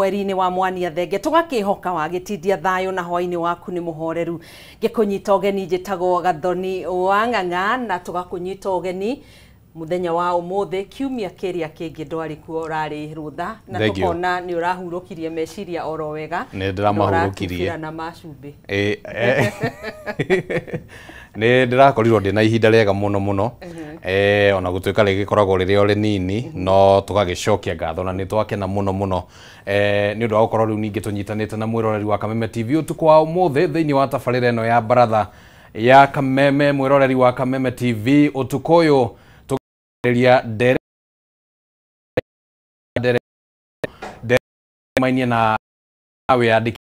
Mweri-inĩ wa mwania thenge tugakihoka wagitindia thayo na hwaini waku ni muhoreru gikunyita ugeni njitagwo Gathoni wa Ng'ang'a na tugakunyita ugeni muthenya wa umuthi kiumia kiria kingi ndwari kuo urari rutha na tukona ni urahurukirie meciria oro wega ne ndiramahurukirie na macumbi ne ndirakorirwo ndina ihinda rega muno ona gutuika rigikoragwo riri ori nini no tugagicokia ngatho na ni twakena muno ni undu wa gukorwo riu ningi tunyitanite na mwiroreri wa Kameme TV utuku wa umuthi thiini wa tabarira eno ya baratha ya Kameme. Mwiroreri wa Kameme TV utuku uyu tugeria ndere mainie na awe andiki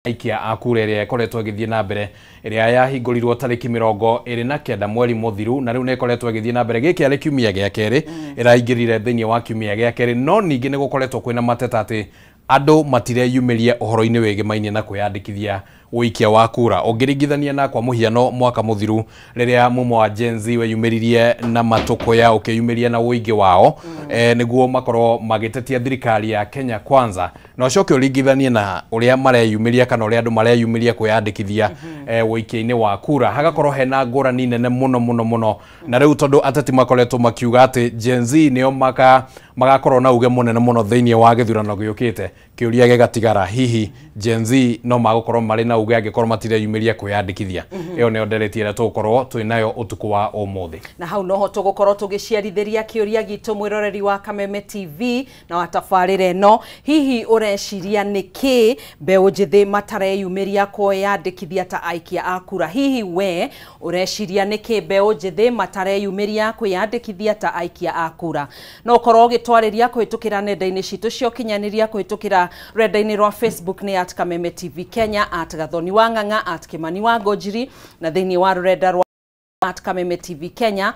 aikia akura iria ikoretwo igithie na mbere iria yahingurirwo tariki 29 mweri muthiru na riu ne ikoretwo igithie na mbere giki ari kiumia gia keri iraingirire thiini wa kiumia gia keri no ningi ne gukoretwo kwina mateta ati andu matireyumiria uhoro-ini wege mainie na kwiyandikithia wikia wa kura ongiringithania na kwa muhiano mwaka muthiru riria mumo wa Gen Z weyumiririe na matuko ya ukiyumiria na uingi wao niguo makorwo magitetia thirikari ya Kenya Kwanza no coke uringithanie na uria mareyumiria kana uria andu mareyumiria kwiyandikithia wikia-ini wa kura hagakorwo hena ngurani nene muno na riu tondu ateti makoretwo makiuga ati Gen Z nio magakorwo na uge munene muno thiini wa githurano giukite kiuria gigatigara hihi Gen Z no magukorwo mari na uge angikorwo matireyumiria kwiyandikithia iyo ne nderetie ira tukorwo twinayo utuku wa umuthi na hau noho tugukorwo tugiciarithiria kiuria gitu mwiroreri wa Kameme TV na watabarira eno hihi ureciria niki mbeu njithi matareyumiria kwiyandikithia ta aikia akura hihi we ureciria niki mbeu njithi matareyumiria kwiyandikithia ta aikia akura no korwo gitwariria kwitukira nenda-ini citu cio kinyaniria kwitukira renda-ini rwa Facebook ni @Kameme TV Kenya @Gathoni wa Ng'ang'a @Kimani wa Ngojiri na thiini wa rurenda rwa @Kameme TV Kenya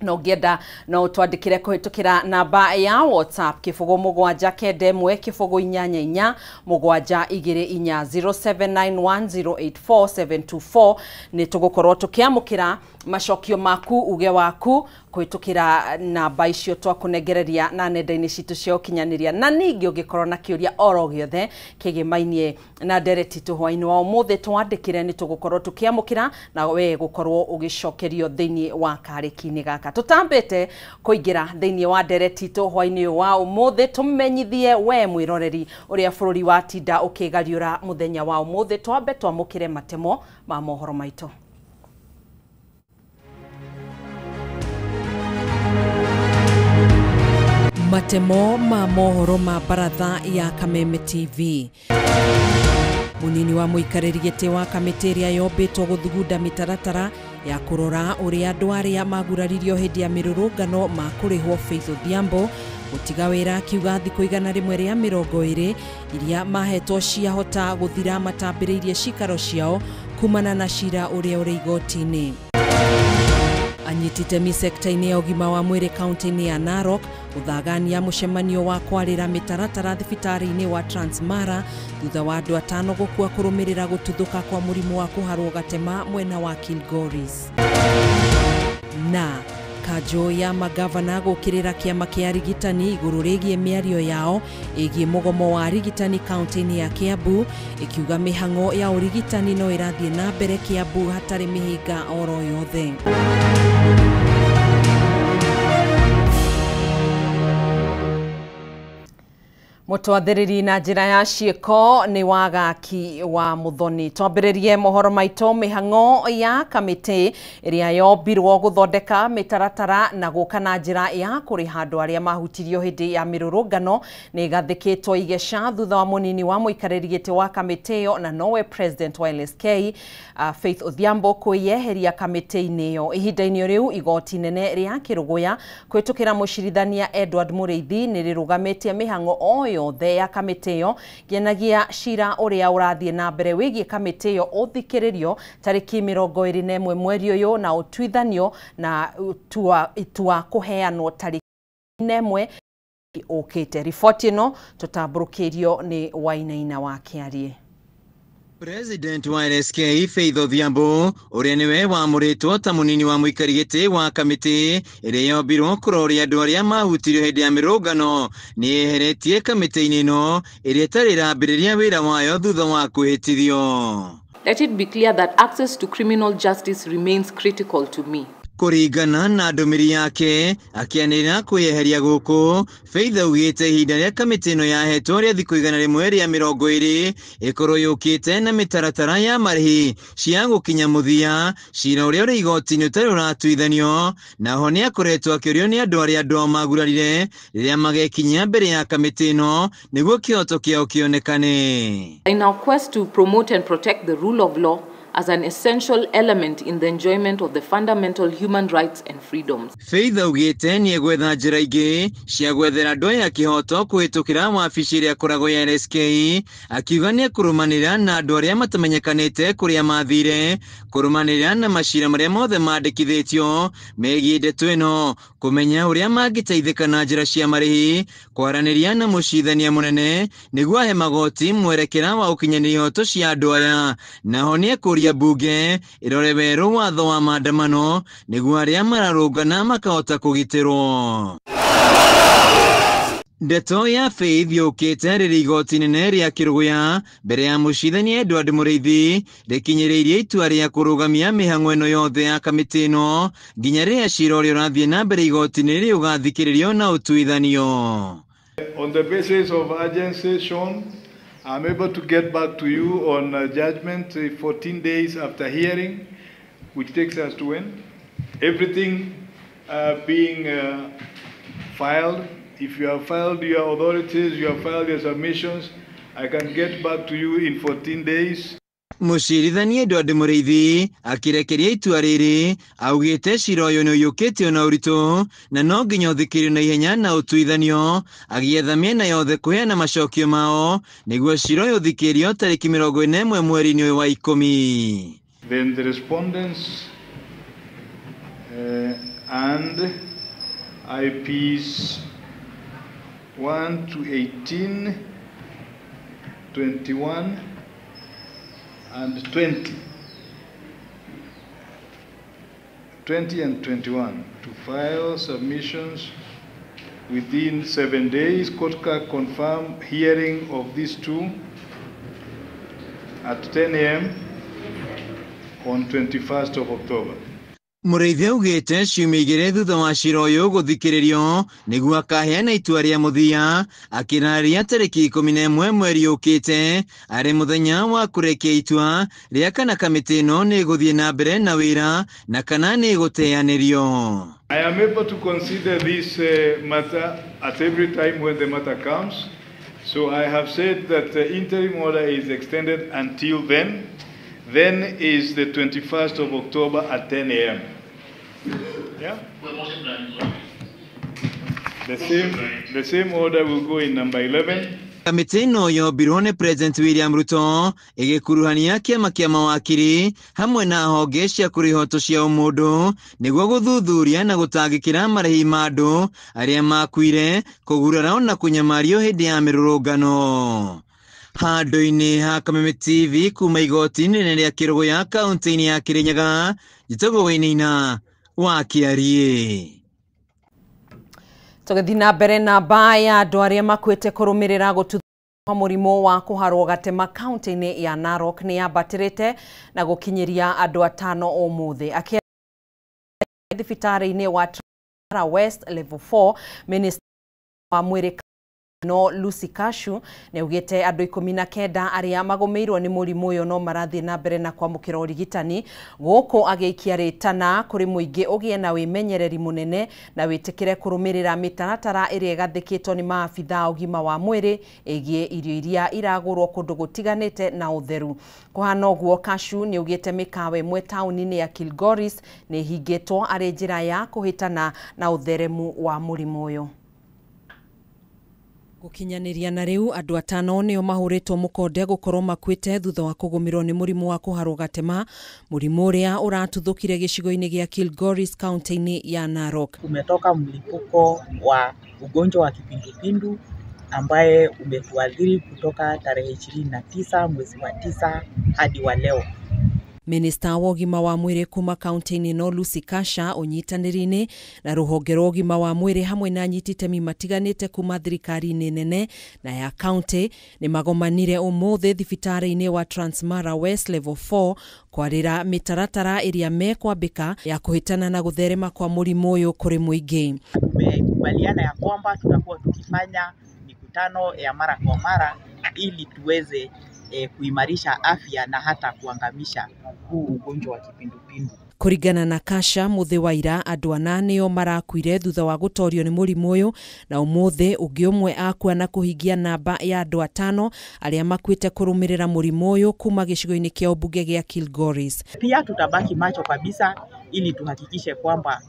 no ngenda no twandikire kuhitukira namba ya WhatsApp kifugo mugwanja kedemwe kifugo inyanya 724 0791084724 ni tugukorwo tukiamukira macokio maku uge waku kuhitukira namba icio twakunegereria na nenda-ini citu cia ukinyaniria na ningi ungikorwo na kiuria oro giothe kigimainie na ndereti tu hwaini wa umuthi twandikire ni tugukorwo tukiamukira na we gukorwo ugicokerio thiini wa kariki-ini gaka tutambite kuingira thiini wa ndereti tu hwaini wa umuthi tumenyithie we mwiroreri uria bururi wa tinda ukigariura muthenya wa umuthi twambe twamukire matemo ma mohoro maitu. Matemo ma mohoro ma baratha ya Kameme TV. Munini wa muikariri giti wa kamiti iria yombitwo guthugunda mitaratara ya kurora uria andu aria maguraririo hindi ya mirurungano ma kurihwo Faith Odhiambo gutiga wira akiuga thiku 120 iria mahetwo ciahota guthira matambiriirie cikaro ciao kumana na cira uria uri igoti-ini. Anyitite sekta-ini ya ugima wa mwiri kaunti-ini ya Narok uthagania mucemanio wa kwarira mitaratara thibitari-ini wa Transmara thutha wa andu 5 gukua kurumirira gututhuka kwa murimu wa kuharwo gatema mwena wa Kilgoris. Na kanjo ya magavana gukirira kiama kia rigitani iguru rigie miario yao igie mugomo wa rigitani kaunti-ini ya Kiambu ikiuga mihango ya urigitani no irathie na mbere Kiambu hatari mihinga oro yothe. Mutwathiriri na njira ya ciiko ni wagaki wa Muthoni. Twambiririe mohoro maitu mihango ya kamiti iria yombirwo guthondeka mitaratara na guka na njira ya kuriha andu aria mahutirio hindi ya mirurungano ni gathikitwo igeca thutha wa munini wa muikariri giti wa kamiti iyo na nowe president wa LSK Faith Odhiambo kuyeheria kamiti-ini iyo. Ihinda-ini riu igoti nene ria Kiruguya kwitukira mucirithania Edward Mureithi ni rirugamitie mihango oyo yothe ya kamiti iyo genagia cira uria urathie na mbere wigie kamiti iyo uthikiririo tariki 21 mweri uyu na utwithanio na itua kuheanwo tariki 1 ukite. Riboti ino tutamburukirio ni Wainaina wa Kiarie. President wa LSK Faith Odhiambo uria niwe wamuritwo ta munini wa muikarigiti wa kamiti iria yombirwo kuroria andu aria mahutirio hindi ya mirungano ni eheretie kamiti-ini ino iria itari irambiriria wira wayo thutha wa kuhitithio. Let it be clear that access to criminal justice remains critical to me. Kuringana na ndumiri yake akianirira kweheria guku, Faith augite ihinda ria kamiti ino yahetwo ria thiku 120 ikorwo yukite na mitaratara ya marihi cia gukinya muthia cira uria uri igoti-ini utari uratuithanio, naho ni akoretwo akiurio ni andu aria andũ magurarire riria magekinyia mbere ya kamiti ino niguo kioto kiao kionekane. In our quest to promote and protect the rule of law as an essential element in the enjoyment of the fundamental human rights and freedoms. Faith augite ni egwetha njira ingi cia gwethera andu aya kihoto kuhitukira wabici iria akoragwo ya LSK, akiuga ni kurumanira na andu aria matamenyekanite kuria mathire, kurumanira na macira maria mothe mandikithitio megie ndeto ino, kumenya uria mangiteithika na njira cia marihi, kwaraniria na mucithania munene niguo ahe magoti mwerekera wa ukinyaniria ihoto cia andu aya, naho ni kuria bunge irore weru watho wa maandamano niguo aria mararungana makahota kugitirwo. Ndeto ya Faith yukite riri igoti inene ria Kiruguya mbere ya mucithania Edward Muriithi rikinyiriirie itua ria kurugamia mihang'o ino yothe ya kamiti ino nginya riria cira uria urathie na mbere igoti-ini ria ugathikiririo na utuithanio. On the basis of urgency shown, I'm able to get back to you on judgment 14 days after hearing, which takes us to when? Everything being filed. If you have filed your authorities, you have filed your submissions, I can get back to you in 14 days. Mucirithania Edward Muriithi akirekeria itua riri augite cira uyu ni uyukitio na uritu na no nginya uthikirio na ihenya na utuithanio, agietha miena yothe kuheana macokio mao niguo cira uyu uthikirio tariki 41 mweri-ini uyu wa 10. Then the respondents and IPs 1 to 18, 21 and 20 and 21 to file submissions within 7 days. Court can confirm hearing of these two at 10 a.m. on 21st of October. Muriithi augite ciumia igiri thutha wa cira uyu guthikiririo niguo akaheana itua ria muthia, akiraria tariki 11 mweri ukite ari muthenya wa kurekia itua ria kana kamiti ino ni guthie na mbere na wira na kana ni guteanirio. I am able to consider this matter at every time when the matter comes. So I have said that the interim order is extended until then. Then is the 21st of October at 10 a.m. Yeah? The same order will go in number 11. Kamiti ino yombirwo ni President William Ruto igikuruhania kiama kia mawakiri hamwe na honge cia kuri ihoto cia umundu niguo guthuthuria na gutangikira marihi ma andu aria makuire, kugurara na kunyamario hindi ya mirurungano. Handu-ini ha Kameme TV kuma igoti-ini rinene ria Kiruguya kaunti-ini ya Kirinyaga, njitagwo Wainaina wa Kiarie. Tũgĩthiĩ na mbere na mbaa ya andũ arĩa makuĩte kũrũmĩrĩra gũtuthũka kwa mũrimũ wa kũharwo gatema kaunti-inĩ ya Narok nĩ yambatĩrĩte na gũkinyĩria andũ 5 ũmũthĩ. Akĩaria thibitarĩ-inĩ wa Trans West Level 4, Minister wa mwĩrĩ no Lucy Kashu ne ugete andu 19 aria magomeirwo ni murimu uyo no marathi na mbere na kwamukira urigitani guku ageikia ritana kuri muingi ugie na wimenyereri munene na witikire kurumirira mitaratara iria gathikitwo ni maabitha ugima wa mwiri egie irio iria iragurwo kundu gutiganite na utheru. Kuhana uguo Kashu ni ugete mikawe mwe tauni-ini ya Kilgoris ni hingitwo ari njira ya kuhitana na utheremu wa murimu uyo. Gukinyaniria na riu andu 5 nio mahuritwo mukonde gukorwo makwite thutha wa kugumirwo ni murimu wa kuharwo gatema, murimu uria uratuthukire gicigo-ini gia Kilgoris kaunti-ini ya Narok. Kumetoka mlipuko wa ugonjwa wa kipindupindu ambaye umetuadhiri kutoka tarehe 29 mwezi wa 9 hadi wa leo. Minista wa ũgima wa mwĩrĩ kuma kaunti-inĩ no Lucy Kasha ũnyitanĩri-inĩ na rũhonge rwa ũgima wa mwĩrĩ hamwe na anyiti itemi matiganĩte kuma thirikari-inĩ nene na ya kaunti nĩ magomanire ũmũthĩ thibitarĩ-inĩ wa Transmara West Level 4 kwarĩra mĩtaratara ĩrĩa mekwambĩka ya kũhĩtana na gũtherema kwa mũrimũ ũyũ kũrĩ mũingĩ. Tumekubaliana ya kwamba tutakuwa tukifanya mikutano ya mara kwa mara ili tuweze kuimarisha afya na hata kuangamisha huu ugonjwa wa kipindupindu. Kũringana na Kasha, mũthĩ wa ira andũ 8 nĩo marakuire thutha wa gũtorio nĩ mũrimũ ũyũ, na ũmũthĩ ũngĩ ũmwe akua na kũhingia namba ya andũ 5 arĩa makuĩte kũrũmĩrĩra mũrimũ ũyũ kuma gĩcigo-inĩ kĩa ũmbunge gĩa Kilgoris. Pia tutabaki macho kabisa ili tuhakikishe kwamba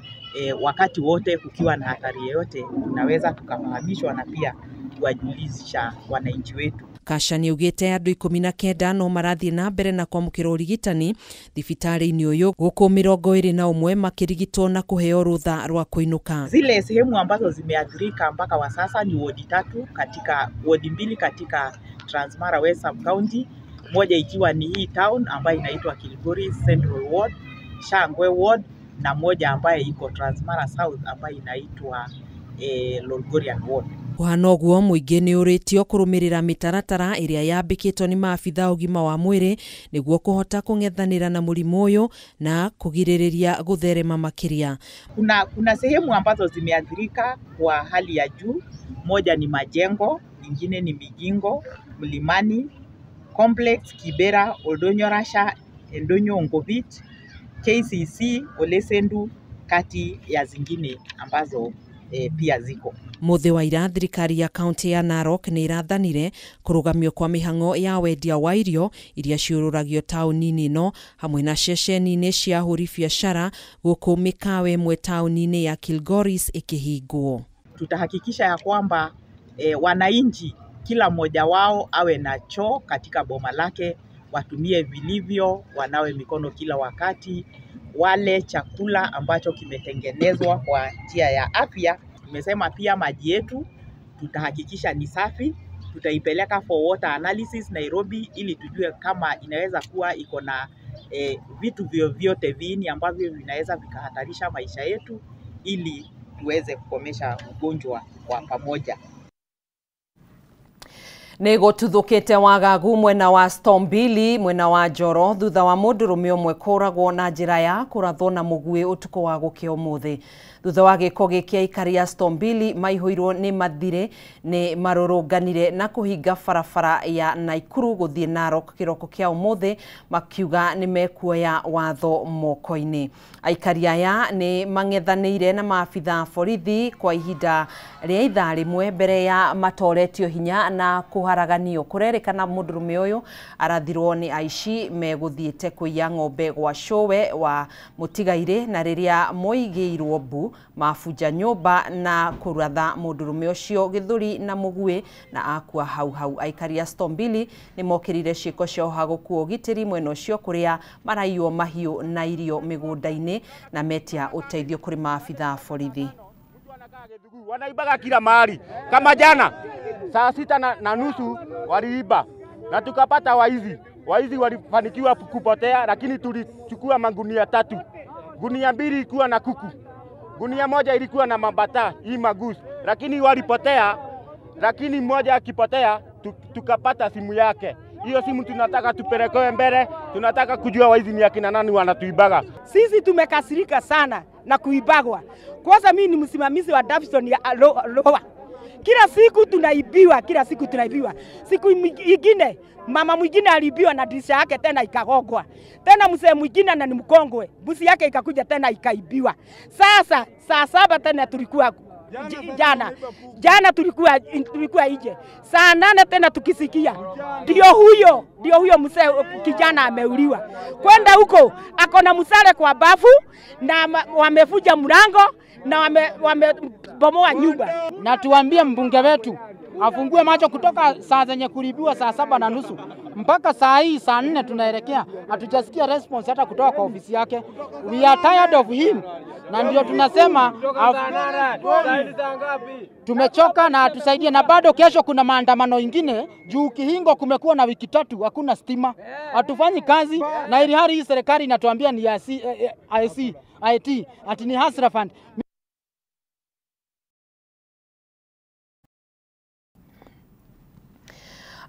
wakati wote kukiwa na hatari yoyote tunaweza tukafahamishwa na pia kuwajulisha wananchi wetu. Kasha nĩ ugĩte andũ 19 no marathiĩ na mbere na kwamũkĩra ũrigitani thibitarĩ-inĩ ũyũ, gũkũ 21 makĩrigitwo na kũheo rũtha rwa kũinũka. Zile sehemu ambazo zimeathirika mpaka wa sasa ni wodi 3 katika wodi 2 katika Transmara West Sub County, moja ikiwa ni hii town ambayo inaitwa Kilgoris Central Ward, Shangwe Ward, na moja ambayo iko Transmara South ambayo inaitwa Lolgorian Ward. Kũhana ũguo mũingĩ nĩ ũrĩtio kũrũmĩrĩra mĩtaratara ĩrĩa yambĩkĩtwo nĩ maabitha ũgima wa mwĩrĩ nĩguo kũhota kũng'ethanĩra na mũrimũ ũyũ na kũgirĩrĩria gũtherema makĩria. Kuna sehemu ambazo zimeathirika kwa hali ya juu, moja ni Majengo, nyingine ni Migingo, Mlimani, Complex, Kibera, Oldonyo Rasha, Endonyo Ngobit, KCC, Olesendu, kati ya zingine ambazo pia ziko. Mũthĩ wa ira thirikari ya kaunti ya Narok nĩ irathanire kũrũgamio kwa mĩhang'o ya wendia wa irio iria ciũrũragio taũni-inĩ ĩno hamwe na ceceni-inĩ cia ahũri biacara gũkũ mĩkawa ĩmwe taũni-inĩ ya Kilgoris ĩkĩhingwo. Tutahakikisha ya kwamba wananchi kila mmoja wao awe na choo katika boma lake, watumie vilivyo, wanawe mikono kila wakati, wale chakula ambacho kimetengenezwa kwa njia ya afya. Tumesema pia maji yetu tutahakikisha ni safi, tutaipeleka for water analysis Nairobi ili tujue kama inaweza kuwa iko na vitu vyovyote viini ambavyo vinaweza vikahatarisha maisha yetu ili tuweze kukomesha ugonjwa kwa pamoja. Nego tuthukite wagagu mwena wa Stombili mwena wa Njoro thutha wa mũndũrũme ũmwe kũragwo na njĩra ya kũrathwo na mũguĩ ũtukũ wa gũkĩa ũmũthĩ. Thutha wa gĩko gĩkĩ aikari a Stombili maihũirwo nĩ mathirĩ nĩ marũrũnganire na kũhinga barabara ya Naikuru gũthiĩ Narok kĩroko kĩa ũmũthĩ, makiuga nĩ mekuoya watho moko-inĩ. Aikari aya nĩ mang'ethanĩire na maabitha borithi kwa ihinda rĩa ithaa rĩmwe mbere ya matoretio hinya na kũharaganio. Kũrerĩkana mũndũrũme ũyũ arathirwo nĩ aici megũthiĩte kũiya ng'ombe gwa showe wa mũtigairĩ, na rĩrĩa moigĩirwo mbu mafunja nyũmba na kũratha mũndũrũme ũcio gĩthũri na mũguĩ na akua hau hau. Aikari a Stombili nĩ mokĩrire ciĩko cia ũhagũku ũgitĩri mwena ũcio kũrĩa maraiywo mahiũ na irio mĩgũnda-inĩ na metia ũteithio kũrĩ maabitha borithi. Wanaibaga kila mahali. Kama jana saa 6:30 waliiba na tukapata waizi. Waizi walifanikiwa kupotea, lakini tulichukua magunia 3. Gunia 2 ilikuwa na kuku. Gunia 1 ilikuwa na mabata, hii magusi. Lakini walipotea. Lakini mmoja akipotea tukapata simu yake. Hiyo simu tunataka tupelekewe mbele, tunataka kujua waizi ni akina nani wanatuibaga. Sisi tumekasirika sana na kuibagwa. Kwanza mimi ni msimamizi wa Davison ya Loa. Kila siku tunaibiwa, kila siku tunaibiwa. Siku nyingine mama mwingine alibiwa na dirisha yake tena ikagogwa. Tena mzee mwingine na ni mkongwe, busi yake ikakuja tena ikaibiwa. Sasa saa 7 tena tulikuwa jana tulikuwa nje. Saa 8 tena tukisikia ndio huyo mzee kijana ameuliwa. Kwenda huko akona msale kwa bafu na wamefuja mlango na wamebomoa nyumba. Na tuambie mbunge wetu afungue macho kutoka saa zenye kulibiwa saa 7:30 mpaka saa hii saa 4 tunaelekea, hatujasikia response hata kutoka kwa ofisi yake. We are tired of him, na ndio tunasema tumechoka na atusaidie. Na bado kesho kuna maandamano ingine juu Kihingo kumekuwa na wiki 3 hakuna stima, hatufanyi kazi, na ili hali hii serikali inatuambia ni IT ati ni Hasra Fund.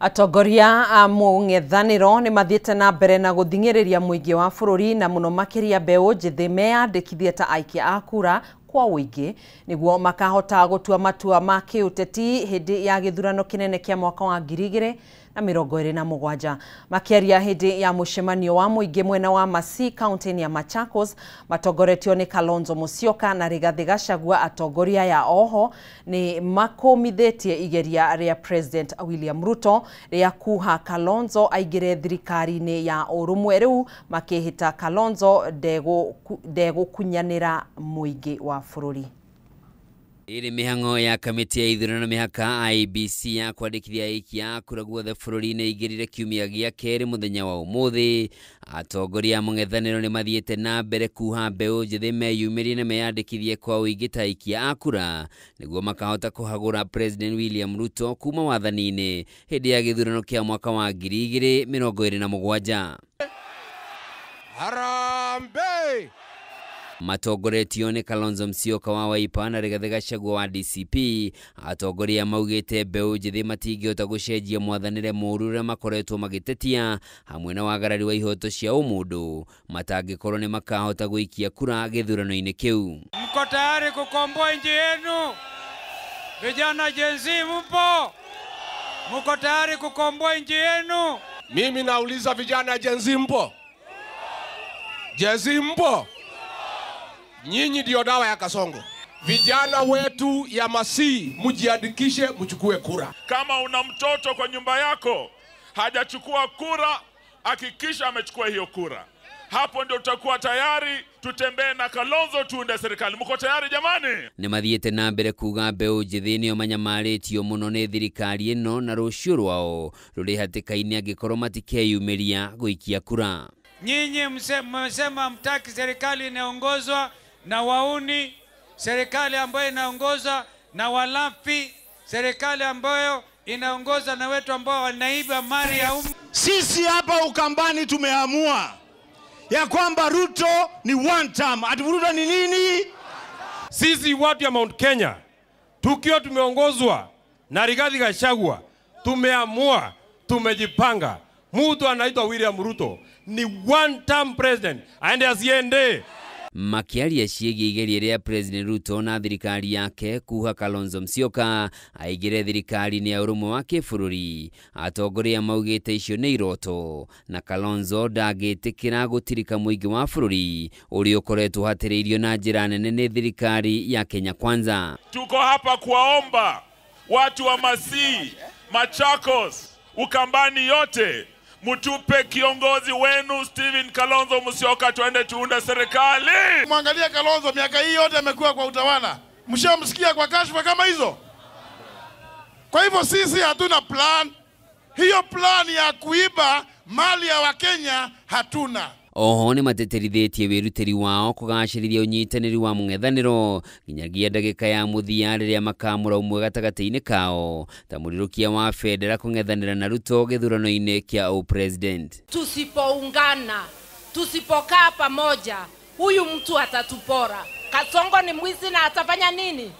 Atongoria a mũng'ethanĩro nĩ mathiĩte na mbere na gũthing'ĩrĩria mũingĩ wa bũrũri na mũno makĩria mbeũ njĩthĩ meyandĩkithie ta aikia a kura kwa ũingĩ nĩguo makahota gũtua matua ma kĩũteti hĩndĩ ya gĩthurano kĩnene kĩa mwaka wa 2027. Makĩaria hĩndĩ ya mũcemanio wa mũingĩ mwena wa Masii kaunti-inĩ ya Machakos, matongoretio nĩ Kalonzo Musyoka na Rigathi Gachagua. Atongoria ya oho nĩ makũmithĩtie igeria rĩa President William Ruto rĩa kuha Kalonzo aingĩre thirikari-inĩ ya ũrũmwe, rĩu makĩhĩta Kalonzo ndegũkunyanĩra mũingĩ wa bũrũri. Iri mihango ya kamiti ya ithurano mihaka IEBC ya kwandĩkithia aikia a kura guothe bũrũri-inĩ igĩrire kiumia gĩa kerĩ mũthenya wa ũmũthĩ. Atongoria a mũng'ethanĩro nĩ mathiĩte na mbere kuha mbeũ njĩthĩ meyumĩrie na meyandĩkithie kwa ũingĩ ta aikia a kura nĩguo makahota kũhagũra President William Ruto kuma wathani-inĩ hĩndĩ ya gĩthurano kĩa mwaka wa 2027. Harambee! Matongoretio nĩ Kalonzo Musyoka wa Wiper na Rigathi Gachagua wa DCP. Atongoria maugĩte mbeũ njĩthĩ matingĩhota gũcenjia mwathanĩre mũũru ũrĩa makoretwo magĩtetia hamwe na wagarari wa ihoto cia ũmũndũ matangĩkorwo nĩ makahota gũikia kura gĩthurano-inĩ kĩu. Mko tayari kukomboa nchi yenu? Vijana Gen Z mpo? Mko tayari kukomboa nchi yenu? Mimi nauliza vijana Gen Z mpo? Gen Z mpo? Nyinyi ndio dawa ya Kasongo. Vijana wetu ya Masii mujiandikishe mchukue kura. Kama una mtoto kwa nyumba yako hajachukua kura, hakikisha amechukua hiyo kura. Hapo ndio tutakuwa tayari tutembee na Kalonzo tuunde serikali. Mko tayari jamani? Nĩ mathiĩte na mbere kuga mbeũ njĩthĩ nĩo manyamarĩtio mũno nĩ thirikari ĩno na rũciũ rwao rũrĩ hatĩka-inĩ angĩkorwo matikeyumĩria gũikia kura. Nyinyi mmesema mtaki serikali inaongozwa na wauni, serikali ambayo inaongozwa na walafi, serikali ambayo inaongozwa na wetu ambao wanaiba mali ya umma. Sisi hapa Ukambani tumeamua ya kwamba Ruto ni one term. Ati Ruto ni nini? Sisi watu ya Mount Kenya tukiwa tumeongozwa na Rigathi Gachagua tumeamua, tumejipanga. Mtu anaitwa William Ruto ni one term president, aende asiende. Makiaria ciĩgiĩ igeria rĩa President Ruto na thirikari yake kuha Kalonzo Musyoka aingĩre thirikari-inĩ ya ũrũmwe wa kĩbũrũri. Atongoria maugĩte icio nĩ iroto na Kalonzo ndangĩtĩkĩra gũtirika mũingĩ wa bũrũri ũrĩa ũkoretwo hatĩrĩirio na njĩra nene nĩ thirikari ya Kenya Kwanza. Tuko hapa kuwaomba watu wa Masii, Machakos, Ukambani yote mutupe kiongozi wenu Stephen Kalonzo Musyoka tuende tuunde serikali. Mwangalia Kalonzo miaka hii yote amekuwa kwa utawala. Mshamsikia kwa kashfa kama hizo? Kwa hivyo sisi hatuna plan. Hiyo plan ya kuiba mali ya Wakenya hatuna. Oho nĩ mateterithĩtie wĩrutĩri wao kũgacĩrithia ũnyitanĩri wa mũng'ethanĩro nginyagia ndagĩka ya mũthia rĩrĩa makamũra ũmwe gatagatĩ-inĩ kao ta mũrirũkia wa Federa kũng'ethanĩra na Ruto gĩthurano-inĩ kĩa ũpresident. Tusipoungana, tusipokaa pamoja, huyu mtu atatupora. Kasongo ni mwizi na atafanya nini?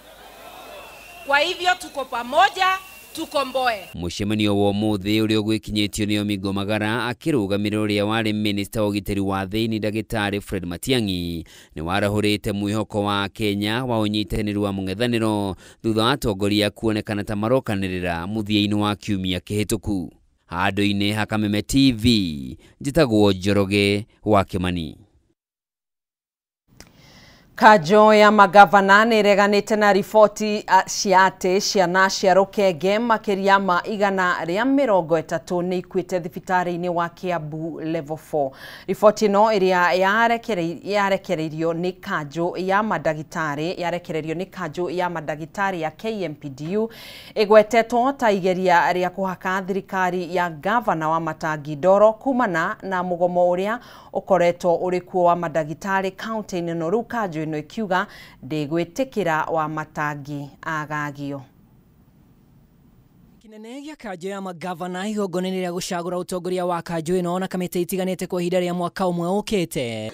Kwa hivyo tuko pamoja, tukomboe. Mũcemanio wa ũmũthĩ ũrĩa ũgwĩkinyĩtio nĩ Omingo Magara akĩrũgamĩrĩra ũrĩa warĩ minista wa ũgitĩri wa thĩinĩ Ndagĩtarĩ Fred Matiang'i nĩ warahũrĩte mwĩhoko wa Kenya wa ũnyitanĩri wa mũng'ethanĩro thutha wa atongoria kuonekana ta marokanĩrĩra mũthia-inĩ wa kiumia kĩhĩtũku. Handũ-inĩ ha Kameme TV, njĩtagwo Njoroge wa Kĩmani. Kajo ya magavana nireganite na riboti ciate ciana cia rukenge makiria ma 130 ni ikuite thibitari-ini wa Kiambu level 4. Riboti no iria yarekereirio ni kanjo ya madagitari ya KMPDU igwetetwo ta igeria ria kuhaka thirikari ya gavana wa Matangi Ndoro kumana na mugomo uria ukoretwo urikuo wa madagitari county-ini no riu kanjo ino ikiuga ndigwitikira wa Matangi agagio. Kinene gĩa kanjo ya magavana igongona-inĩ rĩa gũcagũra ũtongoria wa kanjo ĩno na kamĩtĩ itiganĩte kwa ihinda rĩa mwaka ũmwe ũkĩte.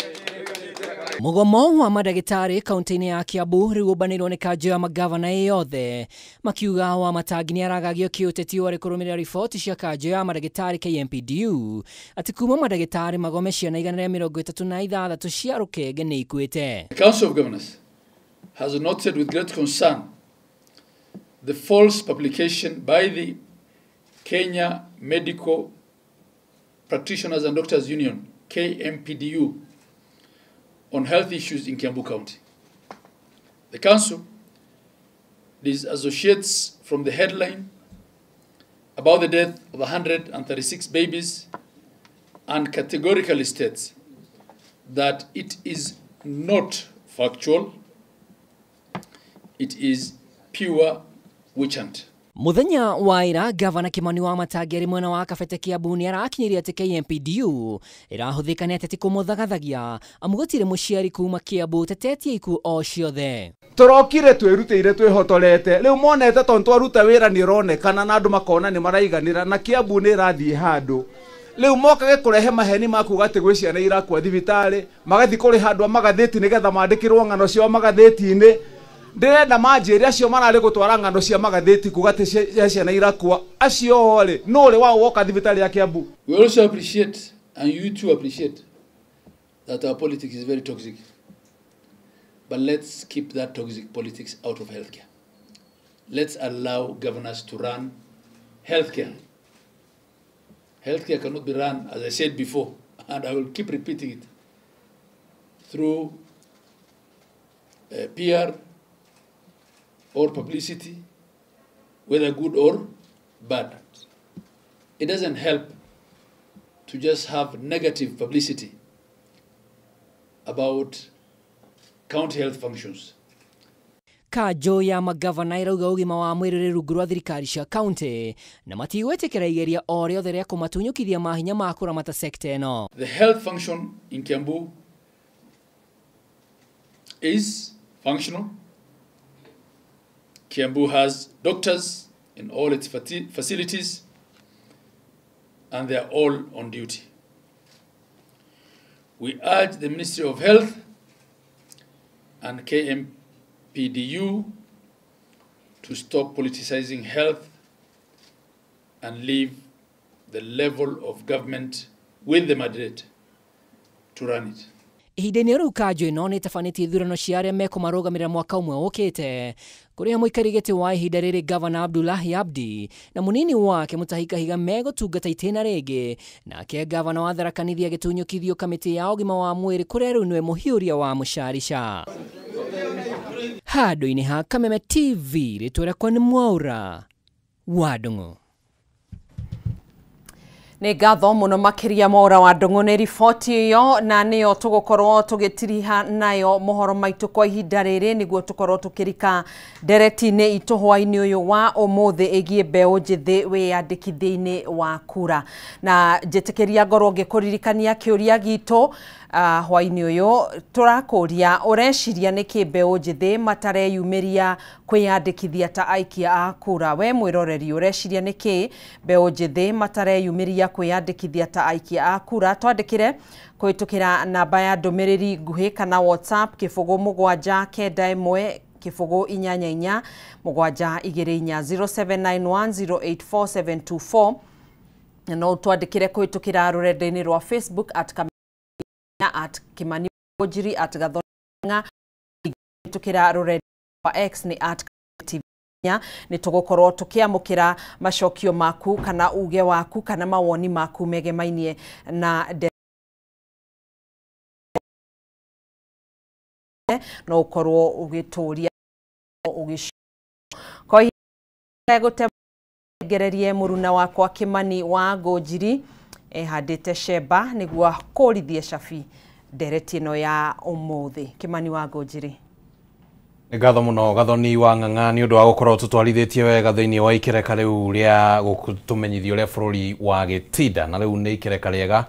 Mugomo wa madagitari kaunti-inĩ ya Kiambu rĩu ũbanĩrwo nĩ kanjo ya magavana yothe makiuga wa Matangi nĩ aragagio kĩũteti warĩ kũrũmĩrĩra riboti cia kanjo ya madagitari KMPDU atĩ kuma madagitari magome ciana 136 cia rũkenge nĩ ikuĩte. The Council of Governors has noted with great concern the false publication by the Kenya Medical Practitioners and Doctors Union, KMPDU, on health issues in Kiambu County. The Council disassociates from the headline about the death of 136 babies and categorically states that it is not factual, it is pure witch hunt. Muthenya wa ira gavana Kimani wa Matangi ari mwena wa Kabete Kiambu ni arakinyiria ati KMPDU irahuthika ni ateti kumuthagathagia amu gutire muciari kuma Kiambu tetetie iku o ciothe. Turokire twirutire twihotorete riu monete tondu twaruta wira ni ronekana na andu makona ni maraiganira na Kiambu ni rathie handu riu mokage kurehe maheni maku gati gwi ciana irakwa thibitari magathi kuri handu magatheti nigetha mandikirwo ngano cio magatheti-ini ndirenda manjiri acio marari gutwara ngano cia magatheti kugati ciana irakwa acio ri no ri wa woka thibitari ya Kiambu. We also appreciate, and you too appreciate, that our politics is very toxic. But let's keep that toxic politics out of healthcare. Let's allow governors to run healthcare. Healthcare cannot be run, as I said before, and I will keep repeating it, through PR or publicity, whether good or bad. It doesn't help to just have negative publicity about county health functions. Kanjo ya magavana irauga ugima wa mwĩrĩ rungu rwa thirikari cia county na matigwetekera igeria o rĩothe rĩa kũmatunyũkithia mahinya ma kũramata sekta ĩno. The health function in Kiambu is functional. Kiambu has doctors in all its facilities and they are all on duty. We urge the Ministry of Health and KMPDU to stop politicizing health and leave the level of government with the mandate to run it. Ihinda-inĩ rĩu kanjo ĩno nĩ tabanĩtie ithurano cia arĩa mekũmarũgamĩrĩra mwaka ũmwe ũkĩte kũrĩa mũikari gĩtĩ wa ihinda rĩrĩ gavana Abdullahi Abdi na mũnini wake Mutahi Kahiga megũtungata itĩna rĩngĩ nake gavana wa Tharaka Nithi agĩtunyũkithio kamĩtĩ ya ũgima wa mwĩrĩ kũrĩa rĩu nĩwe mũhiũria wa Mũcharica. Handũ-inĩ ha Kameme TV rĩtwa rĩakwa nĩ Mwaura wa Ndung'u. Nĩ ngatho mũno makiria Mwaura wa Ndung'u nĩ riboti ĩyo na nĩyo tũgũkorwo tũgĩtiriha nayo mohoro maitũ kwa ihinda rĩrĩ nĩguo tũkorwo tũkĩrika ndereti-inĩ itũ hwaĩ-inĩ ũyũ wa ũmũthĩ ĩgiĩ mbeũ njĩthĩ wĩyandĩkithia-inĩ wa kura na njĩtĩkĩria ngorwo ngĩkũririkania kĩũria gitũ hwaĩ-inĩ ũyũ tũrakũria ũreciria nĩkĩ mbeũ njĩthĩ matareyumĩria kwĩyandĩkithia ta aikia a kura. We mwĩroreri ũreciria nĩkĩ mbeũ njĩthĩ matareyumĩria kwĩyandĩkithia ta aikia a kura? Twandĩkĩre kũhĩtũkĩra namba ya ndũmĩrĩri nguhĩ kana WhatsApp 0791 088 724 0791084724 no twandĩkĩre kũhĩtũkĩra rũrenda-inĩ rwa Facebook at Kimani Ojiri at Gathonga tukira rũrenda rwa X ni at TV ni tũgũkorwo tũkĩamũkĩra macokio maku kana uge waku kana mawoni maku megemainie na no ukorwo ugituria ugish ko gutegererie muruna wakwa Kimani wa Ngũnjiri handite sheba niguo kũrithie cabi ndereti no ya umuthi. Kimani wa Ngũnjiri. Ngatho muno Gathoni wa Ng'ang'a ni undu wa gukorwo tutwarithitie wega thiini wa ikereka riu ria gutumenyithio ria bururi wa Gitinda, na riu ni ikereka riega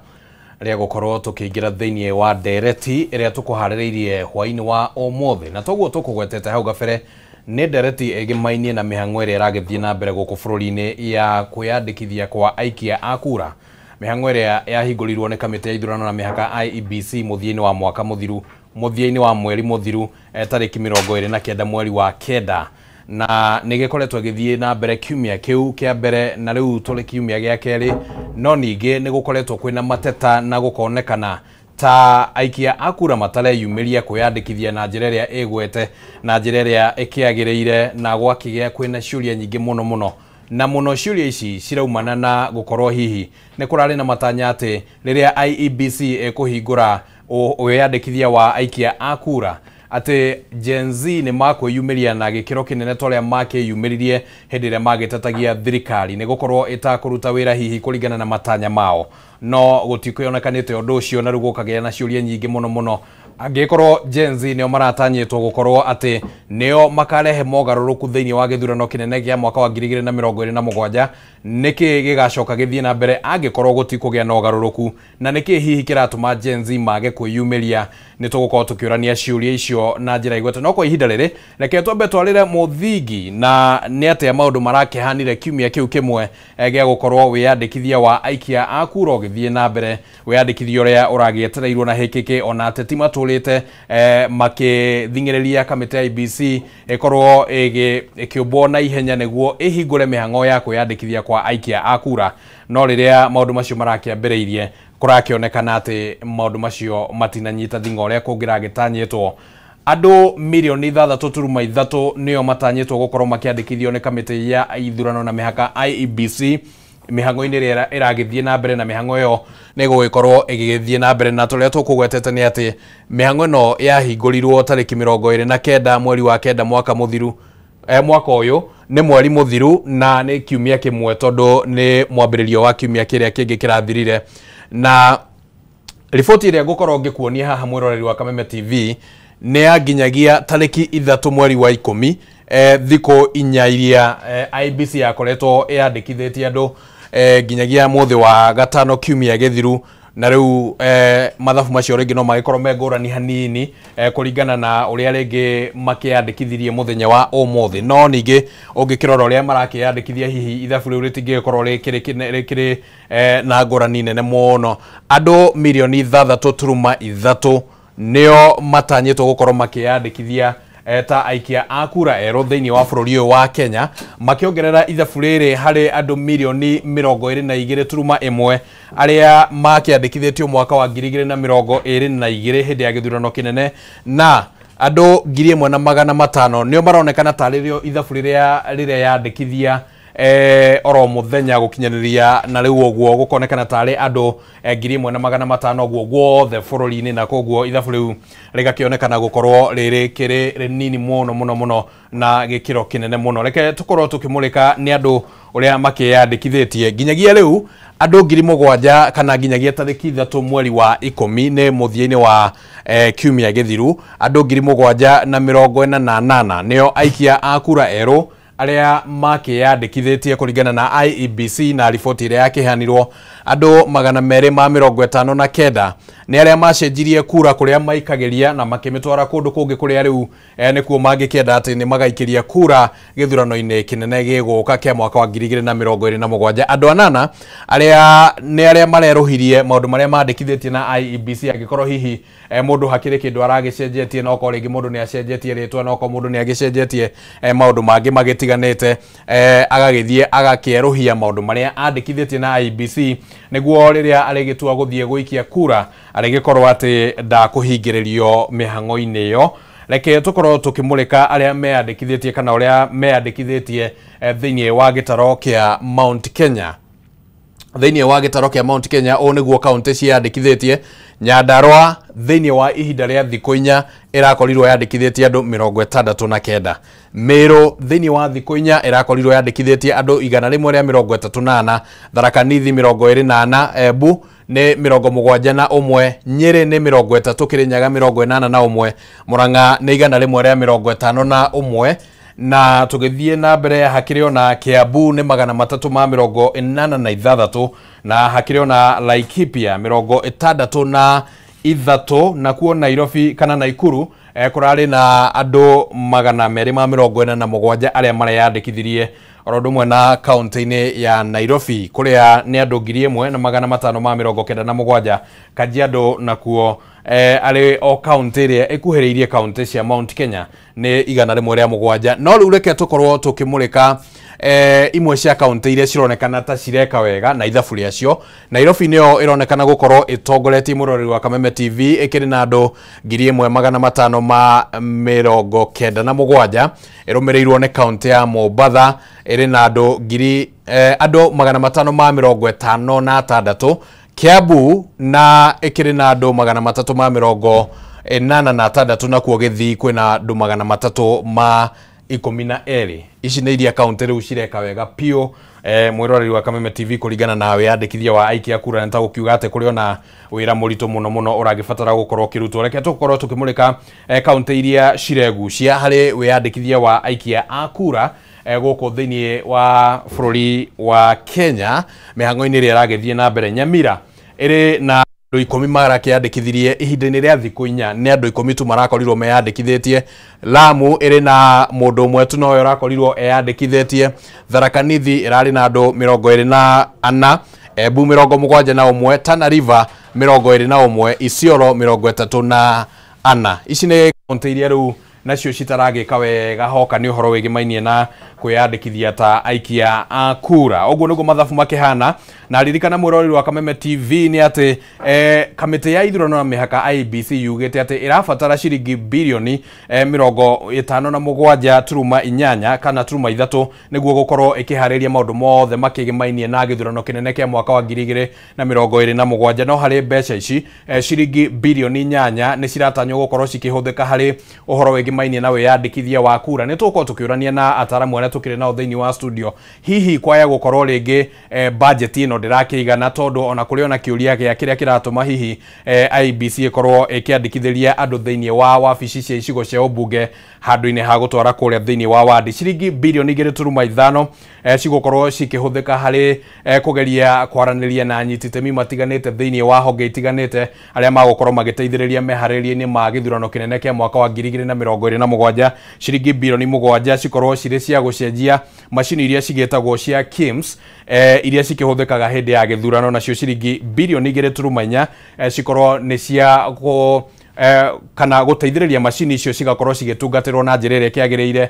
ria gukorwo tukiingira thiini wa ndereti iria tukuhaririirie hwaini wa umuthi, na toguo tukugwetete hau gabere ni ndereti igimainie na mihang'o iria iragithie na mbere guku bururi-ini ya kwiyandikithia kwa aikia a kura, mihang'o iria yahingũrirwo ni kamiti ya ithurano na mihaka IEBC muthia-ini wa mwaka muthiru, muthia-ini wa mweri muthiru tariki 29 mweri wa kenda, na nigikoretwo githie na mbere kiumia kiu kia mbere, na riu tuli kiumia gia keri, no ningi nigukoretwo kwina mateta na gukonekana ta aikia akura matareyumiria kwiyandikithia na njira iria igwete, na njira iria ikiagiriire, na gwakigia kwina ciuria nyingi muno na muno ciuria ici ciraumana na gukorwo hihi ni kurari na matanya ati riria IEBC ikuhingura wiyandikithia wa aikia akura ati Gen Z ni makwiyumiria na gikiro kinene toria makiyumiririe hindi iria magitetagia thirikari ni gukorwo itakuruta wira hihi kuringana na matanya mao, no gutikuyonekanite undu ucio na rugo kagia na ciuria nyingi muno angikorwo Gen Z nio maratanyitwo gukorwo ati nio makarehe mogaruruku thiini wa githurano kinene gia mwaka wa 2027 niki gigacoka githie na mbere angikorwo gutikugia na ogaruruku, na niki hihi kiratuma Gen Z mage kwiyumiria, ni tugukorwo tukiurania ciuria icio na njira igwete. No kwa ihinda riri reke twambe twarire muthingi na ni atia maundu marakihanire kiumia kiu kimwe gia gukorwo wiyandikithia wa aikia a kura githie na mbere, wiyandikithio ria uragietereirwo na hikiki ona ateti maturite makithingiriria kamiti ya IEBC ikorwo ikiumbwo na ihenya niguo ihingure mihang'o ya kwiyandikithia kwa aikia a kura, no riria maundu macio marakiambiriirie kurakionekana ati maundu macio matinanyita thingo uria kungiragitanyitwo. Andu milioni 3.3 nio matanyitwo gukorwo makiandikithio ni kamiti ya ithurano na mihaka IEBC mihang'o-ini iria iragithie na mbere, na mihang'o iyo ni gugikorwo igithie na mbere, na turia tukugwetete ni ati mihang'o ino yahingũrirwo tariki 29 mweri wa kenda mwaka muthiru, mwaka uyu ni mweri muthiru na ni kiumia kimwe tondu ni mwambiririo wa kiumia kiria kingi kirathirire. Na riboti iria ngukorwo ngikuonia haha mwiroreri wa Kameme TV ni yaginyagia tariki 3 mweri wa 10 thiku 4 iria IEBC yakoretwo yandikithitie andu ginyagia muthi wa gatano kiumia githiru, na riu mathabu macio ringi no magikorwo mengurani hanini kuringana na uria ringi makiandikithirie muthenya wa umuthi, no ningi ungikirora uria marakiyandikithia hihi ithabu riu ritingikorwo rikiri na ngurani nene muno. Andu milioni 3.3 nio matanyitwo gukorwo makiyandikithia ta aikia a kura ero thiini wa bururi uyu wa Kenya, makiongerera ithabu riri hari andu milioni 22.1 aria makiandikithitio mwaka wa 2022 hindi ya githurano kinene, na andu 1,500 nio maronekana taririo ithabu riria yandikithia oro muthenya gukinyaniria, na riu oguo gukonekana tari andu 1,500 oguo gwothe bururi-ini, na koguo ithabu riu rigakionekana gukorwo riri rinini muno na gikiro kinene muno. Reke tukorwo tukimulika ni andu uria makiyandikithitie ginyagia riu andu 7,000 kana ginyagia tariki 3 mweri wa 10 ni muthia-ini wa kiumia githiru, andu 748 nio aikia a kura eru aria makiyandikithitie kuringana na IEBC, na riboti iria yakihanirwo andu 259 ni aria macenjirie kura kuria maikagiria na makimitwara kundu kungi kuria riu nikuo mangikienda ati ni magaikiria kura githurano-ini kinene giguka kia mwaka wa 2027. Andu 8 aria mareruhirie maundu maria mandikithitie na IEBC, agikorwo hihi mundu hakiri kindu aragicenjetie, no ko ringi mundu ni acenjetie ritwa, no ko mundu ni agicenjetie maundu mangi magitiganite, agagithie agakieruhia maundu maria andikithitie na IEBC niguo riria arigitua guthie guikia kura arigikorwo ati ndakuhingiririo mihang'o-ini iyo. Reke tukorwo tukimulika aria meandikithitie kana uria meandikithitie thiini wa gitaro kia Mount Kenya. thĩinĩ wa gĩtaro kĩa Mount Kenya o nĩguo kaunti ciandĩkithĩtie. Nyandarua thĩinĩ wa ihinda rĩa thikũ 4 ĩrakorirwo yandĩkithĩtie andũ 69. Meru thĩinĩ wa thikũ 4 ĩrakorirwo yandĩkithĩtie andũ 138. Tharaka Nithi 24. Embu nĩ 71. Nyeri nĩ 30. Kirinyaga 81. Murang'a nĩ 151. Na tugithie na mbere hakiri ona Kiambu ni 386 na hakiri ona Laikipia 63 na kuo Nairobi kana Naikuru kurari na andu 247 aria mareyandikithirie orodumwe na kaunti-ini ya Nairobi kuria ni andu 1597. Kajiado na kuo ari o county ria ikuhiriirie county cia Mount Kenya ni 107. No riu reke tukorwo tukimulika imwe cia county iria cironekana ta cireka wega na ithabu riacio. Nairobi nio ironekana gukorwo itongoretie murori wa Kameme TV ikiri na andu 1597. Irumirirwo ni county ya Mombasa iri na andu 556. Kiambu na ikiri na andu 386 na kuo Githii kwina andu 312. Ici nĩ iria kaunti riu cireka wega pio. Mwiroreri wa Kameme TV kuringana na wiyandikithia wa aikia kura nta gukiuga ate kuri ona wira murito muno uragibatara gukorwo kirutwo. Reke tukorwo tukimulika kaunti iria ciregucia hari wiyandikithia wa aikia a kura guku thiini wa bururi wa Kenya. Mihango-ini iria iragithie na mbere, Nyamira iri na andu 10 marakiandikithirie ihinda-ini ria thikũ 4 ni andu 10 tu marakorirwo meyandikithĩtie. Lamu iri na mundu umwe tu no urakorirwo eyandikithĩtie. Tharaka Nithi irari na andu 24. Embu 71. Tana River 21. Isiolo 34. Ici ni kaunti iria riu nacio citaragika wega hoka ni uhoro wigimainie na kwiyandikithia ta aikia a kura. Oguo niguo mathabu makihana na ririkana mwiroreri wa Kameme TV ni ati kamiti ya ithurano na mihaka IEBC yugite ati irabatara ciringi bilioni 57.8 kana 3 niguo gukorwo ikihariria maundu mothe makigimainie na githurano kinene kia mwaka wa 2027. No hari mbeca ici ciringi bilioni 8 ni ciratanywo gukorwo cikihuthika hari uhoro wigimainie na wiyandikithia wa kura. Ni tuko tukiurania na ataramu aria tukire nao thiini wa studio hihi kwaya gukorwo ringi budget ino ndirakiigana tondu ona kuri ona kiuria gia kiria kiratuma hihi IEBC ikorwo ikiandikithiria andu thiini wa wabici cia icigo cia ubunge handu-ini ha gutwara kuria thiini wa wadi. Ciringi bilioni 2.5 cigukorwo cikihuthika hari kugeria kwaraniria na anyititemi matiganite thiini wa honge itiganite aria magukorwo magiteithiriria mehariria-ini ma githurano kinene kia mwaka wa 2027. Ciringi bilioni 7 cikorwo ciri cia gucenjia macini iria cigitagwo cia KIMS iria cikihuthikaga hindi ya githurano. Nacio ciringi bilioni 2.4 cikorwo ni cia kana guteithiriria macini icio cigakorwo cigitungatirwo na njira iria kiagiriire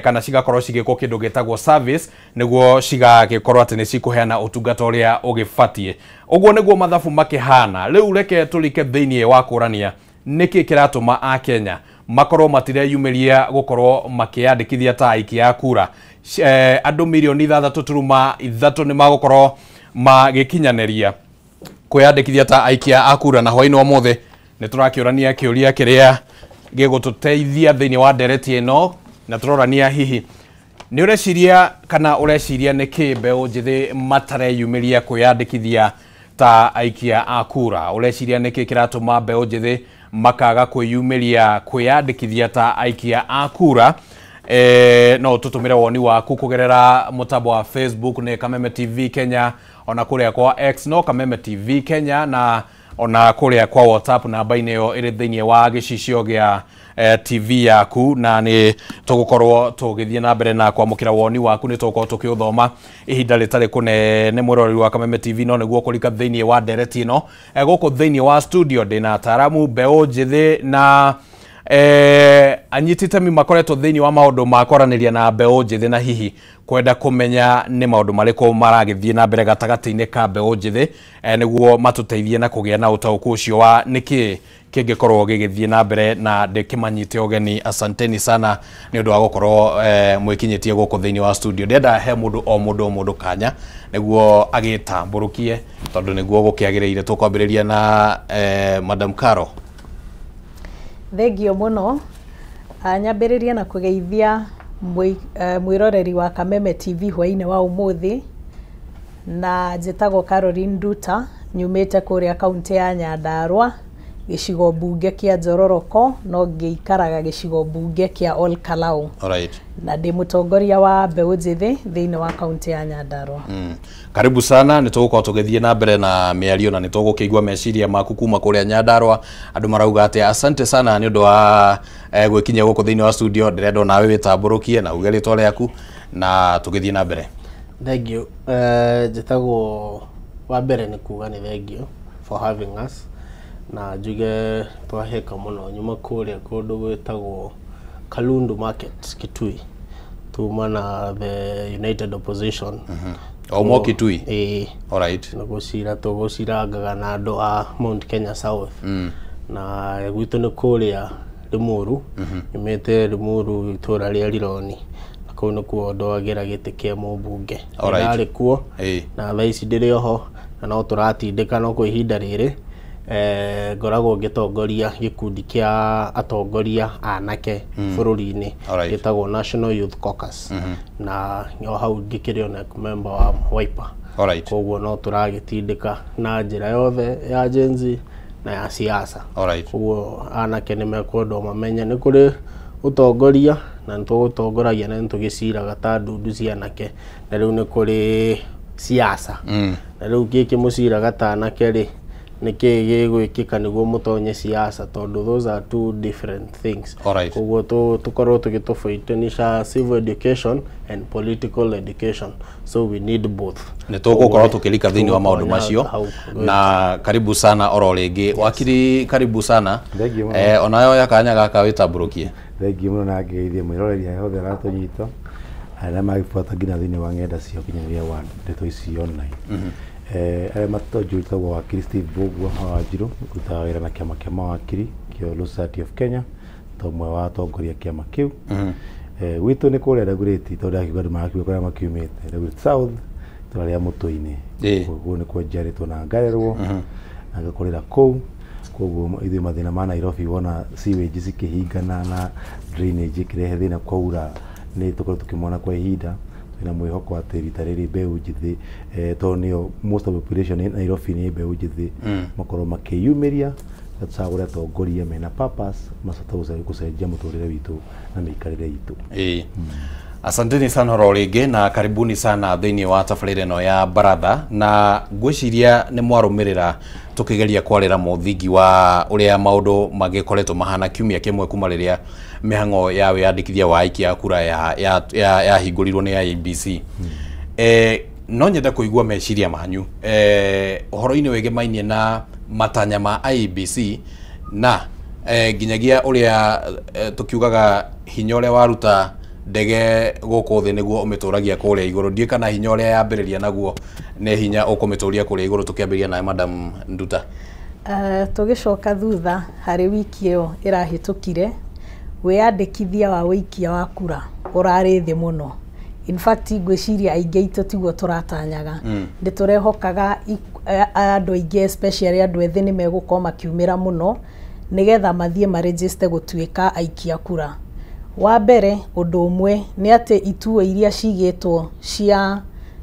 kana cigakorwo cigikwo kindu gitagwo service niguo cigagikorwo ati ni cikuheana utungata uria ugibatie. Uguo niguo mathabu makihana. Riu reke tulike thiini wa kurania niki kiratuma a Kenya makorwo matireyumiria gukorwo makiyandikithia ta aikia a kura. Andu milioni 3.3 ni magukorwo magikinyaniria kwiyandikithia ta aikia a kura, na hwaini omothe ni turakiurania kiuria kiria gigututeithia thiini wa ndereti ino na turorania hihi ni ureciria kana ureciria ni kimbeũ njithi matareyumiria kwiyandikithia ta aikia a kura. Ureciria ni ki kiratuma mbeũ njithi makaga kwiyumiria kwiyandikithia ta aikia a kura? No tutumire woni waku kugerera mutambo wa Facebook ni Kameme TV Kenya, ona kuria kwa X no Kameme TV Kenya, na ona kuria kwa WhatsApp namba-ini yo iri thiini wa gicicio gia TV yaku, na ni tugukorwo tugithie na mbere na kwamukira woni waku. Ni tugukorwo tukiuthoma ihinda ritari kunene mwiroreri wa Kameme TV no niguo kurika thiini wa ndereti ino guku thiini wa studio ndina ataramu mbeũ njithi na anyitite mi makoretwo thiini wa maundu makoraniria na mbeu njithi na hihi kwenda kumenya ni maundu mariko maragithie na mbere gatagati-ini ka mbeu njithi niguo matuteithie na kugia na utauku ucio wa niki kingikorwo gigithie na mbere na ndikimanyite ogeni. Asanteni sana ni undu wa gukorwo mwikinyitie guku thiini wa studio. Ndenda he mundu o mundu kanya niguo agitamburukie tondu niguo gukiagiriire. Tukwambiriria na Madam Caro. Thengio muno. Nyambiriria na kugeithia mwiroreri wa Kameme TV hwaine wa umuthi, na njitagwo Caroline Nduta, nyumite kuria kaunti ya Nyandarua, gicigo bunge kia Njororoko, no ngiikaraga gicigo bunge kia Ol Kalou. Alright. Na ndi mutongoria wa mbeu njithi thiini wa kaunti ya Nyandarua. Karibu sana, nitugukorwo tugithie na mbere na miario na nitugukigwa meciria maku kuma kuria Nyandarua. Andu marauga ati asante sana ni undu wa gwikinya guku thiini wa studio. Ndirenda nawe witamburukie na uge ritwa riaku na tugithie na mbere. Thengio. Njitagwo wa mbere ni kuga ni thengio for having us, na njuge twaheka muno nyuma kuria kundu gwitagwo Kalundu Market Kitui, tuma na the United Opposition. Omo Kitui. Alright. Na tugucirangaga na andu a Mount Kenya South. Na gwitu ni kuria Limuru, imete Limuru itura ria Rironi, na kuu ni kuo ndoagira giti kia mubunge. Ndari kuo na thaici ndiri oho, na no turatindika no kwa ihinda riri ngoragwo ngitongoria gikundi kia atongoria anake bururi-ini gitagwo National Youth Caucus, na nyo hau ngikiri ona member wa Wiper. Koguo no turagitindika na njira yothe ya jenzi na ya siasa. Koguo anake ni mekwendo mamenye ni kuri utongoria na ntugutongoragia na ntugiciraga ta ndundu cia anake, na riu ni kuri siasa. Na riu giki muciraga ta anake ri niki gigwikika niguo mutonye siasa, tondu those are two different things. Koguo tukorwo tugitufaitanisha civil education and political education, so we need both. Nitugukorwo tukirika thiini wa maundu macio. Na karibu sana oro ringi wakiri, karibu sana. Onayo yakanya gaka witamburukie. Thengio muno na ngeithie mwiroreri yothe aratunyita aria magibuata nginya thiini wa ng'enda cia ukinyanĩria wa ndeto ici online. Matojutagwo wakiri Steve Bogwa Wanjiru, rutaga wĩra na kiama kia mawakiri kio Law Society of Kenya, tomwe wa atongoria kiama kiu. Gwitu ni kuria Dagoretti, tondu akiuga andu marakiuga kuria makiumite Dagoretti South, turaria Mutui-ini. Koguo ni kwa njiarĩtwo na ngarerwo na ngakorera kuu. Koguo ithuĩ mathĩna ma Nairobi wona sewage cikĩhingana na drainage ĩkĩrehe thĩna kwaura, nĩ tũkorwo tũkĩmona kwa ihinda na mwihoko ati rita riri mbeu njithi to nio most of the population in Nairobi ni mbeu njithi makorwo makiyumiria gatagura tongoria mena purpose masatauza gucenjia muturire witu na mikarire itu. Asanteni sana oro ringi na karibuni sana thiini wa tabarĩra ĩno ya Baratha, na ngwiciria ni mwarumirira tukigeria kwarira muthingi wa uria maundu magikoretwo mahana kiumia kimwe kuma riria mihango ya wiyandikithia wa aikia ya kura ya hingurirwo ni IEBC. No nyenda kuigua meciria manyu uhoro-ini wigimainie na matanya ma IEBC na nginyagia uria tukiugaga hinya uria waruta ndege guku thi niguo umituragia kuria iguru. Ndie kana hinya uria yambiriria naguo ne hinya ukumituria kuria iguru. Tukiambiria na Madam Nduta. Tugicoka thutha hari wiki iyo irahitukire, wiyandikithia wa wikia wa kura urari thi muno. In fact ngwiciria aingi aitu tiguo turatanyaga. Nditurehokaga andu aingi especially andu ethi ni megukoma makiumira muno nigetha mathie ma register gutuika aikia kura. Wa mbere undu umwe ni ati ituo iria cigitwo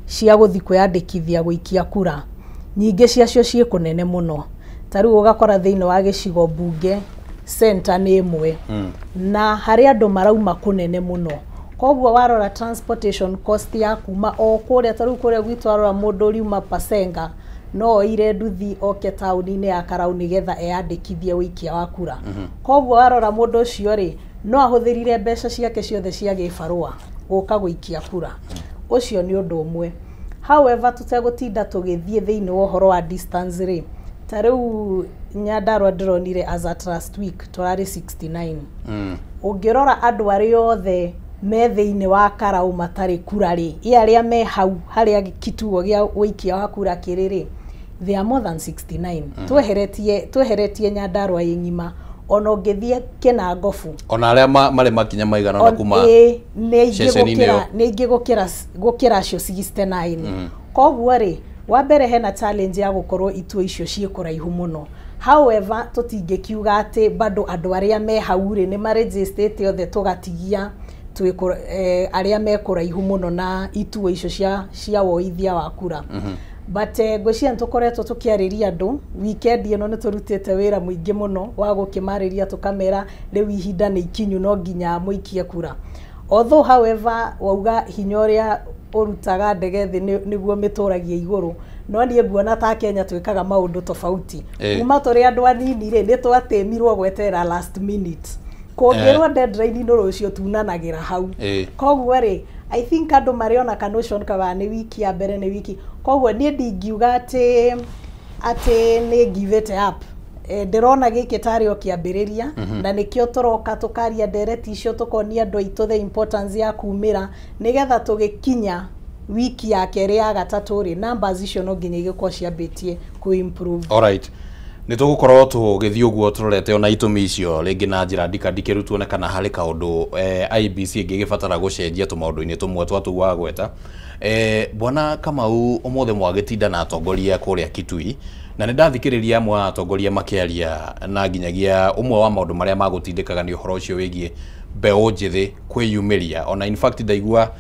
cia guthi kwiyandikithia guikia kura nyingi ciacio cie kunene muno. Tariu ugakora thiini wa gicigo bunge center ni imwe na hari andu marauma kunene muno. Koguo warora transportation cost ya kuma o kuria tariu kuria gwitu warora mundu riuma Pasenga no ire nduthi oke tauni-ini ya Karau nigetha eyandikithie wikia wa kura. Koguo warora mundu ucio ri no ahuthirire mbeca ciake ciothe cia gibarua guka guikia kura. Ucio ni undu umwe. However tutegutinda tugithie thiini wa uhoro wa distance ri ta riu Nyandarua ndironire as at last week turari 69 ungirora andu ari othe me thiini wa Karau matari kurari aria me hau haria kituo gia wikia wa kura kiriri they are more than 69 tweheretie Nyandarua ingima ona ungithie Kinangofu ona aria mari makinya maigana na kuma ne gukira cio 69 koguo ri wa mbere hena challenge ya gukorwo ituo icio cie kuraihu muno. However tutingikiuga ati bado andu aria me hau ri ni maregistrate othe tugatigia aria me kuraihu muno na ituo icio cia woithia wa kura. But ngwiciria ntukoretwo tukiariria andu weekend ino ni turutite wira muingi muno wa gukimariria tukamera riu ihinda ni ikinyu no nginya muikie kura. Although however wauga hinya uria urutaga ndege thi niguo mituragia iguru no nie nguona ta Kenya twikaga maundu tofauti kuma turi andu anini ri ni twatemirwo gwetera last minute kuongerwa deadline no rucio tunanagira hau koguo ri I think andu mariona kanotion kawa ni wiki ya mbere ni wiki koguo nie ndingiuga ati ni give it up ndirona giki tario kiambiriria na nikio turoka tukaria ndereti icio tukonia andu aitu the importance ya kumira nigetha tugikinya wiki ya keri ya gatatu ri numbers icio no nginya igikwo ciambitie ku improve. Alright, nitugukorwo tugithii uguo turorete ona itumi icio ringi na njira ndikaru tuone kana hari kaundu IBC ingigibatara gucenjia tumaundu-ini tumwe twatuwa gweta. Bwana Kamau umothe mwagitinda na atongoria kuria Kitui na ni ndathikiriria amwe atongoria makiaria na nginyagia umwe wa maundu maria magutindikaga ni uhoro ucio wigie mbeu njithi kwiyumiria ona in fact ndaigua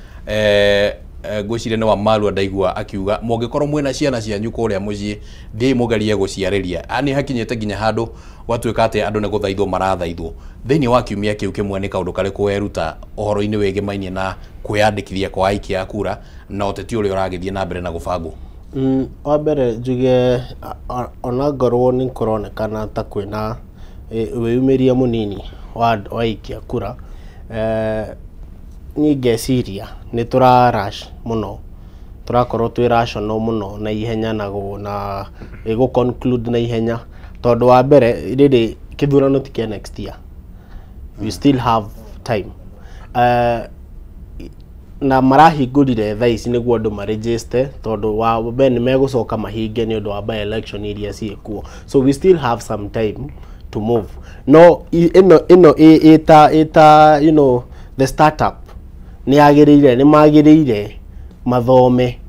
gwicire ni wa Maru ndaigua akiuga mungikorwo mwena ciana cianyu kuria mucii thii mugerie guciariria ani hakinyete nginya handu watuika ati andu ni guthaithwo marathaithwo thiini wa kiumia kiu kimwe ni kaundu kari kuweruta uhoro-ini wege mainie na kwiyandikithia kwa aikia kura na uteti uri uragithie na mbere na gubangwo. Wa mbere njuge ona ngorwo ni kuronekana ta kwina wiyumiria munini wa aikia kura ni ngeciria ni rush muno turakorwo twi rational muno na ihenya na go conclude na ihenya tondu wa mbere riri kithurano tikia next year we still have time na marahingurire thaa ici niguo andu maregister tondu wa ben megucoka mahinge ni undu wa by election iria ciekuo so we still have some time to move no ita you know the startup ni magiriire mathome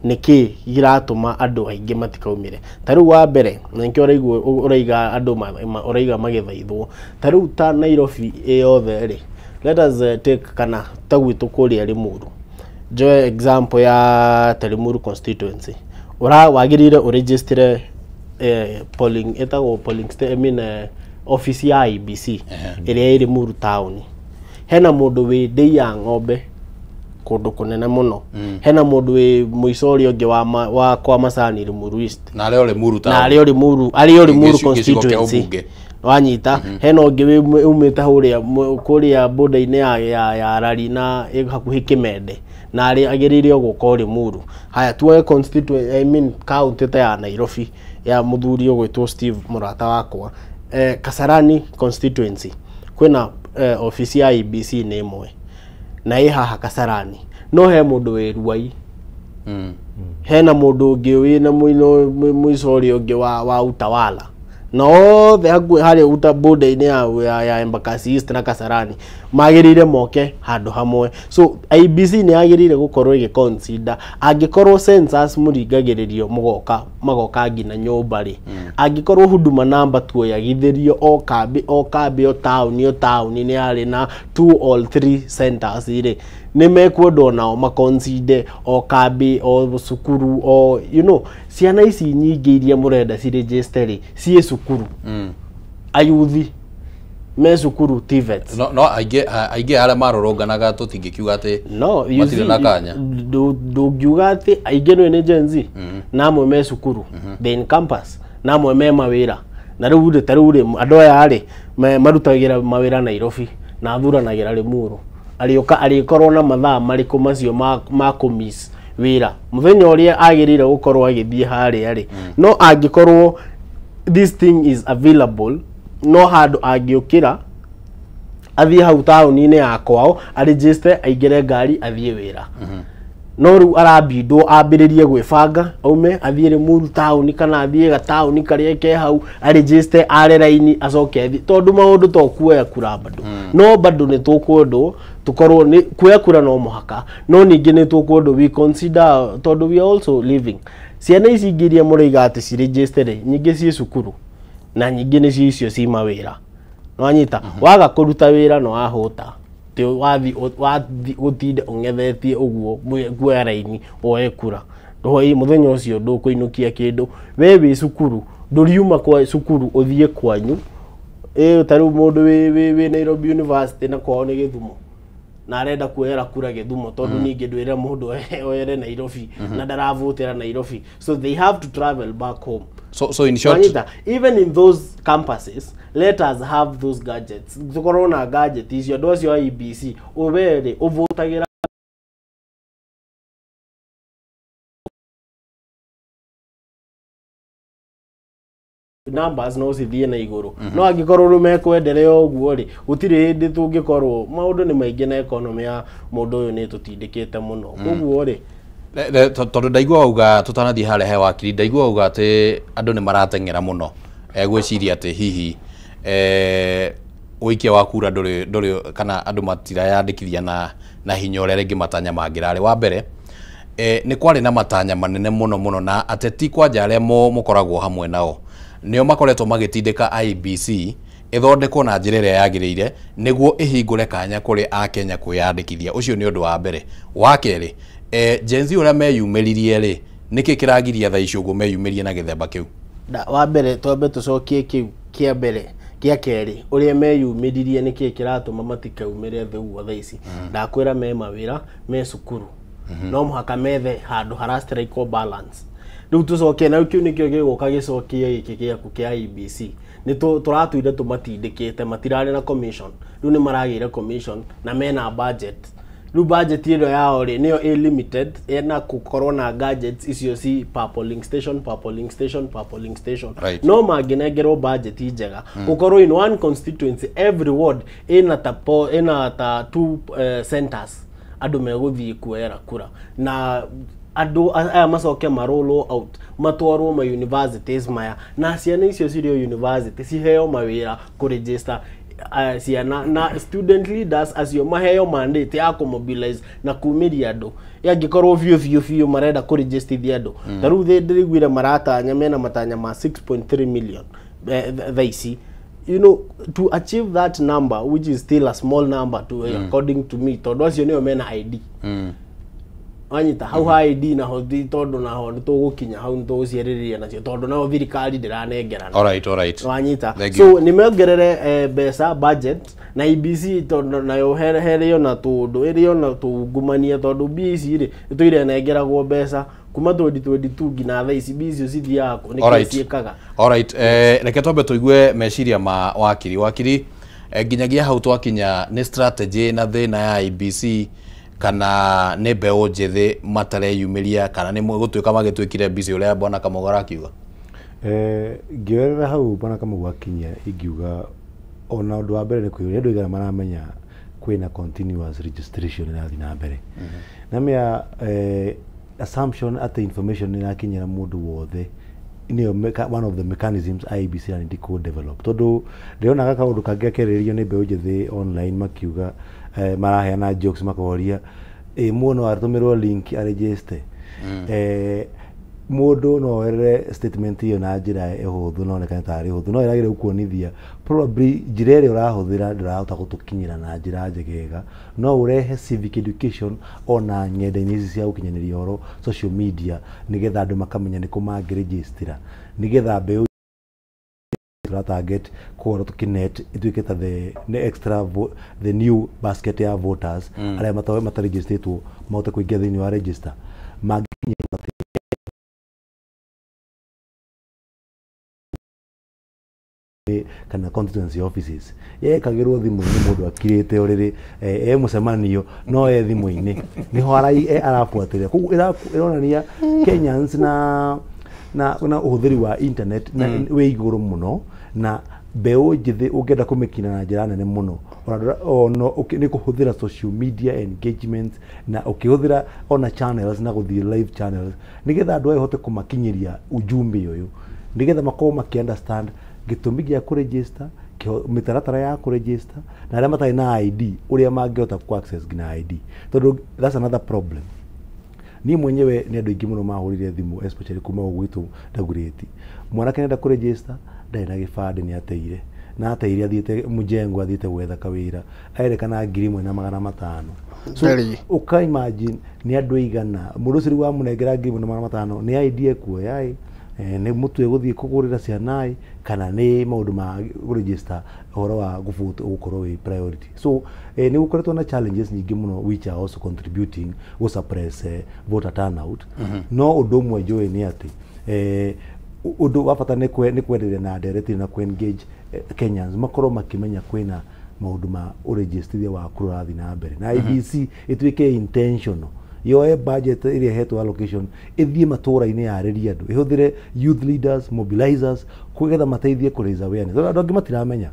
niki giratuma andu aingi matikaumire tariu wa mbere nikio uraiga andu uraiga magethaithwo tariu ta Nairobi yothe ri let us take kana tagwitu kuria Limuru jo example ya Limuru constituency wagirire uregistre polling office ya IBC iria iri Limuru town hena mundu wi ndei ya ng'ombe kundu kunene muno hena mundu wi muicori ungi wa kwa Macani Limuru East na ari Limuru town na ari Limuru constituency wanyita hena ungi wi umite kuria boda-ini ya Rari na hakuhi Kimende na ari agiririo guko Limuru haya tuwe constituency county ta ya Nairobi ya muthuri ugwitwo Steve murata wakwa Kasarani constituency kwina ofisi ya IBC ni imwe na haha Kasarani no he mundu wi Ruai hena mundu ungi wi na muicori ungi wa Utawala no the hari uta boda-ini ya Embakasi East na Kasarani magirire moke handu hamwe so IBC ni agirire gukorwo igiconsider angikorwo census muringagiririo magoka ngina nyumba ri angikorwo huduma number tuoyagithirio o kambi o town ni ari na 2 or 3 centers ri ni mekwendo nao maconsider o kambi o sukuru o you know ciana ici nyingi iria murenda ci register cie sukuru ayuthi me sukuru TVET no aige ara maroronganaga tutingikiuga ati no matire na kanya ndugiuga ati aige no ni Gen Z na amwe me sukuru then campus na amwe me mawira na riu taruri andu aya ari marutagira mawira Nairobi na thuranagira Limuru arikorwo na mathaa mariku macio ma kumis wira muthenya uria agirire gukorwo agithie haria ri no angikorwo this thing is available no handu angiukira athie hau tauni-ini ya kwao aregister aingire ngari athie wira no riu arabindwo ambiririe gwibanga aume athiire muru tauni kana athie ga tauni karia ke hau aregister are raini acoke athie tondu maundu to kuoya kura bado no bado ni tukwendo tukorwo ni kuoya kura no muhaka no ningi ni tukwendo we consider tondu we also living ciana ici ingiria muriga ati ci register nyingi ci cukuru na nyingi ni cicio ci mawira no anyita waga kuruta wira no ahuta te wathi gutinde ungethetie uguo kuoya raini oe kura ndoi muthenya ucio ndukuinukia kindu we wi cukuru nduriuma kwa cukuru uthie kwanyu taru mundu we Nairobi University na kwao ni Githumo na arenda kuoyera kura Githumo tondu ningi ndwire mundu oyere Nairobi na ndaravutira Nairobi so they have to travel back home. So in short, even in those campuses, let us have those gadgets. The corona gadget is your does your IBC. Overe ovutagira numbers no cithie na iguru no angikorwo rume kwenderea uguo ri gutire hindi tungikorwo maundu ni maingi na economy ya mundu uyu ni tutindikite muno uguo ri tondu ndaigua uga tutanathi hare he wakiri ndaigua uga ati andu ni maratengera muno gwiciria ati hihi uikia wa kura nduri kana andu matirayandikithia na hinya uria ringi matanya mangirari wa mbere ni kwari na matanya manene muno na ateti kwanja aria mukoragwo hamwe nao nio makoretwo magitindika IBC ithondekwo na njira iria yagiriire niguo ihingure kanya kuri a Kenya kwiyandikithia ucio ni undu wa mbere wa keri Gen Z uria meyumiririe ri niki kiragiria tha icio uguo meyumirie na githemba kiu wa mbere twambe tucokie kiu kia mbere kia keri uria meyumiririe niki kiratuma matikaumire thau tha ici ndakwira me mawira me cukuru no muhaka methe handu hara strike balance riu tucokie na kiu nikio giguka gicokie iki giaku kia IBC ni turatuire tumatindikite matirari na commission riu ni maragire commission na mena budget riu budget ino yao ri niyo limited ena kukorwo na gadgets icio ci per polling station right. No manginengerwo budget njega ukorwo in one constituency every ward ina ta two centers andu meguthie kuoyera kura na andu aya macoke roll out matwarwo ma universities maya na ciana icio cirio university ciheo mawira ku register ciana na student leaders acio maheo mandate ya ku mobilize na kumiria andu yangikorwo biu marenda ku register andu taru ndiriguire maratanya mena matanya ma 6.3 million thaici you know to achieve that number which is still a small number to according to me tondu acio nio mena ID anyita hau ID na hothi tondu na ho tugukinya hau tuguciriria nacio tondu na thirikari ndiranengerana alright anyita so nimeongerere besa budget na IBC tondu nayo herio na tundu irio na tungumania tondu BC ri tuire nengeragwo besa kuma 2022 ngina tha ici bicio cithiako nikiciekaga alright reke twambe tuigue meciria ma wakiri nginyagia hau twakinya ni strategy na thina ya IBC kana ne beo njethi matareyumiria kana ni gutwika magitwikire bici uria bwana Kamogora akiuga ngĩoerera hau bwana Kamogora akinya ingiuga ona undu wa mbere ni kwĩyũria andũ igana maramenya kwĩna continuous registration ĩrathiĩ na mbere na mĩa assumption at the information ĩrakinyĩra mũndũ wothe one of the mechanisms IBC need to develop tondu ndionaga kaundu kangi akerĩrio nĩ mbeũ njethi online makiuga maraheana jokes makoria muno aratumirwo link a register mundu no were statement iyo na njira ihuthu no nekana tari huthu no iragire kuonithia probably njira ĩrĩa ũrahũthĩra ndĩrahota gũtũkinyĩra na njira njegega no urehe civic education ona ng'enda-inĩ ici cia ũkinyanĩria ũhoro social media nigetha andũ makamenya nĩ kũ mangĩregistera nigetha mbeũ target kuhoro tukinet ituike ta the new basket ya voters aria mataregistrĩtwo mahote kũingĩra thĩinĩ wa register kana constituency offices yekagirwo thimu-inĩ mũndũ akirĩte ũrĩrĩ mũcemanio no thimũ-inĩ niho arabuatĩrĩra koguo ĩronania Kenyans na ũhũthĩri wa internet wĩ igũrũ mũno na mbeũ njĩthĩ ũngĩenda kũmĩkinya na njĩra nene mũno nĩ kũhũthĩra social media engagement na ũkĩhũthĩra ona channels na gũthiĩ live channels nĩgetha andũ ahote kũmakinyĩria ujumbe ũyũ nĩgetha makorwo makĩ-understand gĩtũmi gĩa kũregister mĩtaratara ya kũregister na arĩa matarĩ na ID ũrĩa mangĩhota ku-access nginya ID tondũ that's another problem. Niĩ mwenyewe nĩ andũ aingĩ mũno mahũrire thimũ especially kuma gwitũ Dagoretti mwanake nenda kũregister ndarĩ na gĩbandĩ nĩ ateire na ateire athiĩte Mũjengo athiĩte gwetha kawĩra aerekana 1,500 so ũka-imagine nĩ andũ aigana mũndũ ũcio wa mũnengera 1,500 nĩ ID ekuoya nĩ mũtwe gũthiĩ kũgũrĩra ciana kana nĩ maũndũ ma register ũhoro wa gũvote gũkorwo wĩ priority so nĩ gũkoretwo na challenges nyingĩ mũno which are also contributing to suppress voter turnout no ũndũ ũmwe njũĩ nĩ atĩ ũndũ wa bata nĩ kwenderea na direct na ku-engage Kenyans makorwo makĩmenya kwĩna maũndũ ma ũregistithia wa kũrathiĩ na mbere na IEBC ĩtuĩke intentional yoe budget ĩrĩa hetwo allocation ĩthiĩ matũra-inĩ yarĩrie andũ ĩhũthĩre youth leaders mobilizers kũgetha mateithie kũ-raise awareness andũ angĩ matiramenya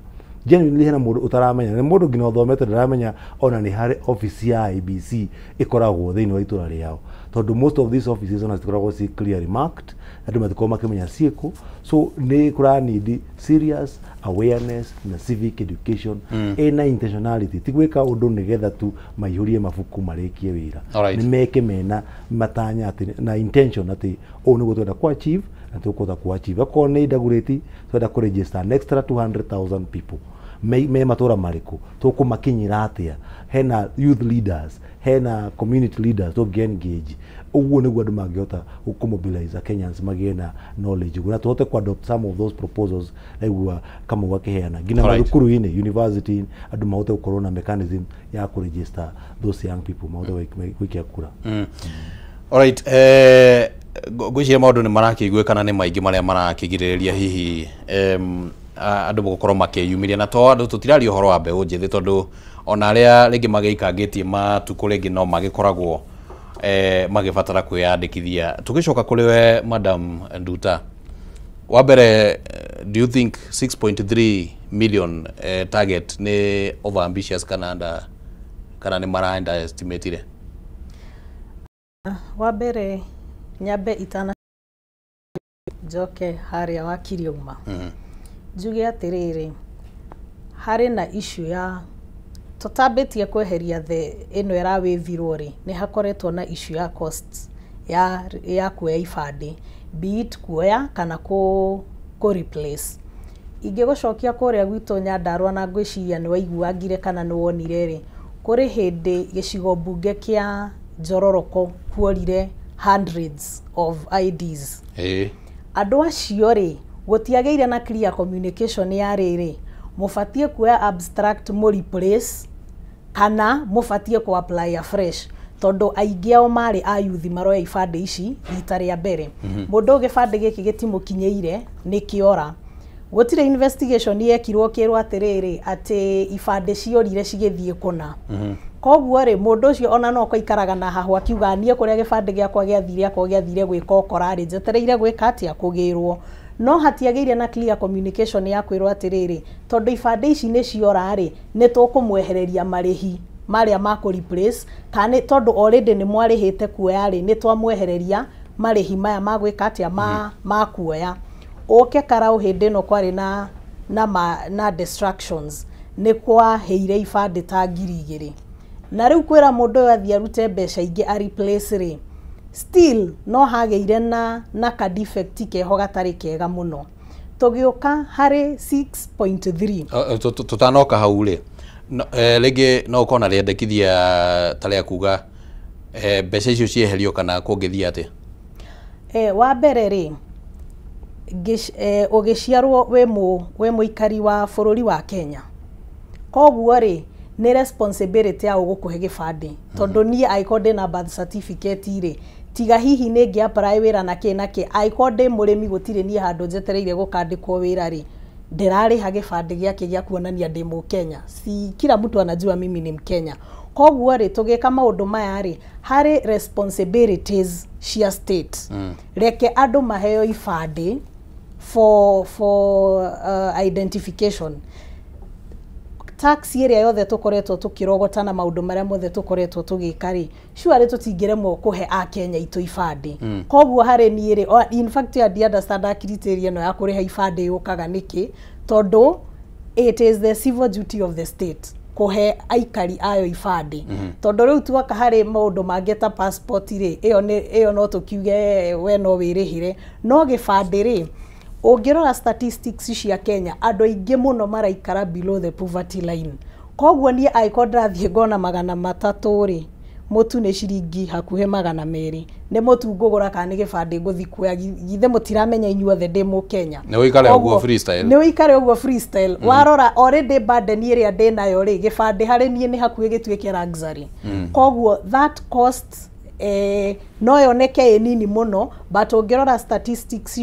genuinely hena mũndũ utaramenya nĩ mũndũ nginya ũthomete ndaramenya ona nĩ harĩ office ya IEBC ĩkoragwo thĩinĩ wa itũra rĩao tondũ most of these offices ona citikoragwo ci clearly marked andũ matikoragwo makĩmenya ciĩkũ so nĩ kũra need serious awareness na civic education ĩna intentionality ti gwĩka ũndũ nĩgetha tu maihũrie mabuku marĩkie wĩra nĩ meke mena matanya atĩ na intention atĩ ũũ nĩguo twenda ku-achieve na tũkũhota ku-achieve akorwo nĩ Dagoretti twenda kũ-register an extra 200,000 people me matũra marĩkũ tũkũmakinyĩra atĩa hena youth leaders hena community leaders tũngĩ-engage ũguo nĩguo andũ mangĩhota kũ-mobilize Kenyans magĩe na knowledge na tũhote ku-adopt some of those proposals naiguo kama gwakiheana nginya mathukuru-inĩ university andũ mahote gũkorwo na mechanism ya kũ-register those young people mahote gũikia kura. Alright, ngwĩciria maũndũ nĩ marakĩiguĩka kana nĩ maingĩ marĩa marakĩgirĩrĩria hihi andũ gũkorwo makĩyumĩria na to andũ tũtiraria ũhoro wa mbeũ njĩthĩ tondũ ona arĩa rĩngĩ magĩikangĩtie matukũ rĩngĩ no magĩkoragwo magĩbatara kwĩyandĩkithia tũgĩcoka kũrĩ we Madam Nduta wa mbere do you think 6.3 million target nĩ over ambitious kana nĩ mara underestimate wa mbere nyambe itana njoke harĩa wakiri uma njuge atĩrĩrĩ harĩ na issue ya tũtambĩtie kweheria ĩno ĩrawĩthirwo rĩ nĩ hakoretwo na issue ya cost ya kuoya ibandĩ be it kuoya kana ku replace ingĩgũcokia kũrĩa gwitũ Nyandarua na ngwĩciria nĩ waiguagire kana nĩ wonire rĩ kũrĩ hĩndĩ gĩcigo mbunge kĩa Njororoko kuorire hundreds of IDs andũ acio rĩ gũtiagĩire na clear communication ya rĩrĩ mũbatie kuoya abstract mo replace kana mũbatie ku apply afresh tondũ aingĩ ao marĩ a youth maroya ibandĩ ici rita rĩa mbere mũndũ gĩbandĩ gĩkĩ gĩtimũkinyĩire nĩ kĩora gũtirĩ investigation yekirwo kĩrwo atĩrĩrĩ atĩ ibandĩ ciorire cigĩthiĩ kũna koguo rĩ mũndũ ũcio ona no kwaikaraga na hahu akiuga niĩ kũrĩa gĩbandĩ gĩakwa gĩathire gwĩka ũkora rĩ njetereire gwĩka atĩa kũgĩrwo no hatiagĩire na clear communication ya kwĩrwo atĩrĩrĩ tondũ ibandĩ ici nĩ ciora rĩ nĩ tũkũmwehereria marĩhi marĩa ma kũ replace kana tondũ already nĩ mwarĩhĩte kuoya rĩ nĩ twamwehereria marĩhi maya ma gwĩka atĩa ma kuoya ũke karau hĩndĩ ĩno kwarĩ na distractions nĩ kwaheire ibandĩ ta 2,000 na rĩu kwĩra mũndũ ũyũ athiĩ arute mbeca ingĩ a replace rĩ still no hagĩire na ka defect keho gatarĩ kega mũno tũgĩũka harĩ 6.3 tutanoka hau rĩ rĩngĩ no ũkorwo na rĩendekithia ta rĩa kuga mbeca icio cieherio kana kũngĩthiĩ atĩa wa mbere rĩ ũgĩciarwo wĩ mũikari wa bũrũri wa Kenya koguo rĩ nĩ responsibility ya gũkũhe gĩbandĩ tondũ niĩ aiko ndĩna birth certificate rĩ tiga hihi nĩ ngĩ apply wĩra na kĩ angĩkorwo ndĩ mũrĩmi gũtirĩ niĩ handũ njetereire gũkandĩkwo wĩra rĩ ndirariha gibande giake gia kuonania ndi Mukenya. Si kila mtu anajua mimi ni Mkenya. Koguo ri tugika maundu maya ri hari responsibilities cia state. Reke andu maheo ibande for identification. Tax area yothe tukoretwo tukirogota na maundu maria mothe tukoretwo tugika ri sure tutingiremwo kuhe a Kenya itu ibande. Koguo hari ni ri in fact I understand criteria no ya kuriha ibande yukaga niki tondu it is the civil duty of the state kuhe aikari ayo ibande. Tondu riu tuaka hari maundu mangeta passport ri iyo no tukiuge we no wirihire no gibande ri ungirora statistics cia Kenya andu aingi muno maraikara below the poverty line. Koguo ni aikondrathie ngona 300 ri mutu ni ciringi hakuhe 200 ni mutu ngugura kana ni gibande nguthi kuya githe mutiramenya inyuothe ndi Mukenya. Ni wikare uguo freestyle. Ni wikare uguo freestyle. Warora already bande ni ria ndi nayo ri gibande hari ni hakuhe gitwike luxury. Koguo that cost no yoneke nini muno but ungirora statistics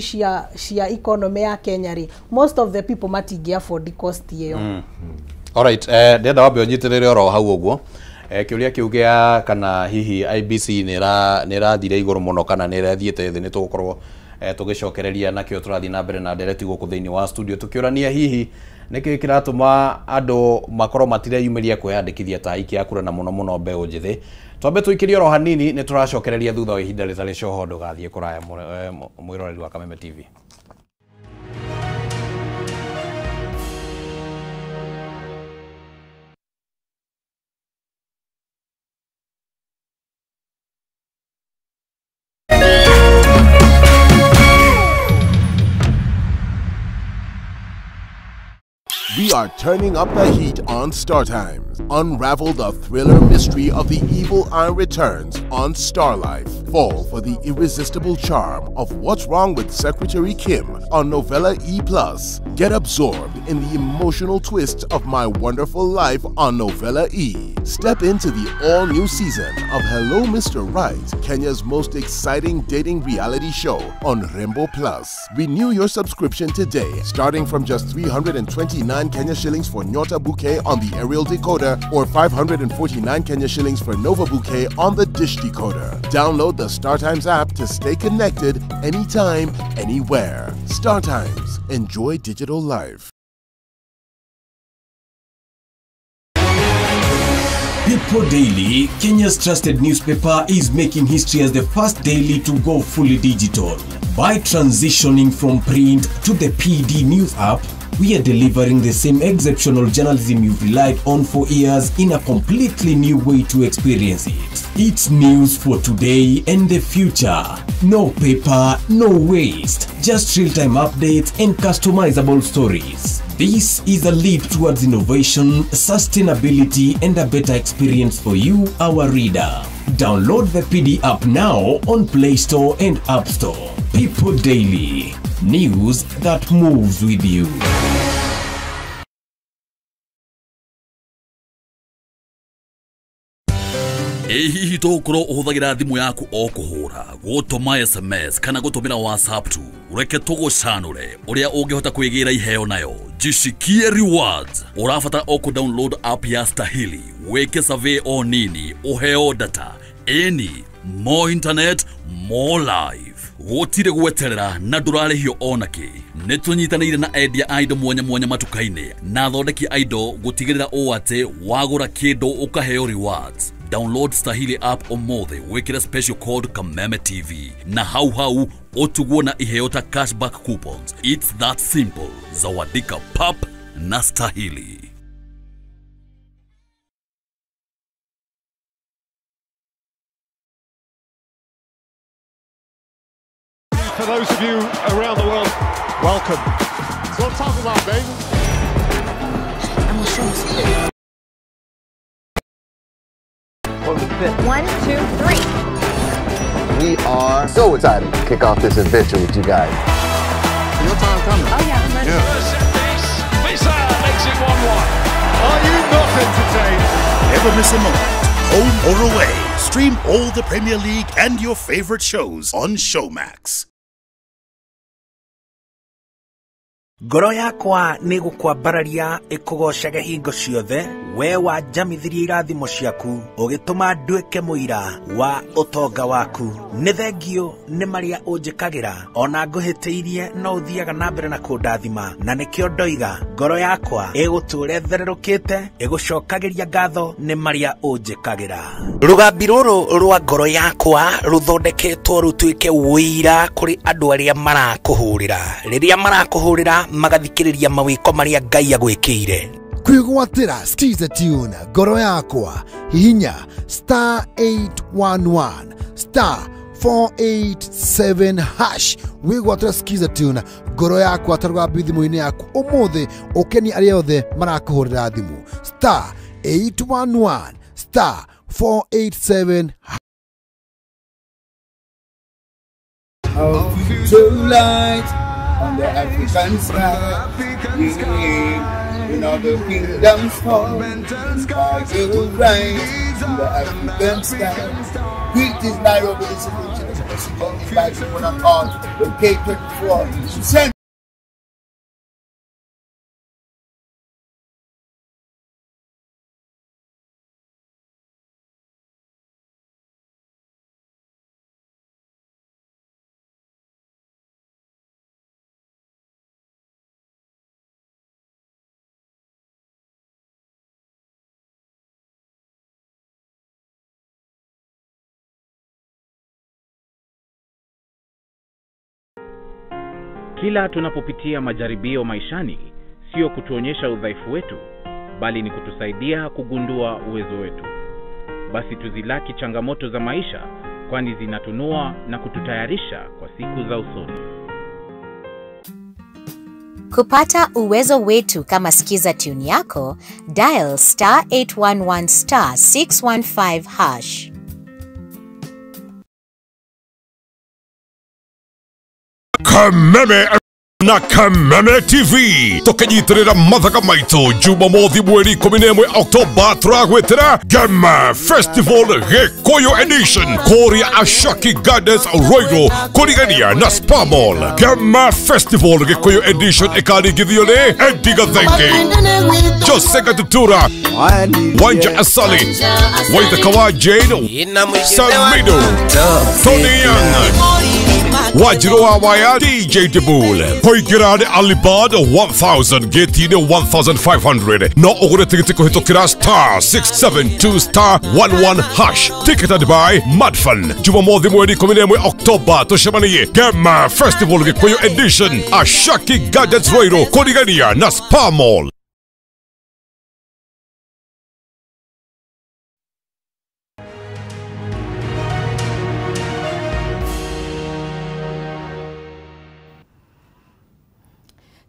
cia economy ya Kenya ri most of the people matingi afford cost iyo. All right, ndenda wambe unyitirire oro hau uguo kiuria kiugia kana hihi IBC nirathire iguru muno kana nirathiete thi ni tugukorwo tugicokereria nakio turathi na mbere na ndereti guku thiini wa studio tukiurania hihi niki kiratuma andu makorwo matireyumiria kwiyandikithia ta iki akura na muno mbeu njithi. Twambe tuikirie oro hanini ni turacokereria thutha wa ihinda ritari coho ndugathie kuraya mwiroreri wa Kameme TV. We are turning up the heat on Star Times. Unravel the thriller mystery of the evil eye returns on Star Life. Fall for the irresistible charm of What's Wrong with Secretary Kim on Novella E+. Get absorbed in the emotional twist of My Wonderful Life on Novella E. Step into the all-new season of Hello Mr. Right, Kenya's most exciting dating reality show on Rainbow Plus. Renew your subscription today, starting from just 329 Kenya shillings for Nyota Bouquet on the aerial decoder or 549 Kenya shillings for Nova Bouquet on the dish decoder. Download the StarTimes app to stay connected anytime, anywhere. StarTimes. Enjoy digital life. People Daily, Kenya's trusted newspaper, is making history as the first daily to go fully digital. By transitioning from print to the PD News app, we are delivering the same exceptional journalism you've relied on for years in a completely new way to experience it. It's news for today and the future. No paper, no waste. Just real-time updates and customizable stories. This is a leap towards innovation, sustainability, and a better experience for you, our reader. Download the PD app now on Play Store and App Store. People Daily. News that moves with you. Hihi tokorwo uhuthagira thimu yaku o kuhura gutuma SMS kana gutumira WhatsApp tu ureke tugucanure uria ungihota kwigira iheo nayo jishikie rewards urafata o ku download app ya Stahili weke survey o nini uheo data any more internet more life gutire gweterera na ndurarihio onaki nitunyitanire na endia aido mwanya matukaine na thondeki aido gutigirira o ate wagura kindu ukaheo rewards. Download Stahili app omothe wekira special code Kameme TV na hau otuguo na iheota cashback coupons. It's that simple. Zawadika pap na Stahili. For those of you around the world, welcome. So what talk about, baby? One, two, three. We are so excited to kick off this adventure with you guys. Your time coming. Oh yeah, I'm ready. Visa makes it 1-1. Are you not entertained? Never miss a moment, home or away. Stream all the Premier League and your favorite shows on Showmax. Ngoro yakwa nĩ gũkwambararia ĩkũgocage hingo ciothe, we wanjamithirie irathimo ciaku ũgĩtũma nduĩke mũira wa ũtonga waku. Nĩ thengio nĩ marĩa ũnjĩkagĩra, ona ngũhĩtĩirie no ũthiaga na mbere na kũndathima, na nĩkĩo ndoiga ngoro yakwa ĩgũtũũre thererũkĩte ĩgũcokagĩria ngatho nĩ marĩa ũnjĩkagĩra. Rũgambi rũrũ rwa ngoro yakwa rũthondeketwo rũtuĩke ũira kũrĩ andũ arĩa marakũhũrĩra. Rĩrĩa marakũhũrĩra magathikĩrĩria mawĩko marĩa Ngai agwĩkĩire. Kwĩgwatĩra Skiza Tune ngoro yakwa hihinya *811 *487 hash wĩgwatĩra Skiza Tune ngoro yakwa tarũgambi thimũ-inĩ yaku ũmũthĩ ũkeni arĩa othe marakũhũrĩra thimũ *811 *487 on the African sky, in all the kingdoms fall, by your right, in the African sky. Greet is Nairobi, this is the President by someone on the K24. Send Kila tunapopitia majaribio maishani, sio kutuonyesha udhaifu wetu, bali ni kutusaidia kugundua uwezo wetu. Basi tuzilaki changamoto za maisha, kwani zinatunua na kututayarisha kwa siku za usoni. Kupata uwezo wetu kama Skiza Tune yako, dial *811 *615 hash. Kameme na Kameme TV tukinyitĩrĩra mathaka maitũ Jumamothi mweri 11 Oktoba turagwetera Gema Festival Gĩkũyũ Edition kũrĩa Ashaki Gardens Roiro kũrigania na Spa Mall. Gema Festival Gĩkũyũ Edition ĩkarigithio nĩ Eddie Gathenge, Jose Gatutura, Wanja Asali, Waithaka wa Jane, Samido, Tony Young, Wajiro wa Waya, DJ Debule. Koigirade Alibad 1000 getine 1500. No ogure tikiti kuhitokira *672 *11 hash. Ticketed by Madfun. Jumamothi mweri 11 Oktoba tushemaniye Gema Festival Gĩkũyũ Edition Ashaki Gardens Roiro kũrigania na Spa Mall.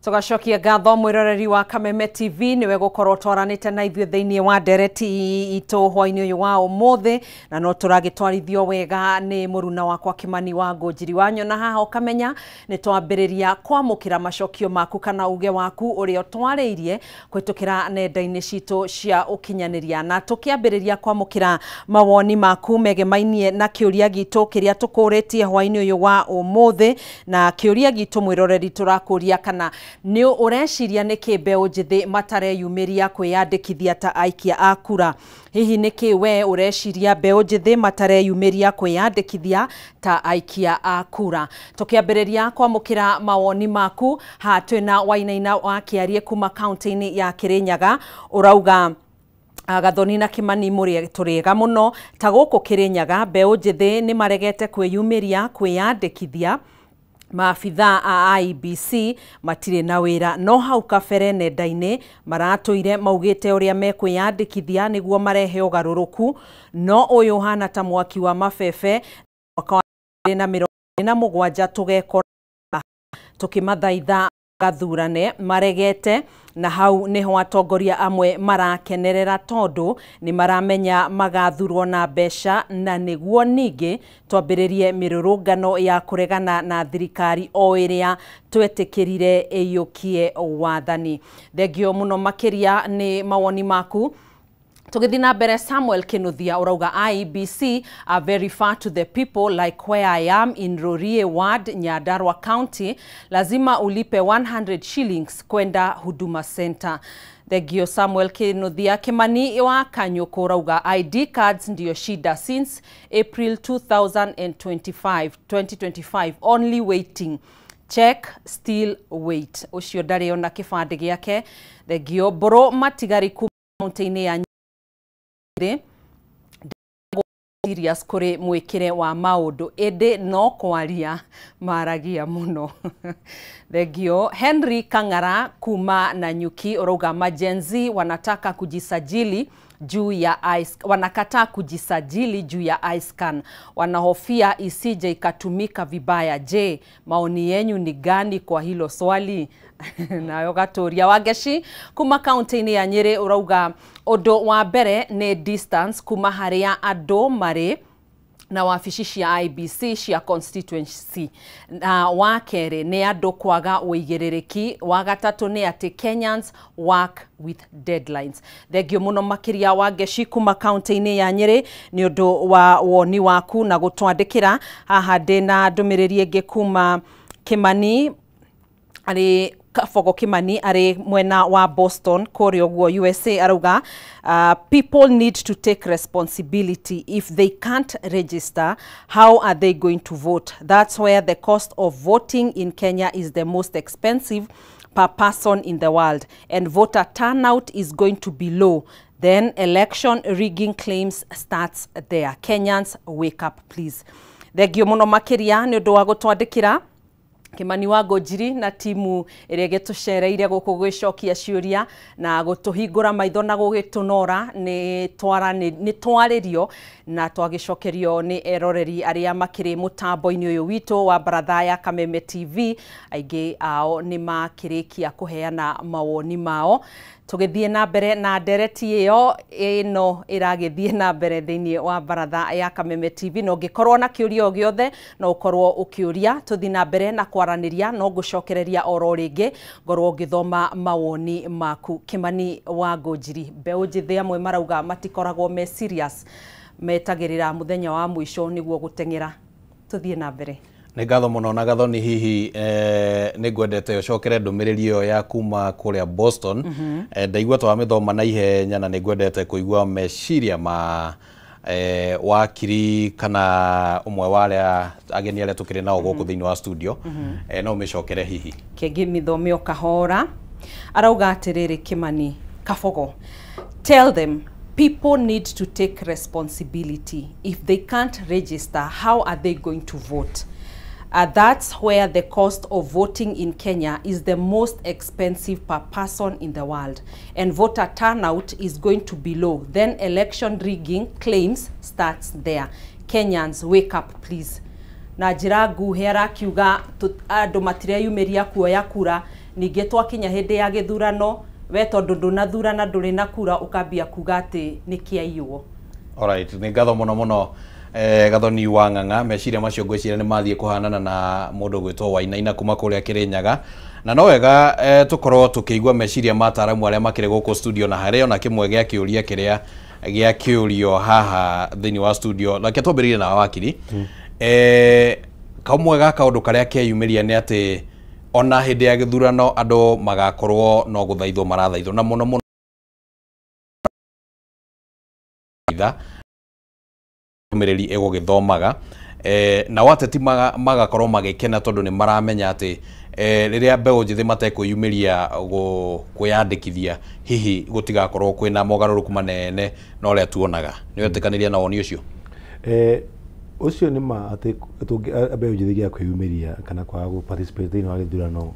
Tugacokia ngatho mwiroreri wa Kameme TV niwe gukorwo twaranite na ithuĩ thĩinĩ wa ndereti itũ hwainĩ ũyũ wa ũmũthĩ, na no tũragĩtwarithio wega nĩ mũruna wakwa Kimani wa Ngũnjiri wanyu, na haha ũkamenya nĩ twambĩrĩria kwamũkĩra macokio maku kana uge waku ũrĩa twarĩirie kũhĩtũkĩra nenda-inĩ citũ cia ũkinyanĩria, na tũkĩambĩrĩria kwamũkĩra mawoni maku megemainie na kĩũria gitũ kĩrĩa tũkũrĩtie hwainĩ ũyũ wa ũmũthĩ. Na kĩũria gitũ mwiroreri tũrakũria kana ni ureciria niki mbeũ njĩthĩ matareyumĩria kwĩyandĩkithia ta aikia a kura. Hihi niki we ureciria mbeũ njĩthĩ matareyumĩria kwĩyandĩkithia ta aikia a kura? Tukiambĩrĩria kwamũkĩra mawoni maku, ha twĩna Wainaina wa Kĩarie kuma kaunti-inĩ ya Kĩrĩnyaga, urauga Gathoni na Kimani mũrĩ tũrĩega mũno, ta gũkũ Kĩrĩnyaga mbeũ njĩthĩ nĩ maregete kwĩyumĩria kwĩyandĩkithia. Maabitha a IEBC matirĩ na wĩra, no hau kabere nenda-inĩ maratũire maugĩte ũrĩa mekwĩyandĩkithia nĩguo marehe ũgarũrũku, no ũyũ hana ta mwaki wa mabebe mwaka wa 2027 tũgekora tũkĩmathaitha gathurane maregete, na hau niho atongoria amwe marakenerera tondu ni maramenya magathurwo na mbeca, na niguo ningĩ twambĩrĩrie mĩrũrũngano ya kuregana na thirikari o ĩrĩa twetĩkĩrire ĩyũkie wathani. Thengio mũno makĩria ni mawoni maku. Tugithina mbere Samuel Kinuthia urauga IEBC are very far to the people, like where I am in Rorie Ward, Nyandarua County. Lazima ulipe 100 shillings kwenda Huduma Center. Thegio Samuel Kinuthia. Kimani wa Kanyuko urauga ID cards ndiyo shida since April 2025, only waiting. Check, still wait. Ucio ndari ona kibande giake. Thegio bro matigari kuma county-ini ya serious kuri mwikire wa maundu ende no kwaria maragia muno. Thegio Henry Kang'ara kuma Nanyuki urauga majenzi wanataka kujisajili juu ya wanakataa kujisajili juu ya iScan, wanahofia isije ikatumika vibaya. Je, maoni yenyu ni gani kwa hilo swali? Nayo Gaturia Wageshi kuma county-ini ya Nyeri urauga odo wa mbere ni distance kuma haria ando mari na wabici cia IEBC cia constituency. Wa kere ni andu kwaga uigirирiki. Wa gatatu ni ati Kenyans work with deadlines. Thegio muno makiria Wageshi kuma county-ini ya Nyeri ni undu wa woni waku na gutwandikira. Haha ndina ndumiriri ingi kuma Kimani ari Kafogo Kimani ari mwena wa Boston kuri ogwo USA arauga people need to take responsibility. If they can't register, how are they going to vote? That's where the cost of voting in Kenya is the most expensive per person in the world, and voter turnout is going to be low. Then election rigging claims starts there. Kenyans, wake up please. Thegio muno makiria ni undu wa gutwandikira Kimani wa Ngũnjiri na timu ĩrĩa gĩtũcereire gũkũ gwĩcokia ciũria na gũtũhingũra maitho na gũgĩtũnora nĩ twarĩrio na twagĩcokerio nĩ eroreri arĩa makĩrĩ mũtambo-inĩ ũyũ witũ wa Baratha ya Kameme TV. Aingĩ ao nĩ makĩrĩkia kũheana mawoni mao. Tugithie na mbere na ndereti ĩyo ĩno ĩragĩthiĩ na mbere thĩinĩ wa Baratha ya Kameme TV. No ngĩkorwo na kĩũria o gĩothe no ũkorwo ũkĩũria, tũthiĩ na mbere na kwaranĩria, no ngũcokereria oro rĩngĩ ngorwo ngĩthoma mawoni maku. Kimani wa Ngũnjiri, mbeũ njĩthĩ amwe marauga matikoragwo me serious, metagĩrĩra mũthenya wa mũico nĩguo gũteng'era. Tũthiĩ na mbere. Nĩ ngatho mũno na Gathoni, hihi nĩ ngwendete ũcokere ndũmĩrĩri ĩyo ya kuma kũrĩa Boston. Ndaigua twamĩthoma na ihenya na nĩ ngwendete kũigua meciria ma wakiri kana ũmwe wa arĩa ageni arĩa tũkĩrĩ nao gũkũ thĩinĩ wa studio. No ũmĩcokere hihi. Kĩngĩ mĩthome o kahora. Arauga atĩrĩrĩ Kimani, Kafogo, tell them people need to take responsibility. If they can't register, how are they going to vote? That's where the cost of voting in Kenya is the most expensive per person in the world, and voter turnout is going to be low. Then election rigging claims starts there. Kenyans, wake up please. Na njĩra nguhĩ arakiuga andũ matireyumĩria kuoya kura, ningĩ twakinya hĩndĩ ya gĩthurano we tondũ ndũnathurana ndũrĩ na kura ũkambia kuga atĩ nĩ kĩaiywo. Alright, nĩ ngatho mũno mũno Gathoni wa Ng'ang'a. Meciria macio ngwĩciria nĩ mathiĩ kũhanana na mũndũ gwĩtwo Wainaina kuma kũrĩa Kĩrĩnyaga, na no wega tũkorwo tũkĩigua meciria ma ataaramu arĩa makĩrĩ gũkũ studio, na harĩ ona kĩmwe gĩa kĩũria kĩrĩa gĩa kĩũrio haha thĩinĩ wa studio. Reke twambĩrĩrie na wakiri. Kamwe ga kaũndũ karĩa keyumĩria nĩ atĩ ona hĩndĩ ya gĩthurano andũ magakorwo no gũthaithwo marathaithwo, na mũno mũno mĩrĩri ĩgũgĩthomaga na wateti magakorwo magĩkena tondũ nĩ maramenya atĩ rĩrĩa mbeũ njĩthĩ matekwĩyumĩria kwĩyandĩkithia hihi gũtigakorwo kwĩna mogarũrũku manene na ũrĩa tuonaga. Nĩ wetĩkanĩria na woni ũcio? Ucio nĩ ma atĩ mbeũ njĩthĩ gĩa kwĩyumĩria kana kwaga gũ-participate thĩinĩ wa gĩthurano,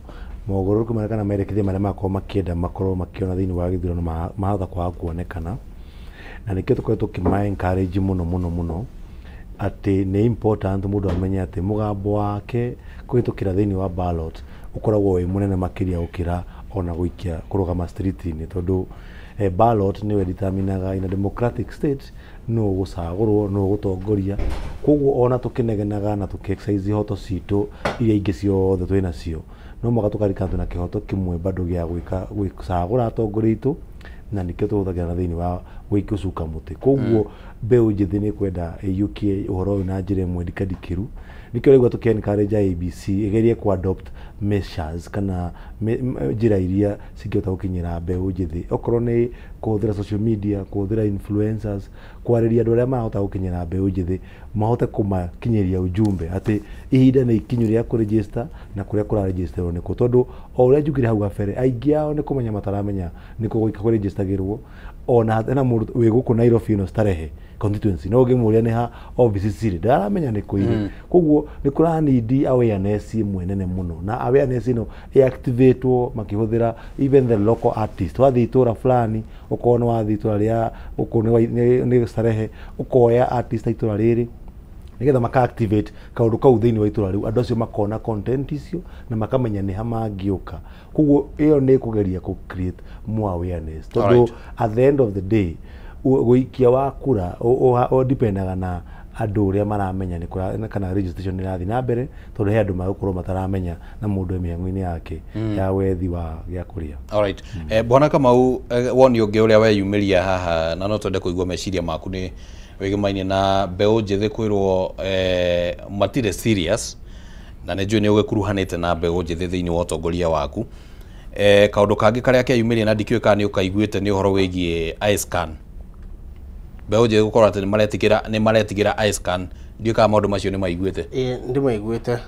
mogarũrũku marĩa kana merekithia marĩa makorwo makĩenda makorwo makĩona thĩinĩ wa gĩthurano mahota kwaga kuonekana, na nĩkĩo tũkorwo tũkĩma-encourage mũno atĩ nĩ important mũndũ amenye atĩ mũgambo wake kũhĩtũkĩra thĩinĩ wa ballot ũkoragwo wĩ mũnene makĩria gũkĩra ona gũikia kũrũgama street-inĩ, tondũ ballot nĩwe determinaga in a democratic state no gũcagũrwo no gũtongoria. Koguo ona tũkĩnegenaga na tũkĩ-exercise ihoto citũ iria ingĩ ciothe twĩnacio, no mũhaka tũkarikana twĩna kĩhoto kĩmwe bado gĩa gũcagũra atongoria aitũ na nikio tuhuthagira na thiini wa guikucuka muti koguo mbeu njithi ni kwenda yukie uhoro na njira imwe ndikadikiru nikio rigwa tukencourage ABC igerie ku adopt measures kana njira iria cingihota gukinyira mbeu njithi okorwo ni kuhuthira social media kuhuthira influencers kwariria andu aria mahota gukinyira mbeu njithi mahote kumakinyiria ujumbe ati ihinda ni ikinyu ria ku register na kuria kura register ni ku tondu o uria njugire hau gabere aingi ao ni kumenya mataramenya ni kugoika ku registergirwo ona na mundu wi guku Nairobi no starehe constituency no ngimuria ni ha office ciri ndaramenya ni kuire koguo ni kuranidi awareness imwe nene muno na awareness ino activatewo makihuthira even the local artist wathi itura fulani ukona wathi itura ria ukone ni starehe ukoya artist itura riri nigetha maka activate kaundu kau thiini wa itura riu andu acio makona content icio na makamenya ni ha mangiuka koguo iyo ni kugeria ku create more awareness tondu at the end of the day guikia wa kura o dependaga na andu uria maramenya ni kana registration irathi na mbere tondu he andu magukorwo mataramenya na mundu emiangu-ini yake ya wethi wa gya kuria. Alright. Bwana Kamau woni ungi uria weyumiria haha na no twende kuigua meciria maku ni wigimainie na mbeu njithi kwirwo matire serious na ne ni ugikuruhanite na mbeu njithi thiini wa utongoria waku kaundu kangi karia keyumiria na ndikio kana ni ukaiguite ni uhoro wigie iScan mbeu njithi gukorwo ati ni maretigira iScan ndio ka maundu macio ni maiguite ndi maiguite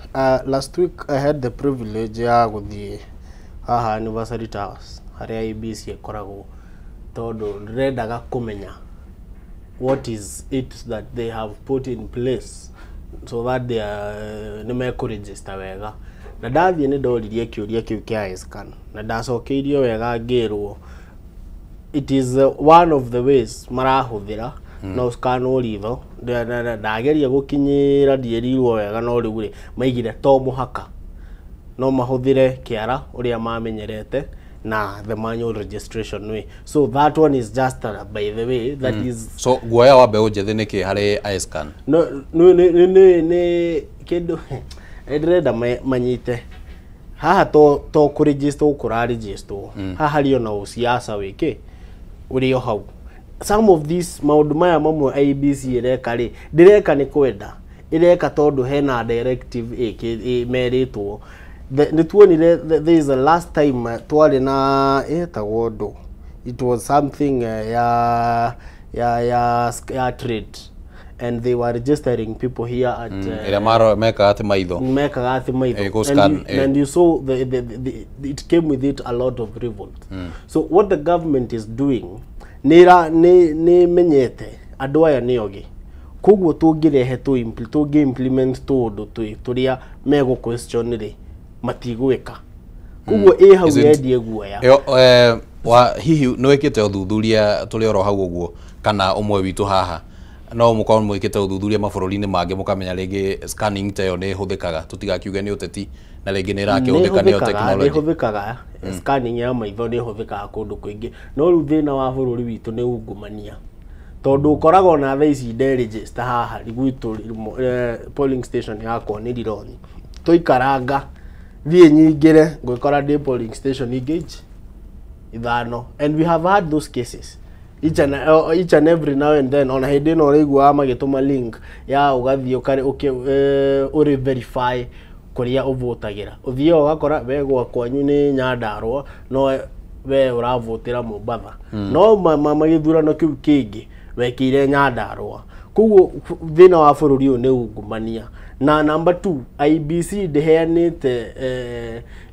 last week I had the privilege ya guthie haha Anniversary Towers haria ABC ikoragwo tondu ndirendaga kumenya what is it that they have put in place so that they are register wega na ndathie ni ndoririe kiuria kiu kia iScan na ndacokeirio wega ngirwo it is one of the ways marahuthira no scan ulitho ndageria gukinyira ndierirwo wega no riu ri maigire to muhaka no mahuthire kiara uria mamenyerete na the manual registration way so that one is just by the way that is so guoya wa mbeu njithi niki hari iScan no kindu edreda manyite haha to ku register ukura register haha rio na usiasa wiki urio hau some of these maundu maya mamwe ABC ireka ri direka ni kwenda ireka tondu hena directive meritwo there is a last time twali na etagwo it was something ya trade and they were registering people here at meka ati maitho and you saw it came with it a lot of revolt so what the government is doing ni menyete andu aya ni ogi koguo tungirehe tungi implement tundu turia mego question ri matigwika koguo hau yendie guoya wa hihi no wikite uthuthuria tuli oro hau uguo kana umwe witu haha no mukorwo mwikite uthuthuria mabururi-ini mangi mukamenya ringi scanning tayo ni huthikaga tutigakiuge ni uteti na ringi ni rakihũthĩka ni technology ni huthikaga scanning ya maitho ni huthikaga kundu kwingi no riu thina wa bururi witu ni ungumania tondu ukoragwo na thaa ici register haha rigwitu polling station yakwa ni Rironi tuikaranga thie nyingire ngwikora ndi polling station engage ithano and we have had those cases each and every now and then on hindi no rigwa magituma link ya ugathio kare uri verify kuria uvotagira uthio ugakora wegwa kwanyu ni Nyandarua no we uravotira Mombatha no magithurano kiu kingi wekire Nyandarua koguo thina wa bururi uyu ni ungumania na number 2 IBC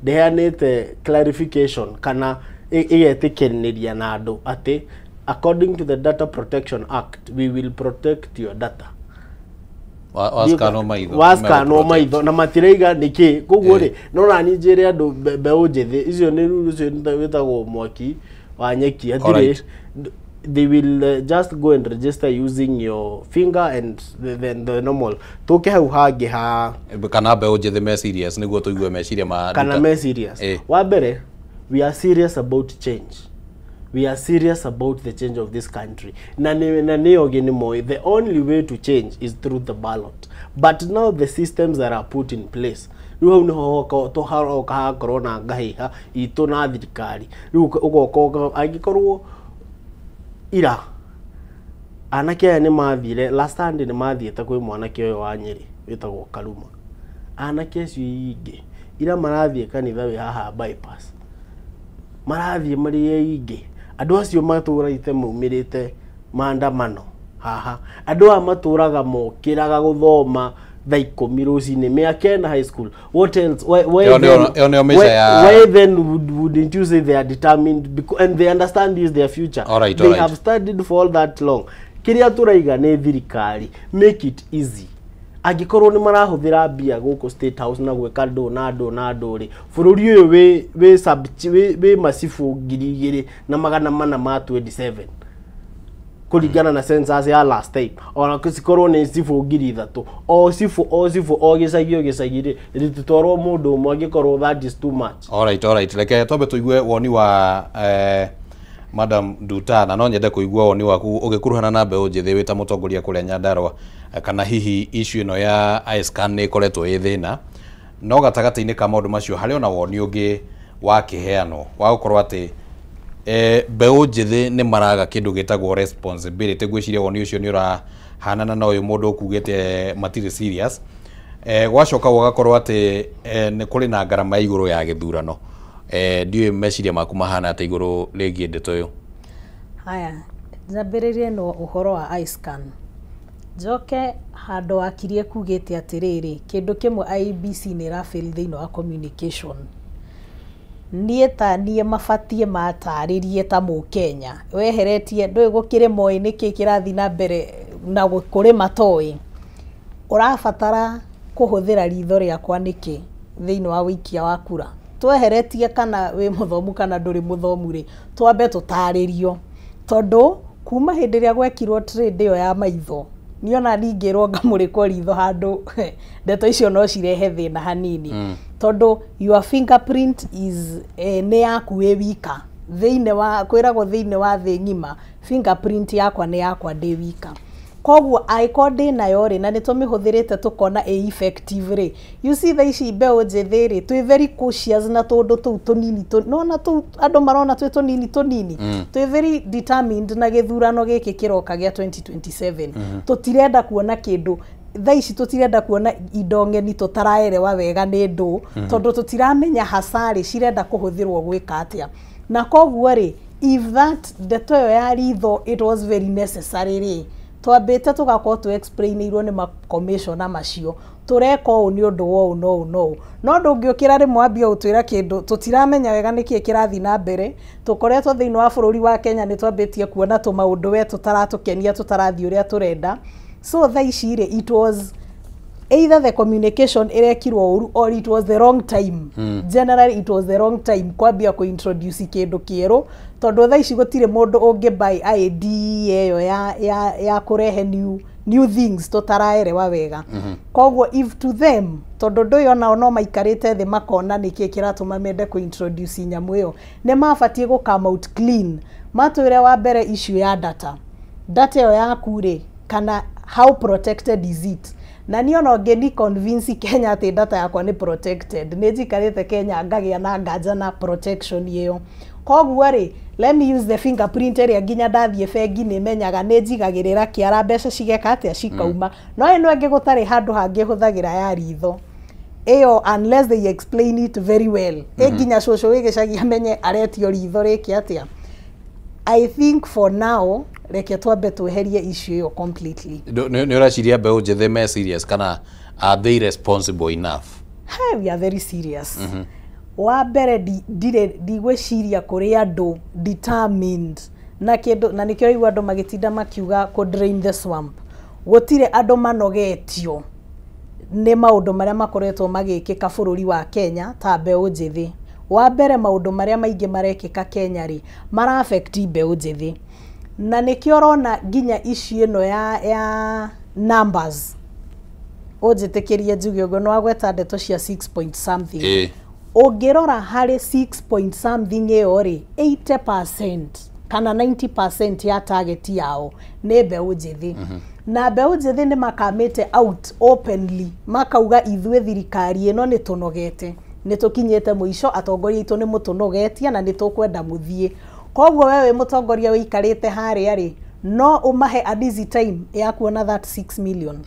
dehanite clarification kana igetikiriria na andu ati according to the Data Protection Act we will protect your data waskano maitho na matireiga niki koguo ri no rani njire andu mbeu njithi icio ni rucio witagwo mwaki wa nyeki atire they will just go and register using your finger and the normal toke hau hangi ha kana mbeu njithi me serious niguo tuigue meciria ma kana me serious wa mbere we are serious about change we are serious about the change of this country na ni ogeni mo the only way to change is through the ballot but now the systems that are put in place riu no hoko to haro ka corona ngahiha itu na thirikari riu ugoko angikorwo ira anake aya nĩ mathire last Sunday nĩ mathiĩte kwĩ mwanake ũyũ wa Nyeri wĩtagwo Karuma. Anake acio ingĩ ira marathiĩ kanitha wĩ haha bypass, marathiĩ marĩ ingĩ, andũ acio matũraite maumĩrĩte maandamano haha, andũ aya matũraga mokĩraga gũthoma thaa 10 rũcinĩ mĩaka na high school. What else? Why then wouldn't you say they are determined because, and they understand this their future? They have studied for all that long. Kiria turaiga nĩ thirikari, make it easy. Agikorwo nĩ marahuthira mbia gũkũ State House na gwĩka ndũ ri bũrũri ũyũ wĩ masifu 2,427 kuringana na census ya last time, ona kusikorwo nĩ sifu 3,000 o gĩcagi ritutwarwo mũndũ ũmwe angĩkorwo that is too much. Alright, reke twambe tuigue woni wa Madam Nduta, na no nyende kuigua woni waku ũgĩkuruhana na mbeũ njĩthĩ wĩta mũtongoria kũrĩa Nyandarua, kana hihi issue ĩno ya iScan nĩ ĩkoretwo ĩ thĩna, no gatagatĩ-inĩ ka maũndũ macio harĩ ona woni ũngĩ wa kĩheano wa gũkorwo atĩ mbeũ njĩthĩ nĩ maraga kĩndũ gĩtagwo responsibility. Gwĩciria woni ũcio nĩ ũrahanana na ũyũ mũndũ ũkugĩte matirĩ serious, gwacoka gũgakorwo atĩ nĩ kũrĩ na ngarama ya igũrũ ya gĩthurano. Ndiũĩ meciria maku mahana atĩ igũrũ rĩgiĩ ndeto ĩyo. Haya, njambĩrĩrie no ũhoro wa iScan. Njoke handũ wakirie kugĩte atĩrĩrĩ, kĩndũ kĩmwe IEBC nĩ ĩrafail thĩinĩ wa communication. Niĩ mabatie matarĩrie ta Mũkenya weheretie ndũĩ gũkĩrĩ moĩ nĩkĩ kĩrathi na mbere na kũrĩ matoĩ. Ũrabatara kũhũthĩra ritho rĩakwa nĩkĩ thĩinĩ wa wĩikia wa kura. Tweheretie kana wĩ mũthomu kana ndũrĩ mũthomu rĩ, twambe tũtarĩrio, tondũ kuma hĩndĩ ĩrĩa gwekirwo trade ĩyo ya maitho niona ningĩrwo ngamũrĩkwo ritho handũ ndeto icio no cirehe thĩna hanini, tondũ your fingerprint is nĩ yaku wĩ wika thĩinĩ wa kwĩragwo thĩinĩ wa thĩ ng'ima, fingerprint yakwa nĩ yakwa ndĩ wika. Koguo aĩkorwo ndĩ nayo rĩ na nĩ tũmĩhũthĩrĩte tũkona ĩ effective rĩ, you see thaa ici mbeũ njĩthĩ rĩ twĩ very cautious na tũndũ tũu tũnini nona tũu andũ marona twĩ tũnini twĩ very determined na gĩthurano gĩkĩ kĩroka gĩa 2027. Tũtirenda kuona kĩndũ thaa ici, tũtirenda kuona indo ng'eni tũtaraerewa wega nĩ ndũ, tondũ tũtiramenya hasarĩ cirenda kũhũthĩrwo gwĩka atĩa. Na koguo rĩ, if that ndeto ĩyo ya ritho it was very necessary rĩ, twambĩte tugakorwo tu explainirwo nĩ ma commissioner macio tureka ũũ nĩ ũndũ wa ũũ no ndũngĩũkĩra rĩmwe wambia gũtwĩra kĩndũ tũtiramenya wega nĩkĩ kĩrathi na mbere. Tũkoretwo thĩinĩ wa bũrũri wa Kenya nĩ twambĩtie kuona tũmaũndũ we tũtaratũkenia tũtarathiĩ ũrĩa tũrenda. So thaa ici rĩ, it was either the communication irekirwo ũru or it was the wrong time. Generally it was the wrong time kwambia kuintroduce kĩndũ kĩerũ, tondũ thaa ici gũtirĩ mũndũ ũngĩbuy ID ĩyo ya kũrehe new things tũtaraerewa wega. Koguo if to them, tondũ ndũĩ onao no maikarĩte thĩ makona nĩkĩ kĩratũma mende kuintroduce nyamũ ĩyo, nĩ mabatie gũ come out clean, matwĩre wa mbere issue ya data ĩyo yaku rĩ, kana how protected is it. Na niĩ ona ngeni convince Kenya atĩ data yakwa nĩ protected, nĩ njikarĩte Kenya ngagĩa na nganja na protection ĩyo. Koguo rĩ, let me use the fingerprint ĩrĩa nginya ndathiĩ bengi nĩ menyaga nĩ njigagĩrĩra kĩara mbeca cigeka atĩa cikauma. No ĩno ĩngĩ gũtarĩ handũ hangĩ hũthagĩra ya ritho ĩyo, unless they explain it very well. Nginya cũcũ wĩ gĩcagi amenye aretio ritho rĩkĩ atĩa. I think for now reke twambe tweherie issue ĩyo completely. Nĩ ũraciria mbeũ njĩthĩ me serious kana are they responsible enough? We are very serious. Wa mbere ndigwĩciria kũrĩ andũ determined na kĩndũ, na nĩkĩo igua andũ magĩtinda makiuga ku drain the swamp. Gũtirĩ andũ manogetio nĩ maũndũ marĩa makoretwo magĩkĩka bũrũri wa Kenya ta mbeũ njĩthĩ. Wa mbere maũndũ marĩa maingĩ marekĩka Kenya rĩ, mara affect mbeũ njĩthĩ, na nĩkĩo ũrona nginya issue ĩno ya numbers. Ũnjĩtĩkĩrie njuge ũguo, no agweta ndeto cia 6 point something. Ũngĩrora harĩ 6 point something ĩyo rĩ, 80% kana 90% ya target yao nĩ mbeũ njĩthĩ. Na mbeũ njĩthĩ nĩ makamĩte out openly makauga ithuĩ thirikari ĩno nĩ tũnogete, nĩ tũkinyĩte mũico, atongoria aitũ nĩ mũtũnogetie na nĩ tũkwenda mũthiĩ. Koguo wewe mutongoria wikarite haria ri no umahe a busy time ya kuona that 6 million.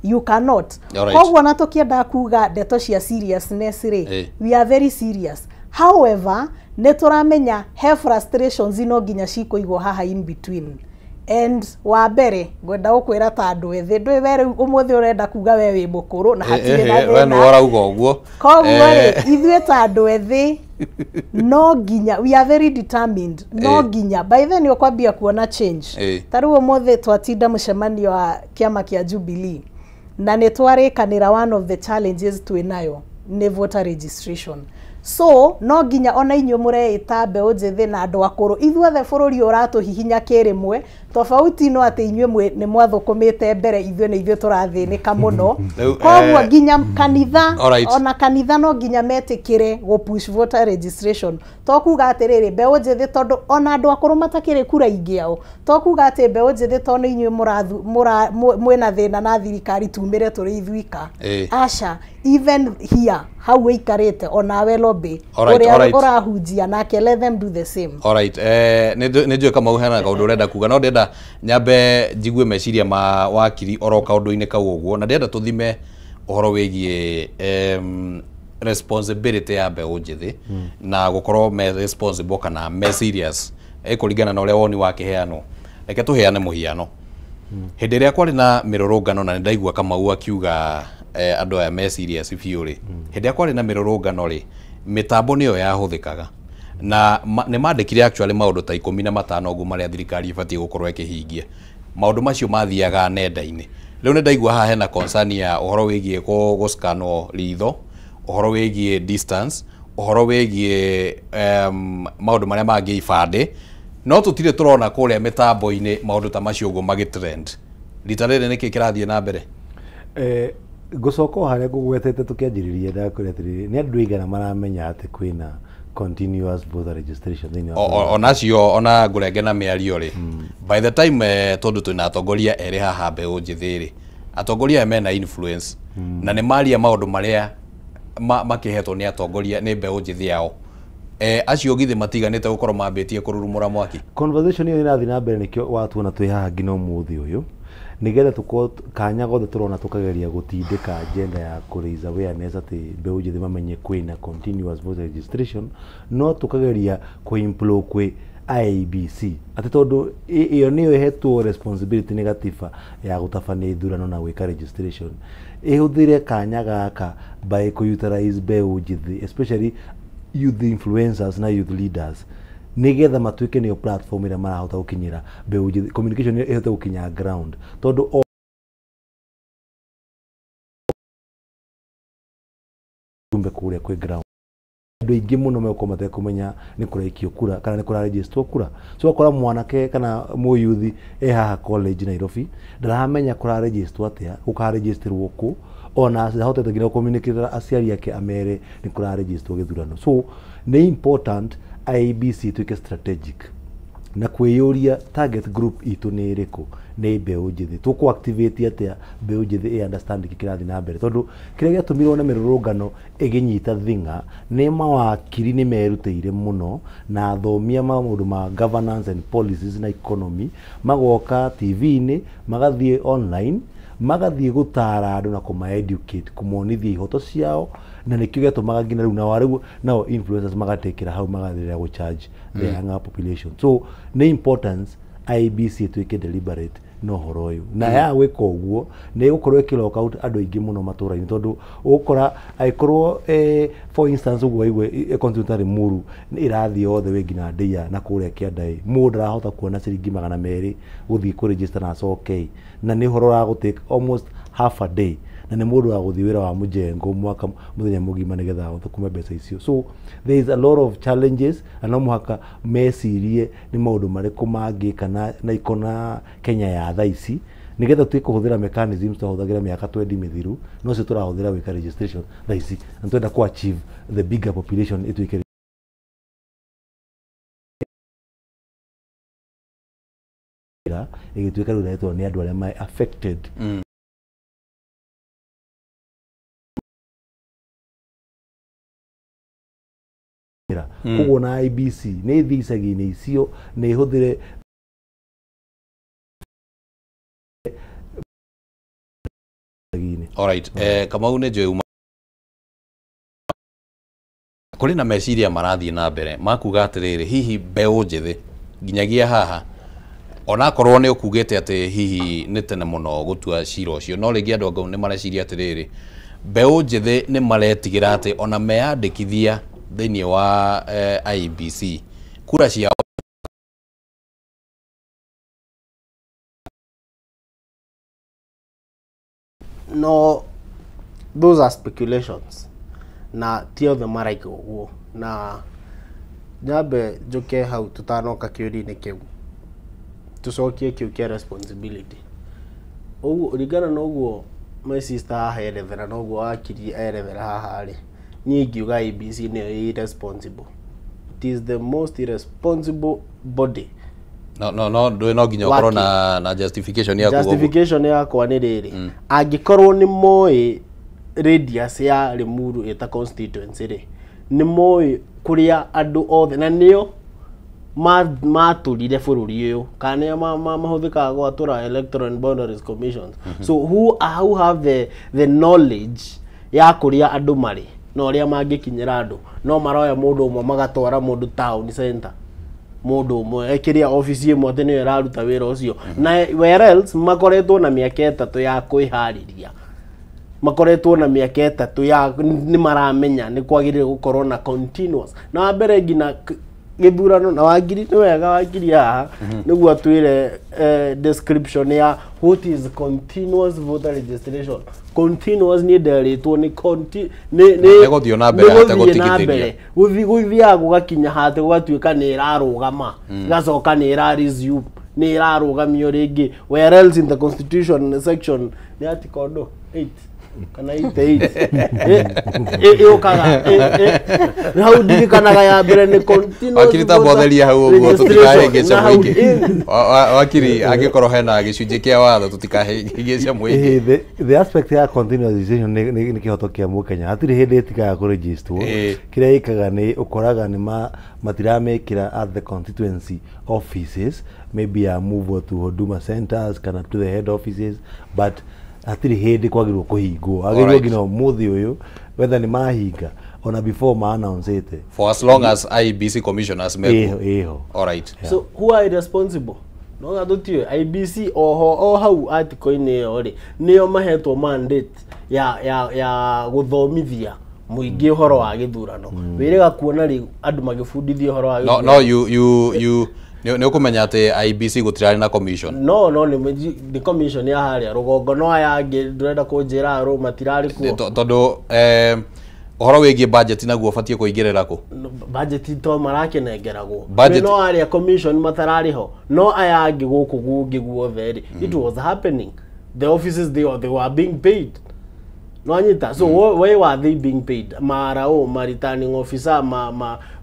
You cannot. Koguo na tukienda kuga ndeto cia seriousness ri we are very serious. However, neturamenya he frustrations ino nginya cikuigwo haha in between. And wa mbere ngwenda gukwira ta andu ethi ndwi were umuthi urenda kuga we wi mukuru na hatire na thina. We no warauga uguo. Koguo ri ithwe ta andu ethi no nginya we are very determined. No nginya by then yo kwambia kuona change. Taru umuthi twatinda mucemanio wa kiama kia Jubilee na netwarikanira one of the challenges twinayo ni voter registration. So no nginya ona inyo mureita mbeu njithi na andu akuru ithuothe bururi uratuhihinya kirimwe tofauti no ati inywe ni mwathukumite mbere ithwe na ithwe turathinika muno. Koguo nginya kanitha ona kanitha no nginya metikire go push voter registration tokuga atiriri mbeu njithi tondu ona andu akuru matakire kura ingiao tokuga ati mbeu njithi tondu inywe mwena thina na thirikari tumire turi ithwika. Asha even here how we karete ona we lobby urahujia nake let them do the same. Alright, nijue kama uhena kaundu urenda kuga no ndenda nyambe njigue meciria ma wakiri oro kaundu-ini kau uguo na ndenda tuthime uhoro wigie responsibility ya mbeu njithi na gukorwo me responsible kana me serious kuringana na uria woni wakiheano. Reke tuheane muhiano hindi ria kwari na mirurungano na ndaigua kama u akiuga andu aya me serious biu ri hindi ria kwari na mirurungano ri mitambo niyo yahuthikaga na ne mandikire actually maundu ta 15 ugu maria thirikari ibatie gukorwo ikihingia maundu macio mathiaga nenda-ini. Riu ne ndaigua haha hena concern ya uhoro wigie go scanno ritho, uhoro wigie distance, uhoro wigie maundu maria mangi ibande no tutire turona kuria mitambo-ini maundu ta macio ugu magitrend. Rita riri niki kirathie na mbere? Gucoko haria ngugwetete tukianjiriria ndakuretiri ni andu igana maramenya ati kwina continuous voter registration thini onacio ona ngurenge na miario ri by the time tondu twina atongoria eri haha mbeu njithi ri atongoria mena influence na ni maria maundu maria makihetwo ni atongoria ni mbeu njithi yao acio githi matiganite gukorwo mambitie kururumura mwaki. Conversation iyo irathi na mbere nikio watu na twi haha ngino muthi uyu nigetha tuko kanya gothe turona tukageria gutindika agenda ya kuraise awareness ati mbeu njithi mamenye kwina continuous voter registration no tukageria kuimplore kwi IEBC ati tondu iyo niyo ihetwo responsibility negative ya gutabania ithurano na gwika registration ihuthire kanya gaka by ku utilize mbeu njithi especially youth influencers na youth leaders nigetha matuike niyo platform ira marahota gukinyira mbeu njithi communication ihote gukinya ground tondu tumbe kuria kwi ground andu ingi muno meko mate kumenya ni kuraikio kura kana ni kura register kura so akora mwanake kana mu youth haha college Nairobi ndaramenya kura register atia uka register woku ona hotete ngina communicate aciari yake amere ni kura register githurano. So ni important IEBC tuike strategic na kwiyuria target group itu ni iriku ni mbeu njithi tuku activate atia mbeu njithi understand kirathi na mbere tondu kiria giatumirwo na mirurungano iginyita thinga ni mawakiri ni merutire muno na athomia maundu ma governance and policies na economy magoka TV-ini magathie online magathie gutara andu na kuma educate kumonithia ihoto ciao na nikio gatumaga ngina riu na wariu nao influencers magatekera hau magathirira go charge the younger population. So the importance IEBC tuike deliberate no horo uyu na ya gwika uguo ni gukorwo ikiloka out andu aingi muno matura-ini tondu ukora aikorwo for instance uguo igwe constituency Muru irathie othe we ngina ndia na kuria kiandai mundu arahota kuona ciringi 200 guthie ku register na okay na ni horo ra gutake almost half a day na ni mundu wa guthie wira wa mujengo mwaka muthenya mugima nigetha uthukume mbeca icio. So there is a lot of challenges and no muhaka mecirie ni maundu mariku mangika na ikona Kenya ya thaici nigetha tuike kuhuthira mechanisms tuhuthagira miaka 20 mithiru no se turahuthira wika registration thaici na twenda ku achieve the bigger population ituike igituika riretwo ni andu aria mai affected koguo na IBC nĩ thicagi-inĩ icio nĩ hũthĩre alright Kamau nĩ njũĩ kũrĩ na meciria marathiĩ na mbere makuga atĩrĩrĩ hihi mbeũ njĩthĩ nginyagia haha onakorwo nĩ ũkugĩte atĩ hihi nĩ tene mũno gũtua cira ũcio no rĩngĩ andũ angĩ nĩ mareciria atĩrĩrĩ mbeũ njĩthĩ nĩ maretigĩra atĩ ona meyandĩkithia thĩinĩ wa IBC kura ciao no those are speculations na ti othe maraika ũguo na nyambe njoke hau tutanoka kĩũria-inĩ kĩu tucokie kĩu kĩa responsibility ũguo ringana na ũguo my sister haha erethera na ũguo wakiri erethera haha rĩ niĩ ingiuga IBC nĩyo irresponsible. It is the most irresponsible body. No nginya ukorwo na justification ya kugo. Justification yakwa nĩ rĩrĩ angĩkorwo nĩ moĩ radius ya Limuru eta constituency rĩ nĩ moĩ kũrĩa andũ othe na nĩo matũrire bũrũri ũyũ kana mahũthĩkaga gwatũra electoral and boundaries commissions. So who have the knowledge ya kũrĩa andũ marĩ na ũrĩa mangĩkinyĩra andũ no maroya mũndũ ũmwe magatwara mũndũ town center mũndũ ũmwe ekiria office ĩmwe atĩ nĩyo ĩraruta wĩra ũcio na where else makoretwo na mĩaka 3 ya kwĩharĩria makoretwo na mĩaka 3 ya nĩ maramenya nĩ kwagĩrĩire gũkorwo na continuous na mbere ngina gĩthurano na wangiri nĩ wega wakiri haha nĩguo atwĩre description ya what is continuous voter registration. Continuous ni nderitwo ni gũthiĩ na mbere hategũtigithĩria gũthiaga gũgakinya hate gũgatuĩka nĩ ĩrarũgama gacoka nĩ ĩraresume nĩ ĩrarũgamio rĩngĩ where else in the constitution section ni article 8 kana 88 yokaga hau ndirikanaga ya mbere ni continuous wakiri tabotheria hau ũguo tutikahĩngĩce mũingĩ wakiri angĩkorwo hena gĩcunjĩ kĩa watho tutikahĩngĩce mũingĩ. The aspect ya continuous registration nĩ kĩhoto kĩa Mũkenya hatirĩ hĩndĩ ĩtikaga kũregistrwo kĩrĩa ĩkaga nĩ ũkoraga nĩ matiramekĩra at the constituency offices maybe a move to Huduma centers kana to the head offices but atiri hindi kwagirwo kuhingwo agirwo ngina muthi uyu whether ni mahinga ona before ma announce it for as long as IBC commissioners make all right. So who are responsible? No gatutio IBC o hau article-inĩ ĩyo rĩ nĩo mahetwo mandate ya guthomithia muingĩ uhoro wa gĩthurano wĩrĩga kuona rĩ andũ magĩbundithio uhoro wa gĩthurano. No you nĩ ukumenya atĩ IBC gũtirarĩ na commission. No nĩ commission ya harĩa rũgongo no aya angĩ ndũrenda kũnjĩra arũ matirarĩ kuo tondũ ũhoro wĩgiĩ budget naguo ũbatiĩ kũingĩrĩra kũ budget to marakenengeragwo no arĩa commission matararĩho no aya angĩ gũkũ gũngĩ guothe rĩ it was happening the offices they were being paid no anyita so why were they being paid marao returning officer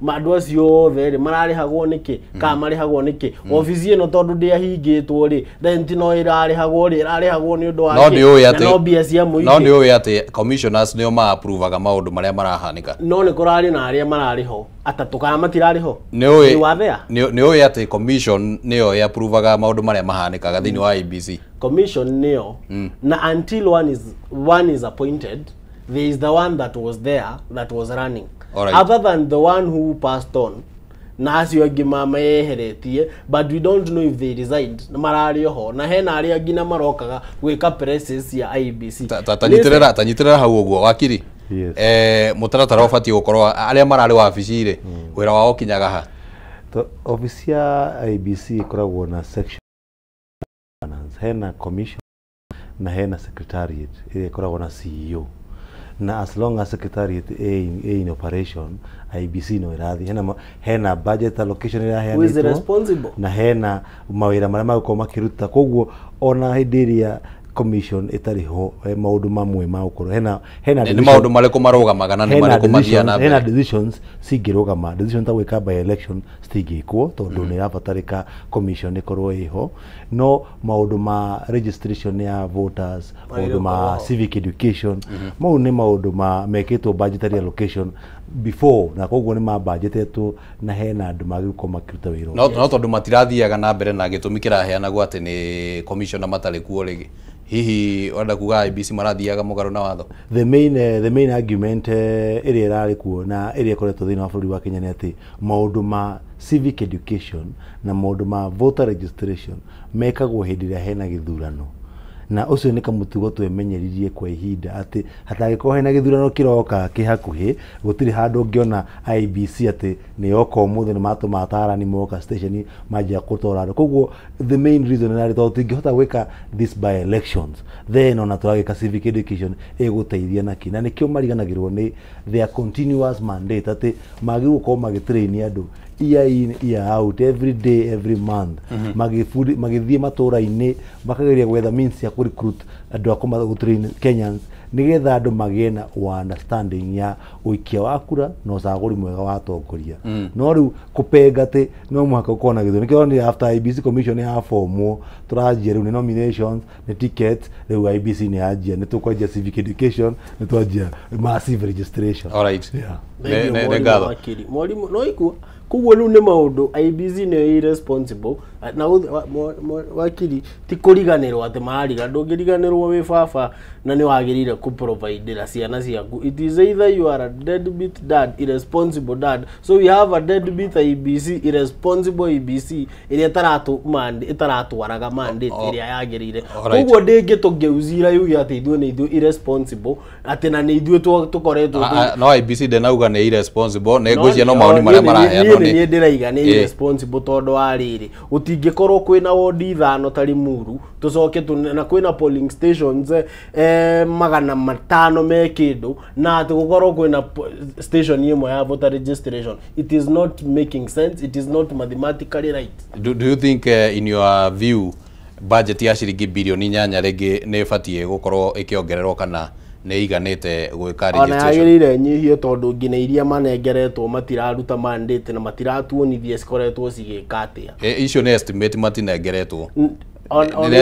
andũ acio othe rĩ mararĩhagwo nĩkĩ kana marĩhagwo nĩkĩ office ĩno tondũ ndĩahingĩtwo rĩ rent no ĩrarĩhagwo rĩ ĩrarĩhagwo nĩ ũndũ wa no mbia cia mũingĩ no nĩ ũĩ atĩ commissioners nĩo ma-approvaga maũndũ marĩa marahanĩka no nĩ kũrarĩ na arĩa mararĩho atatũ kana matirarĩho nĩ ũĩ atĩ commission nĩyo ya-approvaga maũndũ marĩa mahanĩkaga thĩinĩ wa IBC commission nĩyo na until one is appointed there is the one that was there that was running other than the one who passed on na acio angĩ mameheretie but we don't know if they resigned mararĩo ho na hena arĩa ngina marokaga gwĩka presses ya IBC tanyitĩrĩra hau ũguo wakiri mũtaratara ũbatiĩ gũkorwo arĩa mararĩ wabici rĩ wĩra wao kinyaga ha ofisi ya IBC ikoragwo na section hena commission na hena secretariat ile ikoragwo na CEO na as long as secretariat in operation IBC no irathi hena budget allocation ira hena who is responsible na hena mawira marĩa magũkorwo makiruta koguo ona hĩndĩ ĩrĩa commission itariho maundu mamwe ma ukoro hena ni maundu marĩkũ marũgamaga na ni marĩkũ mathiana na hena decisions cingĩrũgama decision ta gwĩka by election stingĩkwo tondũ nĩ irabatarĩka commission ikorwo iho no maundu ma registration ya voters maundu ma civic education mau nĩ maundu ma mekĩtwo budgetary allocation before na koguo ni mabudgetetwo na hena andu magĩuko makiruta wĩra no tondu matirathiaga na mbere na gĩtũmi kĩraheanagwo atĩ nĩ commissioner matarĩ kuo rĩngĩ hihi wenda kuga IBC marathiaga mũgarũ na watho. The main argument ĩrĩa ĩrarĩ kuo na ĩrĩa ĩkoretwo thĩinĩ wa bũrũri wa Kenya nĩ atĩ maũndũ ma civic education na maũndũ ma voter registration mekagwo hĩndĩ ĩrĩa hena gĩthurano na ucio ni kamutugo twemenyeririe kwa ihinda ati hatagĩkorwo hena gĩthurano kĩroka kĩhakuhĩ gũtirĩ handũ ngĩona IBC ati nĩ yoka ũmũthĩ nĩ matũma atarani moka station manjia kũtora andũ. Koguo the main reason nĩ tondũ tũngĩhota gwĩka this by elections then ona tũragĩka civic education ĩgũteithia naki na nĩkĩo mariganagĩrwo nĩ their continuous mandate ati magĩrĩirwo gũkorwo magĩtrain andũ year in year out every day every month magĩthiĩ matũra-inĩ makageria gwetha means ya recruit andũ akoma gũtrain Kenyans nigetha andũ magĩe na understanding ya ũikia wa kura na ũcagũri mwega wa atongoria. No rĩu kũpenga atĩ no mũhaka ũkorwo na gĩthurano nĩkĩo ni after IBC commission ya formwo tũranjia rĩu nĩ nominations nĩ tickets rĩu IBC nĩ yanjia nĩ tũkwanjia civic education nĩ twanjia massive registration. All right. Mwarimũ no ikuo kuguo rĩu nĩ maũndũ IBC nĩ irresponsible na wakiri ti kũriganĩrwo atĩ marariga ndũngĩriganĩrwo wĩ baba na nĩ wagĩrĩire ku provide ciana ciaku. It is either you are a deadbeat dad, irresponsible dad, so we have a deadbeat IBC, irresponsible IBC ĩrĩa ĩtaratwaraga mandate ĩrĩa yagĩrĩire. Kuguo ndĩngĩ tũngĩuzira yuge atĩ ithuĩ nĩ ithuĩ irresponsible atĩ na nĩ ithuĩ tũkoretwo no IBC ndenauga nĩ irresponsible nĩ ngwĩciria no maoni marĩa maraheanwo nĩ ndĩraiga nĩ irresponsible tondũ wa rĩrĩ gũtingĩkorwo kwĩna wodi ithano ta Limuru tucoke na kwĩna polling stations 500 me kĩndũ na atĩ gũkorwo kwĩna station ĩmwe ya voter registration. It is not making sense, it is not mathematically right. Do you think in your view budget ya ciringi birioni 8 rĩngĩ nĩ ĩbatiĩ gũkorwo ĩkĩongererwo kana nĩ iganĩte gwĩka registration? Ona yagĩrĩire nyihie tondũ nginya iria manengeretwo matiraruta mandate na matiratuonithia cikoretwo cigĩka atĩa. Icio nĩ estimate matinengeretwo.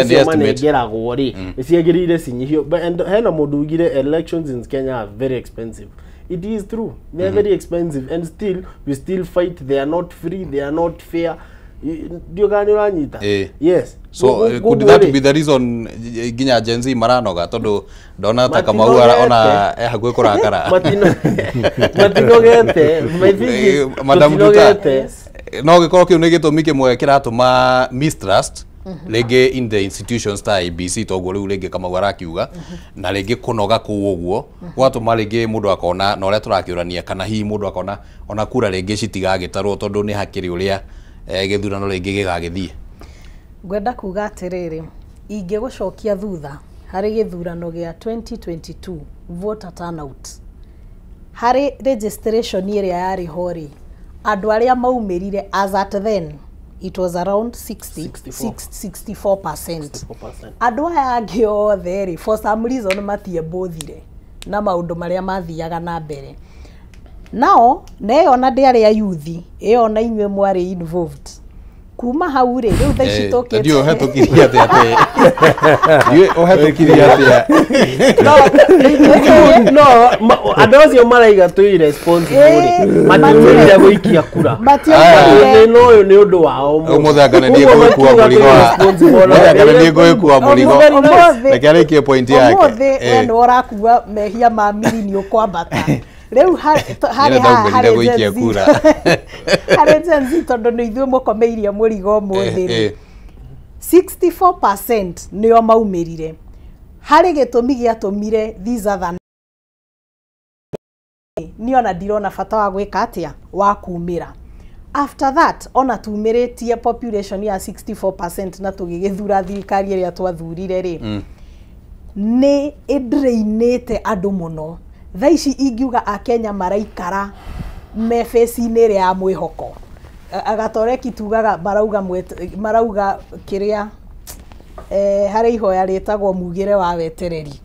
Icio manengeragwo rĩ ciagĩrĩire cinyihio. Hena mũndũ ugire elections in Kenya are very expensive. It is true, they are very expensive and still we still fight. They are not free, they are not fair. Ndio gani uranyita? Yes. So could that be the reason ginya Gen Z maranoga tondu ndona ta kama ona hakuhĩ kũrakara matinogete Madam Duta no gĩkorwo kĩu nĩ gĩtũmi kĩmwe kĩratũma mistrust rĩngĩ in the institutions ta IBC toguo rĩu rĩngĩ kama arakiuga na rĩngĩ kũnoga kũu ũguo gwatũma rĩngĩ mũndũ akona na ũrĩa tũrakĩũrania kana hihi mũndũ akona ona kura rĩngĩ citigagĩtarwo tondũ nĩ hakĩrĩ ũrĩa gĩthurano rĩngĩ gĩgagĩthiĩ. Ngwenda kuga atĩrĩrĩ ingĩgũcokia thutha harĩ gĩthurano gĩa 2022 voter turnout harĩ registration ĩrĩa yarĩ hori andũ arĩa maumĩrire as at then it was around 64%. Andũ aya angĩ othe rĩ for some reason matiebothire na maũndũ marĩa mathiaga na mbere. Nao neyona ndĩarĩ ya youth ĩyona inyuĩ mwarĩ involved kuma hau rĩ rĩu thaa ici tũkĩte ndio hetũkirie atĩa ndio hetũkirie atĩa no andũ acio maraiga tũ irresponsible matiũrire gũikia kura matiũrire no ũyũ nĩ ũndũ wao mũthangane nĩ gũkua mũrigo mũthangane nĩ gũkua mũrigo reke arĩkie point yake we nĩ ũrakua mehia ma miri nĩ ũkwambata rĩu harĩ Gen Z tondũ nĩ ithuĩ mũkomeirie mũrigo mũthĩ 64% nĩo maumĩrire harĩ gĩtũmi gĩatũmire these other niĩ ona ndirona bata wa gwĩka atĩa wa kumĩra. After that ona tumĩrĩtie population ya 64% na tũgĩgĩthura thirikari ĩrĩa twathurire rĩ nĩ ĩdrainĩte andũ mũno. Thaa ici ingiuga Akenya maraikara mebeci-inĩ ĩrĩa ya mwĩhoko agatoreki tugaga marauga kĩrĩa harĩ ihoya rĩtagwo mugĩre wa wetereri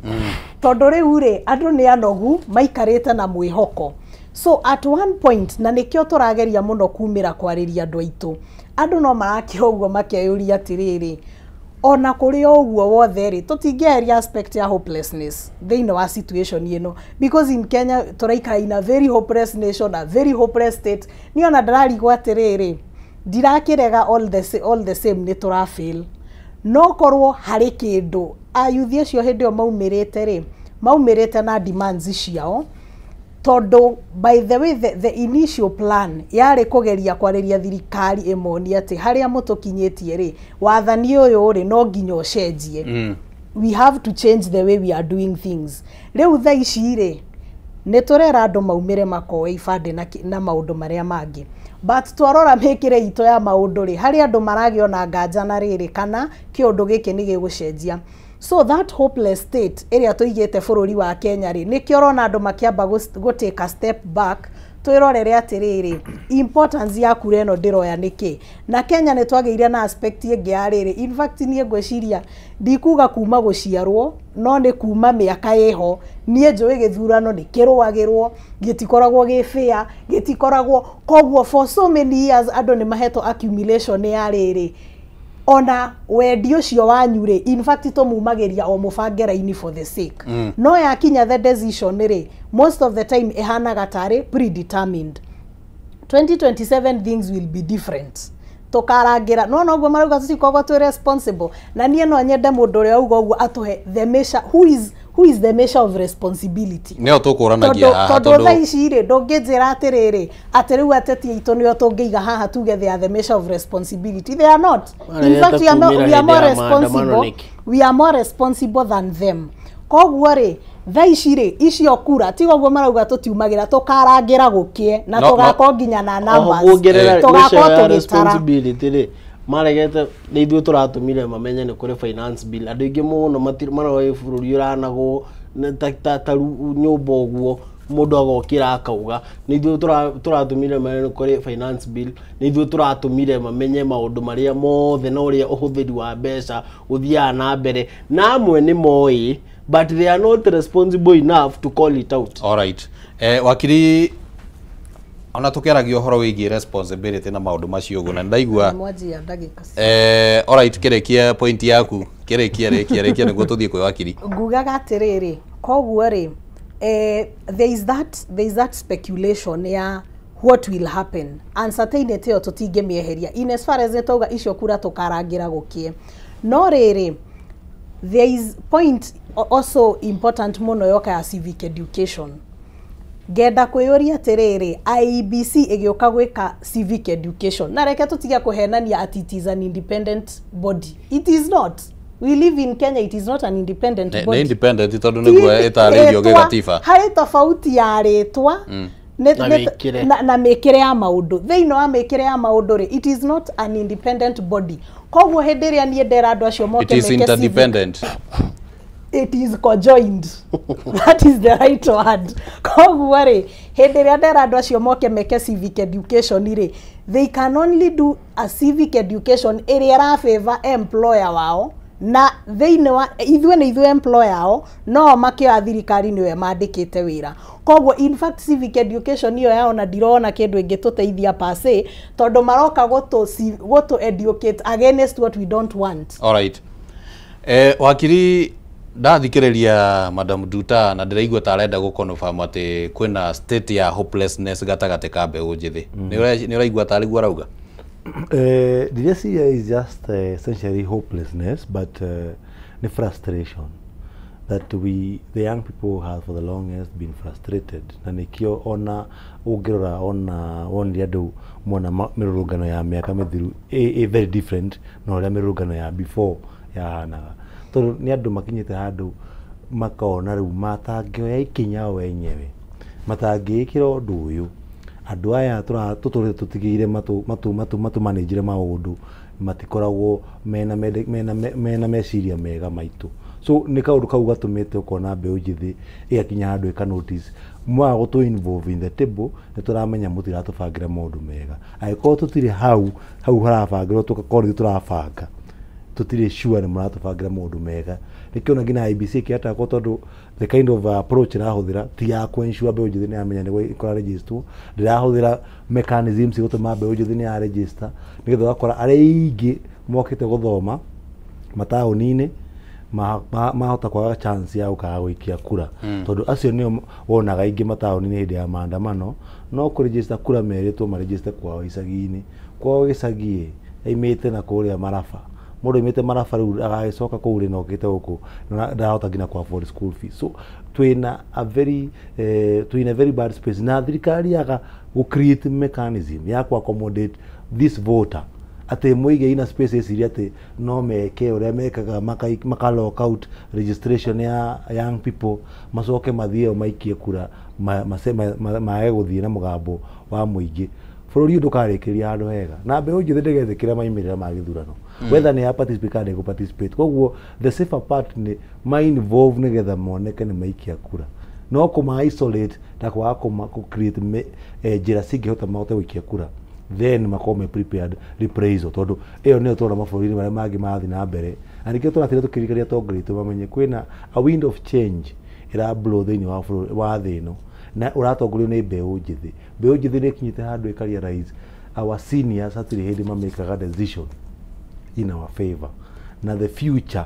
tondũ rĩu rĩ andũ nĩ anogu maikarĩte na mwĩhoko. So at one point na nĩkĩo tũrageria mũno kumĩra kwarĩria andũ aitũ andũ no marakĩra ũguo makĩyũria atĩrĩrĩ ona kuri oguo wothe ri tutingieheria aspect ya hopelessness thĩinĩ wa situation ĩno, because in Kenya tũraikara in a very hopeless nation, a very hopeless state. Ni ona ndararigwo atĩrĩrĩ, ndirakĩrega all the same nĩ tũrafail, no korwo harĩ kĩndũ ayuthi acio hĩndĩ ĩyo maumĩrĩte na demands ciao, tondu by the way the initial plan yari kugeria kwariria thirikari imoni ati haria mutukinyetie ri wathani uyu ri no nginya ucenjie. We have to change the way we are doing things. Riu tha ici ri ni turera andu maumire makoe ibande na maundu maria mangi, but twarora mekire ito ya maundu ri haria andu maragiona nganja na riri kana kiundu giki ni gigucenjia. So that hopeless state area tuigete bururi wa Kenya ri nikio rona andu makiamba go take a step back twirorere atiriri importance ya kura eno ndiroya niki na Kenya ni twageire na aspect ingi ya riri. In fact ni ngweciria ndikuga kuma guciarwo no ni kuma miaka yeho nie njui githurano ni kirwagirwo gitikoragwo gifia gitikoragwo kogwo for so many years andu ni maheto accumulation ya riri ona wendi ucio wanyure. In fact tomumageria o mubangera-ini for the sake no yakinya the decision ri most of the time ehanaga tari predetermined. 2027 things will be different tukarangira no no gwo maruga tutikogo tu responsible na nie no nyende mundu ri auga uguo atuhe the measure who is the measure of responsibility neo tukuranagia haha tondu tha ici ri ndungijira atiriri atiriu ateti itu nio tungiiga haha tuge the measure of responsibility. They are not. In fact we are more responsible than them. Kogwo ri tha ici ri icio kura tigo gwo marauga tutiumagira tukarangira gukie na tugako nginya na numbers tugako responsibility ri maregete ni ithuĩ tũratũmire mamenye nĩ kũrĩ finance bill andũ aingĩ mũno maroĩ bũrũri ũranagwo ta nyũmba ũguo mũndũ agokĩra akauga nĩ ithuĩ tũratũmire mamenye nĩ kũrĩ finance bill nĩ ithuĩ tũratũmire mamenye maũndũ marĩa mothe na ũrĩa ũhũthĩri wa mbeca ũthiaga na mbere na amwe nĩ moĩ but they are not responsible enough to call it out. All right. Wakiri ona tukeragia uhoro wigie responsibility na maundu macio guo na ndaigua all right kirekia point yaku kirekia niguo tuthie kwi wakiri ngugaga atiriri kogwo ri there is that speculation ya what will happen uncertainty yo tutingimieheria in as far as nitauga icio kura tukarangira gukie no riri there is point also important muno yoka ya civic education. Genda kwiyuria atiriri IEBC igioka gwika civic education na reke tutiga kuhenania ati it is an independent body. It is not. We live in Kenya, it is not an independent body. Independent tondu niguo etaririo gigatiba hari tofauti ya ritwa na mekire ya maundu thiini wa mekire ya maundu ri it is not an independent body. Kogwo hindi ria nie ndera andu acio moke meke it is interdependent. It is conjoined. That is the right word. Kogwo ri hindi ria ndera andu acio moke meke civic education ri they can only do a civic education area ra favor employer wao na thiini wa ithuĩ employer ao no makio thirikari niwe mandikite wira. Kogwo in fact civic education iyo yao na ndirona kindu ingituteithia pase tondu maroka goto educate against what we don't want. All right. Wakiri ndathikiriria Madam Duta na ndiraigua ta arenda gukonfirm ati kwina state ya hopelessness gatagate ka mbeũ njithi ni uraigua ta arigua rauga the here is just essentially hopelessness but the frustration that the young people have for the longest been frustrated na nikio ona ungirora ona only andu mona mirurungano ya miaka mithiru a very different na uria mirurungano ya before ya hanaga tondu ni andu makinyite handu makona riu matangioya ikinya wenyewe matangikira undu uyu andu aya tuturite tutigire matu managire maundu matikoragwo mena meciria mega maitu so ni kaundu kau gatumite ukona mbeũ njithi igakinya handu ika notice mwa go to involve in the table ni turamenya mutiratubangira maundu mega agiko tutire hau harabangirwo tukakorwo turabanga tutire sure ni muratubangira maundu mega nikio na gina IBC kiata ko tondu the kind of approach rahuthira ti ya ku ensure mbeũ njithi ni amenya ni ikora register ndirahuthira mechanisms gutuma mbeũ njithi ni ya register nigetha gakora ari ingi mokite guthoma mataũni-inĩ mahota kwaga chance ya gũkaga gũikia kura tondũ acio nĩo wonaga ingĩ mataũni-inĩ hĩndĩ ya maandamano no kũregister kura merĩtwo maregister kwao icagi-inĩ kwao gĩcagi aimĩte na kũrĩa Maraba mũndũ aimĩte Maraba rĩu agagĩcoka kũu rĩ na okĩte gũkũ ndarahota nginya kwa afford school fees so twĩna a very bad space na thirikari yaga gũ create mechanism ya ku accommodate this voter ate muige ina spaces iria ate no meke uria mekaga maka lock out registration ya young people macoke mathie maikie kura mae guthie na mugambo wa muingi bururi ndukarekeria handu hega na mbe unjithe ndegethekira maimirira ma githurano whether ni ya participate kana go participate koguo the safer part ni ma involve nigetha moneke ni maikia kura no kuma isolate na kwa ku create njira cingihota mahote gũikia kura then makome prepared reprisal tondu iyo niyo tora mabũrũri maria mangĩ mathi na mbere na nikio tũrathiĩ tũkirikaria tongoritũ bamenye kwĩna a wind of change ira blow thĩinĩ wa bũrũri wa thĩ ĩno na ũratongorio nĩ mbeũ njĩthĩ nĩ kinyite handũ ĩkaria rise our seniors hatirĩ hĩndĩ mamekaga decision in our favor na the future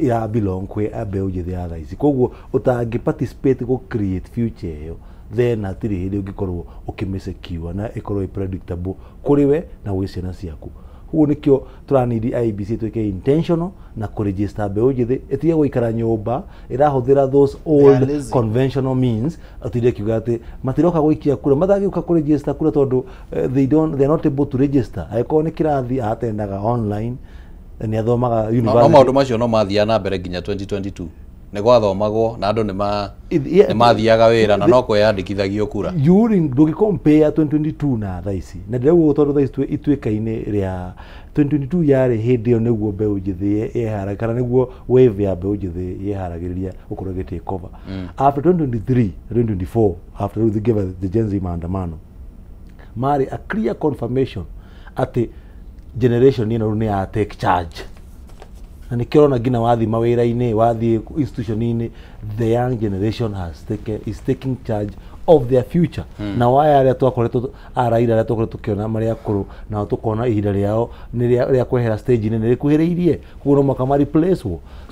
ira belong kwĩ mbeũ njĩthĩ ya rise koguo ũtangĩ participate go create future ĩyo then atiri hĩndĩ ũngĩkorwo ũkĩmĩsecure na ĩkorwo predictable kũrĩ we na gwĩ ciana ciaku huo nikio turanidi IBC twĩke intentional na kũregister mbeũ njĩthĩ ĩtige gũikara nyũmba ĩrahũthĩra those old conventional means atire kiuga atĩ matiroka gũikia kura mathagĩũka kũregister kura tondũ they are not able to register agĩkorwo nĩ kĩrathi atendaga online ni athomaga university no maũndũ macio no mathia na mbere nginya 2022 nĩ gwathomagwo na andũ nĩ mathiaga wĩra na no kwĩyandĩkithagio kura ndũgĩ compare 2022 na thaa ici na ndĩrauga tondũ thaa ici ituĩka-inĩ rĩa 2022 yarĩ hĩndĩ ĩyo nĩguo mbeũ njĩthĩ yehara kana nĩguo wave ya mbeũ njĩthĩ yeharagĩrĩria gũkorwo ĩgĩtake over after 2024 after the Gen Z maandamano marĩ a clear confirmation atĩ generation ĩno nĩ ya take charge na nikirona ngina wathi mawira-inĩ wathi institution-inĩ the young generation is taking charge of their future na waya aria twakoretwo araira aria twakoretwo tukiona maria akuru na tukona ihinda riao ni ria kwehera stage-inĩ nĩ rĩkuhĩrĩirie kuona makama replace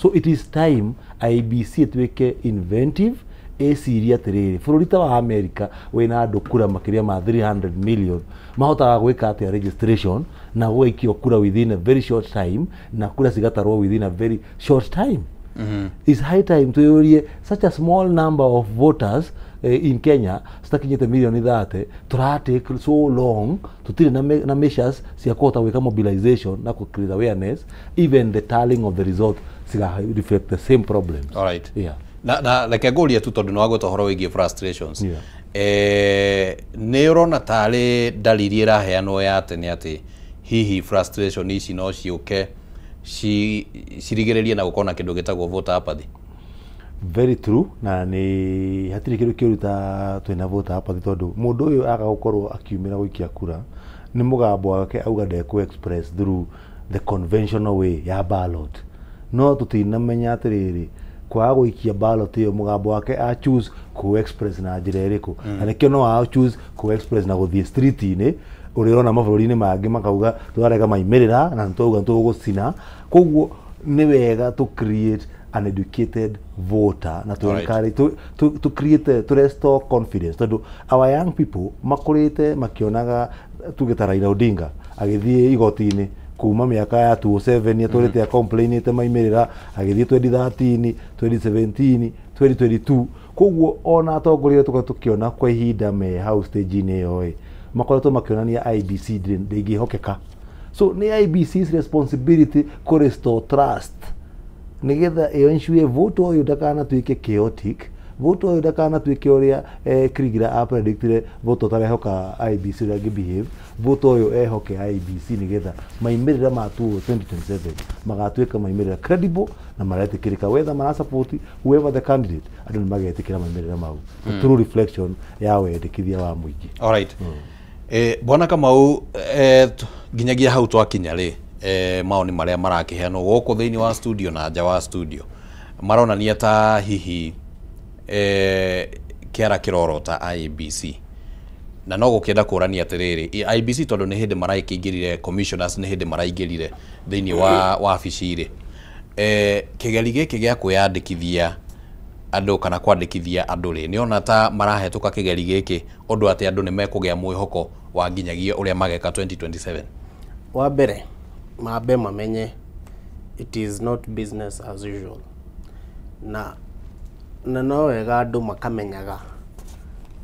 so it is time IBC tuike inventive eciria atĩrĩrĩ bũrũri ta wa America wĩna andũ kura makĩria ma 300 million mahotaga gwĩka atĩa registration na gũikio kura within a very short time na kura cigatarwo within a very short time it's high time tuyurie such a small number of voters in Kenya stakinyete milioni 30 turatake so long tutire na measures cia kota weka mobilization na ku create awareness even the tallying of the result siga reflect the same problems. All right. Yeah. Na like ngũria tu tondũ nĩ wagweta ũhoro wĩgiĩ frustrations nĩ ũrona tarĩ dalili ĩraheanwo ya tene atĩ hihi frustration ici no ciũke cirigĩrĩrie na gũkorwo na kĩndũ gĩtagwo voter apathy? Very true na nĩ hatirĩ kĩndũ kĩruta twĩna voter apathy tondũ mũndũ ũyũ aga gũkorwo akiumĩra gũikia kura nĩ mũgambo wake auga ndekũ express through the conventional way ya ballot no tũtinamenya atĩrĩrĩ kwa gũikia ballot iyo mugambo wake a choose ku express na njĩra ĩrĩkũ na nĩkĩo no a choose ku express na gũthiĩ street-inĩ ũrĩona mabũrũri-inĩ mangĩ makauga twarega maimĩrĩra na tũuga tũgũcina koguo nĩ wega to create an educated voter na to create to restore confidence tondũ our young people makũrĩte makĩonaga tugeta Raila Odinga agĩthiĩ igoti-inĩ kuma miaka ya 27 atũrĩte complainite maimirira agithie 2013 2017 2022 koguo ona atongoria tukiona kwa ihinda me house stage-inĩ ĩyo makoretwo makionania IBC ndĩngĩhokeka so ni IBC's responsibility to restore trust nigetha ensure vote ũyũ ndakanatuĩke chaotic vote ũyũ ndakanatuĩke ũrĩa Kirigira apredictire vote ũtarehoka IBC ũrĩa behave vote ũyũ ehoke IBC nigetha maimĩrĩra ma 2027 magatuĩka maimĩrĩra credible na maretĩkĩrĩka whether mara support whoever the candidate andũ nĩ magetĩkĩra maimĩrĩra mau true reflection ya wendekithia wa mũingĩ. All right. Bwana Kamau nginyagia hau twakinya rĩ maoni marĩa marakĩheanwo gũkũ thĩinĩ wa studio na nja wa studio maronania ta hihi kĩara kĩrorota IBC na no gũkĩenda kũrania atĩrĩrĩ IBC tondũ nĩ hĩndĩ maraingĩrire commissioners nĩ hĩndĩ maraingĩrire thĩinĩ wa wabici-rĩ kigeri giki gya kwiyandikithia andu kana kwandikithia andu ri niona ta marahetuka kigeri giki undu ati andu ni mekugea mwihoko wa nginyagia uria mageka 2027. Wa mbere mabe mamenye it is not business as usual, na no wega andu makamenyaga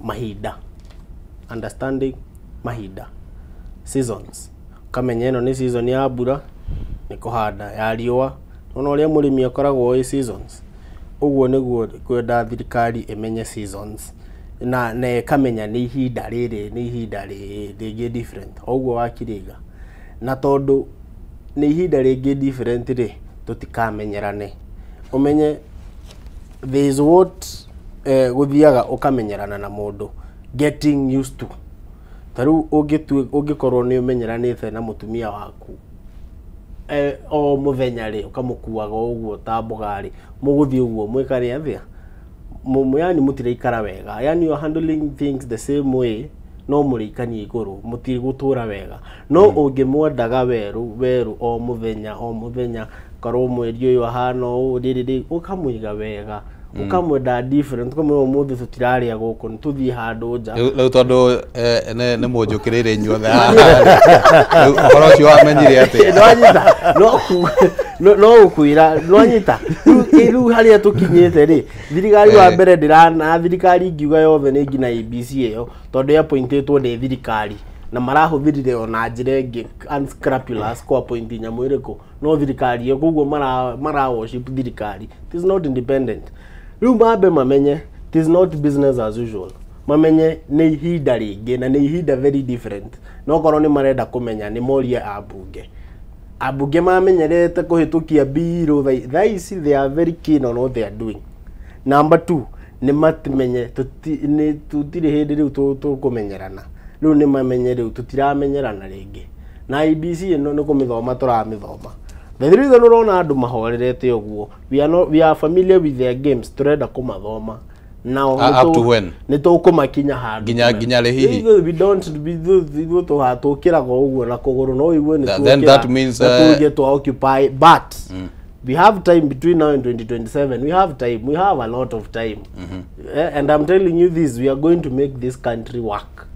mahinda, understanding mahinda, seasons. Kamenya ino ni season ya mbura ni kuhanda, ya riua nona uria murimi akoragwo i seasons. Uguo niguo kwenda thirikari imenye seasons na kamenya ni ihinda riri ni ihinda ringi different uguo wakiriga, na tondu ni ihinda ringi different ri tutikamenyerane. Umenye there is what guthiaga ukamenyerana na mundu, getting used to. Taru ungikorwo ni umenyeranite na mutumia waku o muthenya ri ukamukuaga uguo ta mbogari muguthi uguo mwikari athia yani mutiraikara wega, yani you are handling things the same way, no murikani iguru mutigutura wega, no ungimwendaga weru o muthenya korwo mweri uyu ahana u riri ukamwiga wega, ukamwenda different, ukamwenda muthu tutiraria guku nituthie handu nja riu tondu ne munjukirire inyuothe koro cio wamenyire ati no ukwira no nyita riu haria tukinyite ri thirikari wa mbere ndirana thirikari ngiuga yothe ni ngina ABC iyo tondu ya pointetwo ni thirikari na marahuthirire ona njire ngi unscrupulous kwa point nyamu iriku no thirikari yo koguo mara worship thirikari. It is not independent. Riu mabe mamenye it is not business as usual. Mamenye ni ihinda ringi na ni ihinda very different. No korwo ni marenda kumenya ni morie abunge mamenyerete kuhitukia biro thaisi they are very keen on what they are doing. Number 2 ni matimenye tutire hindi riu tukumenyerana. Riu ni mamenye riu tutiramenyerana ringi na IBC ino ni kumithoma turamithoma. The reason urona andu mahorerete uguo we are familiar with their games, turenda kumathoma now up to when ni tukumakinya handu ginya hihi we don't be to hatukiraga uguo na kuguru no igwe ni then that means to occupy, but we have time between now and 2027. We have time, we have a lot of time. And I'm telling you this, we are going to make this country work.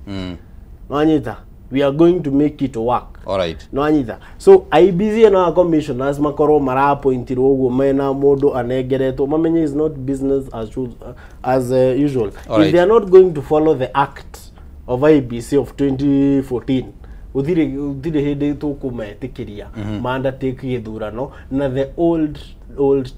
Noanyita, we are going to make it work. All right. Noanyita. So IBC na commissioners makoro mara appointirwo uguo mena mundu anegeretwo mamenye is not business as usual. If they are not going to follow the act of IBC of 2014, uthire hindi tukumetikiria manda take githurano na the old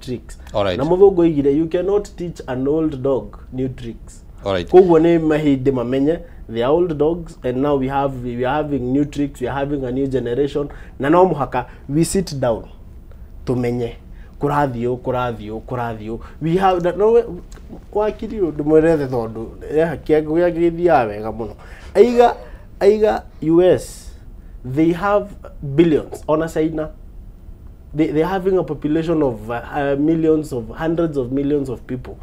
tricks. Na muthungu igire you cannot teach an old dog new tricks. Koguo ni mahindi mamenye the old dogs, and now we are having new tricks, we are having a new generation, na no muhaka we sit down tumenye kurathio we have that no wakiri undu mwerete tondu kiago githia wega muno aiga US they have billions on a China. They are having a population of millions of hundreds of millions of people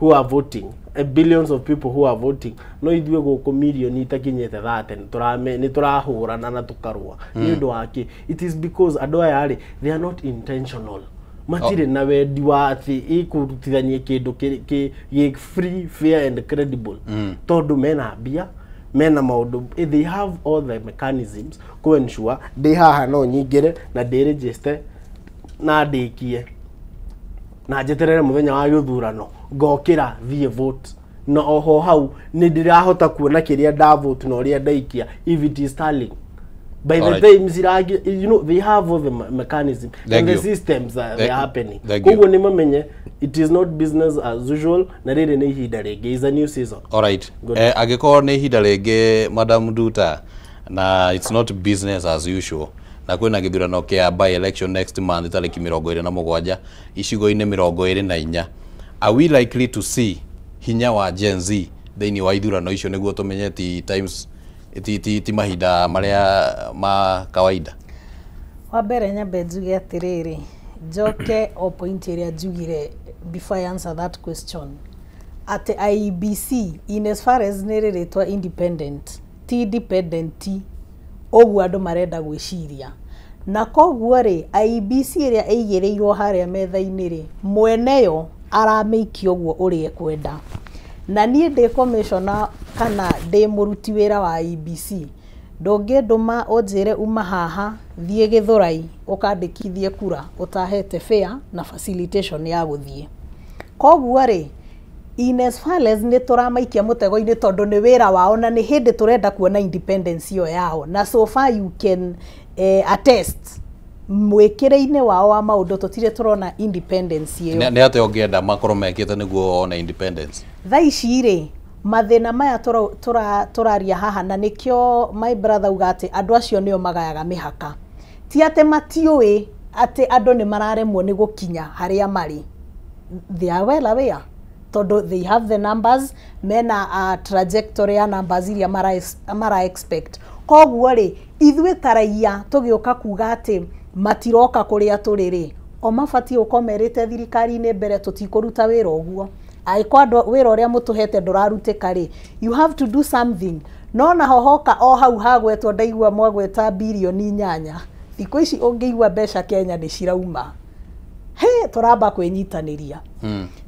who are voting, billions of people who are voting. No idwe go million itakinyete that ni turahurana na tukarua ni undu wake. It is because adoya they are not intentional. Matire na wendi wa ati ikurutithanie kindu ki free, fair and credible. Tondu mena bia mena maundu, they have all the mechanisms to ensure they haha no nyingire na they register na ndikie na njeterere muthenya wa githurano ngokira thie vote na oho hau ni ndirahota kuona kiria nda vote na uria ndaikia if it is tallying by the time ziragi, you know, they have all the mechanism and the systems that they are happening. Koguo ni mamenye it is not business as usual na riri ni ihinda ringi, is a new season. All right. Agiko ni ihinda ringi Madam Duta na it's not business as usual. Na kwina githurano kia by election next month tariki 27 icigo-ini 24. Are we likely to see hinya wa Gen Z thini wa ithurano icio niguo tumenye ti times ti mahinda maria ma kawaida? Wa mbere nyambe njuge atiriri njoke o point iria njugire before I answer that question at IEBC in as far as niriritwa independent ti dependent ogu andu marenda gwiciria na koguo ri IEBC ria eigireirwo haria metha-ini ri mweneyo aramĩikia ũguo ũrĩa kwenda. Na niĩ ndĩ commissioner kana ndĩ mũruti wĩra wa IEBC ndũngĩndũma ũnjĩre uma haha thiĩ Gĩthũrai ũkandĩkithie kura ũtahete fare na facilitation ya gũthiĩ. Koguo rĩ in as far as nĩ tũramaikia mũtego-inĩ tondũ nĩ wĩra wao na nĩ hĩndĩ tũrenda kuona independence iyo yao, na so far you can attest mwĩkĩre-inĩ wao wa maũndũ tũtire tũrona independence iyo. Nĩ atĩ ũngĩenda makorwo mekĩte nĩguo one independence. Thaa ici rĩ mathĩna maya tũraria haha na nĩkĩo my brother uga atĩ andũ acio nĩo magayaga mĩhaka. Ti atĩ matiũĩ atĩ andũ nĩ mararemwo nĩ gũkinya harĩa marĩ. They are well aware tondũ they have the numbers, mena trajectory ya numbers iria mara expect. Koguo rĩ ithuĩ taraia tũgĩũka kuga atĩ matiroka kũrĩa tũrĩ rĩ o mabatie ũkomerete thirikari-inĩ mbere tũtikũruta wĩra ũguo. Aikwado wĩra ũrĩa mũtũhete ndũrarutĩka rĩ you have to do something. No na hohoka o hau hagwetwo ndaigua mwagweta bilioni 8 thikũ ici ũngĩigua mbeca Kenya nĩ cirauma. He tũramba kwĩnyitanĩria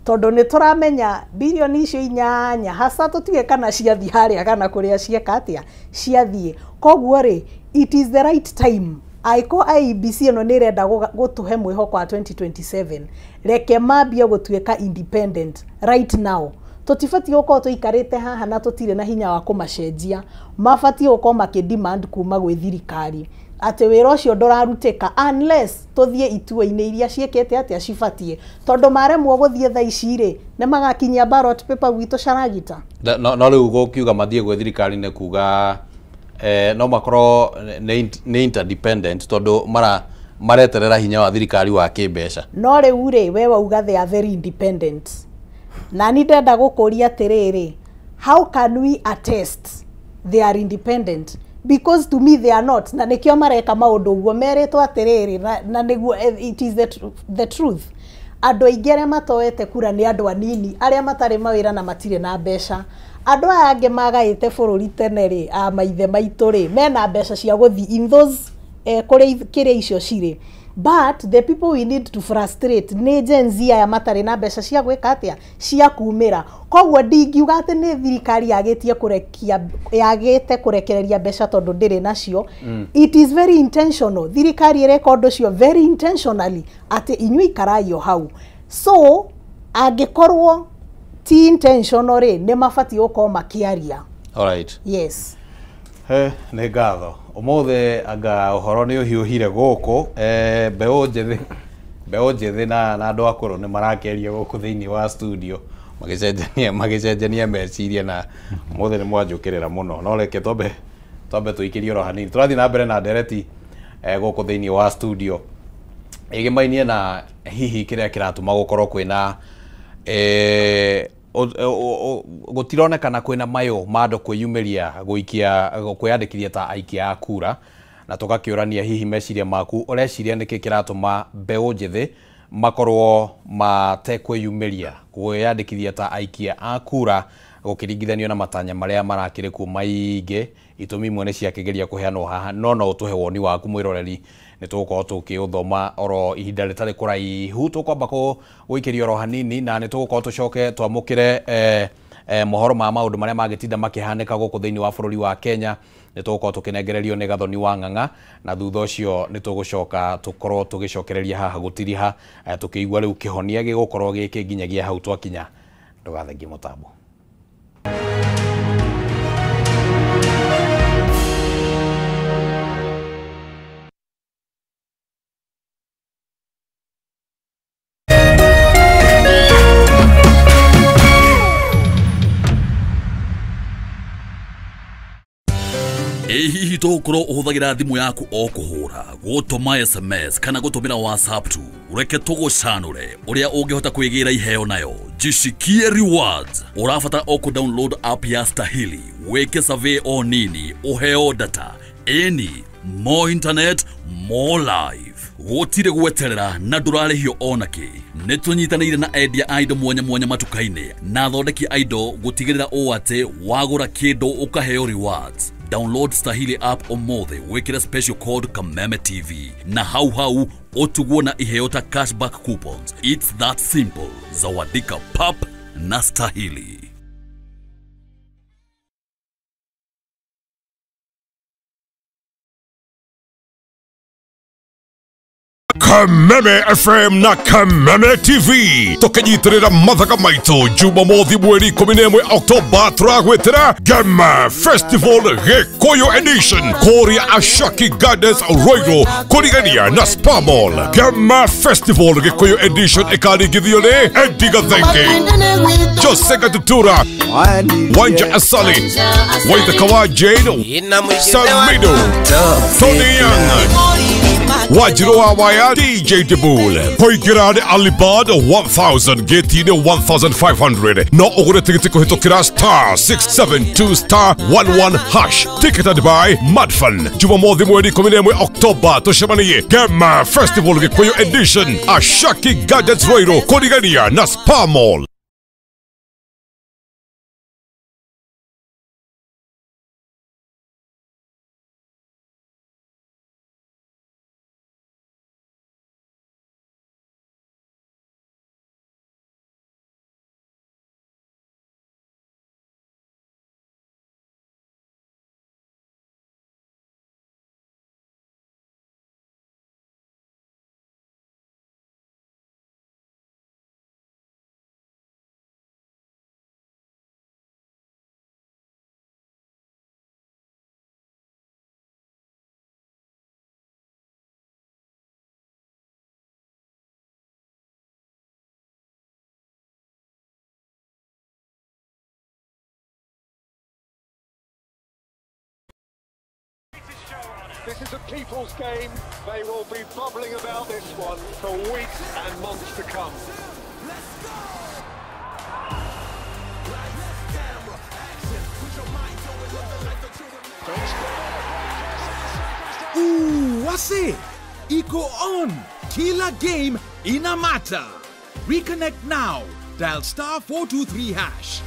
tondũ nĩ tũramenya bilioni icio 8 hasa tũtige kana ciathiĩ harĩa kana kũrĩa cieka atĩa ciathiĩ. Koguo rĩ it is the right time. Aiko IEBC ĩno nĩ ĩrenda gũtũhe mwĩhoko wa 2027 reke mambie gũtuĩka independent right now. Tũtibatie gũkorwo tũikarĩte haha na tũtirĩ na hinya wa kũmacenjia. Mabatie gũkorwo makĩdemand kuma gwĩ thirikari atĩ wĩra ũcio ndũrarutĩka unless tũthiĩ itua-inĩ iria ciĩkĩte atĩa cibatie tondũ maremwo gũthiĩ thaa ici rĩ nĩ magakinyia ballot paper gwitũ Charagita. No rĩu gũkiuga mathiĩ gwĩ thirikari nĩ kuga no makorwo nĩ interdependent tondũ mareterera hinya wa thirikari wa kĩmbeca. No rĩu rĩ we wauga they are very independent. Na nĩ ndenda gũkũria atĩrĩrĩ how can we attest they are independent? Because to me they are not. Na nĩkĩo mareka maũndũ ũguo merĩtwo atĩrĩrĩ na nĩguo it is the truth. Andũ aingĩ arĩa matoete kura nĩ andũ anini arĩa matarĩ mawĩra na matirĩ na mbeca. Andũ aya angĩ magaĩte bũrũri tene rĩ a maithe maitũ rĩ mena mbeca cia gũthiĩ in those kĩrĩa icio cirĩ. But the people we need to frustrate nĩ Gen Z aya matarĩ na mbeca cia gwĩka atĩa cia kumĩra. Koguo ndingiuga atĩ nĩ thirikari yagĩte kũrekereria mbeca tondũ ndĩrĩ nacio. It is very intentional. Thirikari ĩreka ũndũ ũcio very intentionally atĩ inyuĩ ikarai o hau. So angĩkorwo ti intentional rĩ nĩ mabatie gũkorwo makĩaria. Alright. Yes. Nĩ ngatho ũmũthĩ anga ũhoro nĩ ũhiũhire gũkũ mbeũ njĩthĩ na andũ akũrũ nĩ marakeria gũkũ thĩinĩ wa studio magĩcenjania meciria na ũmũthĩ nĩ mwanjũkĩrĩra mũno. No reke twambe tũikĩrie oro hanini tũrathiĩ na mbere na ndereti gũkũ thĩinĩ wa studio ĩgĩmainie na hihi kĩrĩa kĩratũma gũkorwo kwĩna gũtironekana kwĩna mayũ ma andũ kwĩyumĩria kwĩyandĩkithia ta aikia a kura na tũgakĩũrania hihi meciria maku ũreciria nĩkĩ kĩratũma mbeũ njĩthĩ makorwo matekwĩyumĩria kwĩyandĩkithia ta aikia a kura gũkĩringithanio na matanya marĩa marakĩrĩ kuo maingĩ. Itũmi imwe nĩ ciakĩgeria kũheanwo haha no ũtũhe woni waku mwĩroreri nĩ tũgũkorwo tũkĩũthoma oro ihinda rĩtarĩ kũraihu. Tũkwamba gũikĩria oro hanini na nĩ tũgũkorwo tũcoke twamũkĩre mohoro ma maũndũ marĩa magĩtinda makĩhanĩka gũkũ thĩinĩ wa bũrũri wa Kenya. Nĩ tũgũkorwo tũkĩnengererio nĩ Gathoni wa Ng'ang'a na thutha ũcio nĩ tũgũcoka tũkorwo tũgĩcokereria haha gũtiriha tũkĩigua rĩu kĩhonia gĩgũkorwo gĩkĩ nginyagia hau twakinya. Ndũgathengie mũtambo. hihi tũgũkorwo ũhũthagĩra thimũ yaku o kũhũra, gũtũma SMS kana gũtũmĩra WhatsApp tu, ureke tũgũcanũre ũrĩa ũngĩhota kwĩgĩra iheo nayo. Jishikie Rewards ũrabatara o download app ya Stahili, weke survey o nini, uheo data eni, more internet, more life. Gũtirĩ gweterera na ndũrarĩhio onakĩ. Nĩ tũnyitanĩire na endia indo mwanya mwanya matuka-inĩ na athondeki indo gũtigĩrĩra ũũ atĩ wagũra kĩndũ ũkaheo rewards. Download Stahili app omothe wekira special code Kameme TV na hau otuguo na iheota cashback coupons. It's that simple. Zawadika pap na Stahili. Kameme FM na Kameme TV tukinyitirira mathaka maitu Jumamothi mweri 11 Oktoba turagwetera Gema Festival Gikuyu Edition kuria Ashaki Gardens Roiro kurigania na Spa Mall. Gema Festival Gikuyu Edition ikarigithio ni Eddie Gathenge, Jose Gatutura, Wanja Asali, Waithaka Jane, Samido, Tony Young, Wajiro Waya, DJ Debul, Poigirade Alibad 1000, Getine 1500. No ogre ticket kuhitokira *672*11#. Ticketed by Madfun. Jumamothi mweri 11 Oktoba toshemaniye Gema Festival Gikuyu Edition Ashaki Gardens Roiro kurigania na Spa Mall. This is a people's game. They will be bubbling about this one for weeks and months to come. Wase, iko on. Kila game inamata. Reconnect now. Dial *423#.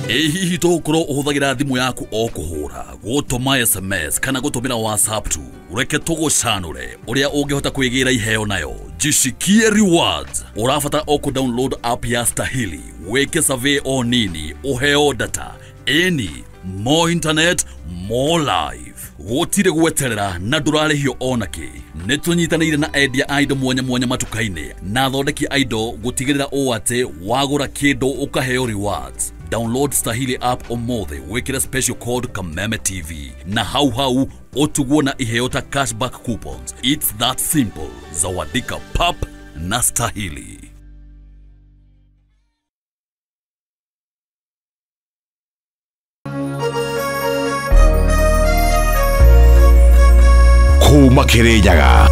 Hihi tokoro uhuthagira thimu yaku o kuhura gutuma SMS kana gutumira WhatsApp tu ureke tugucanure uria ungihota kwigira iheo nayo jishikie rewards urafata o ku download app ya Stahili weke survey o nini uheo data any more internet more life gutire gweterera na ndurarihio onaki nitunyitanire na endia indo mwanya matukaine na thondeki indo gutigirira o ate wagura kindu ukaheo rewards. Download Stahili app omothe wekira special code Kameme TV na hau otuguo na iheota cashback coupons. It's that simple. Zawadika pap na Stahili. Kuma Kirinyaga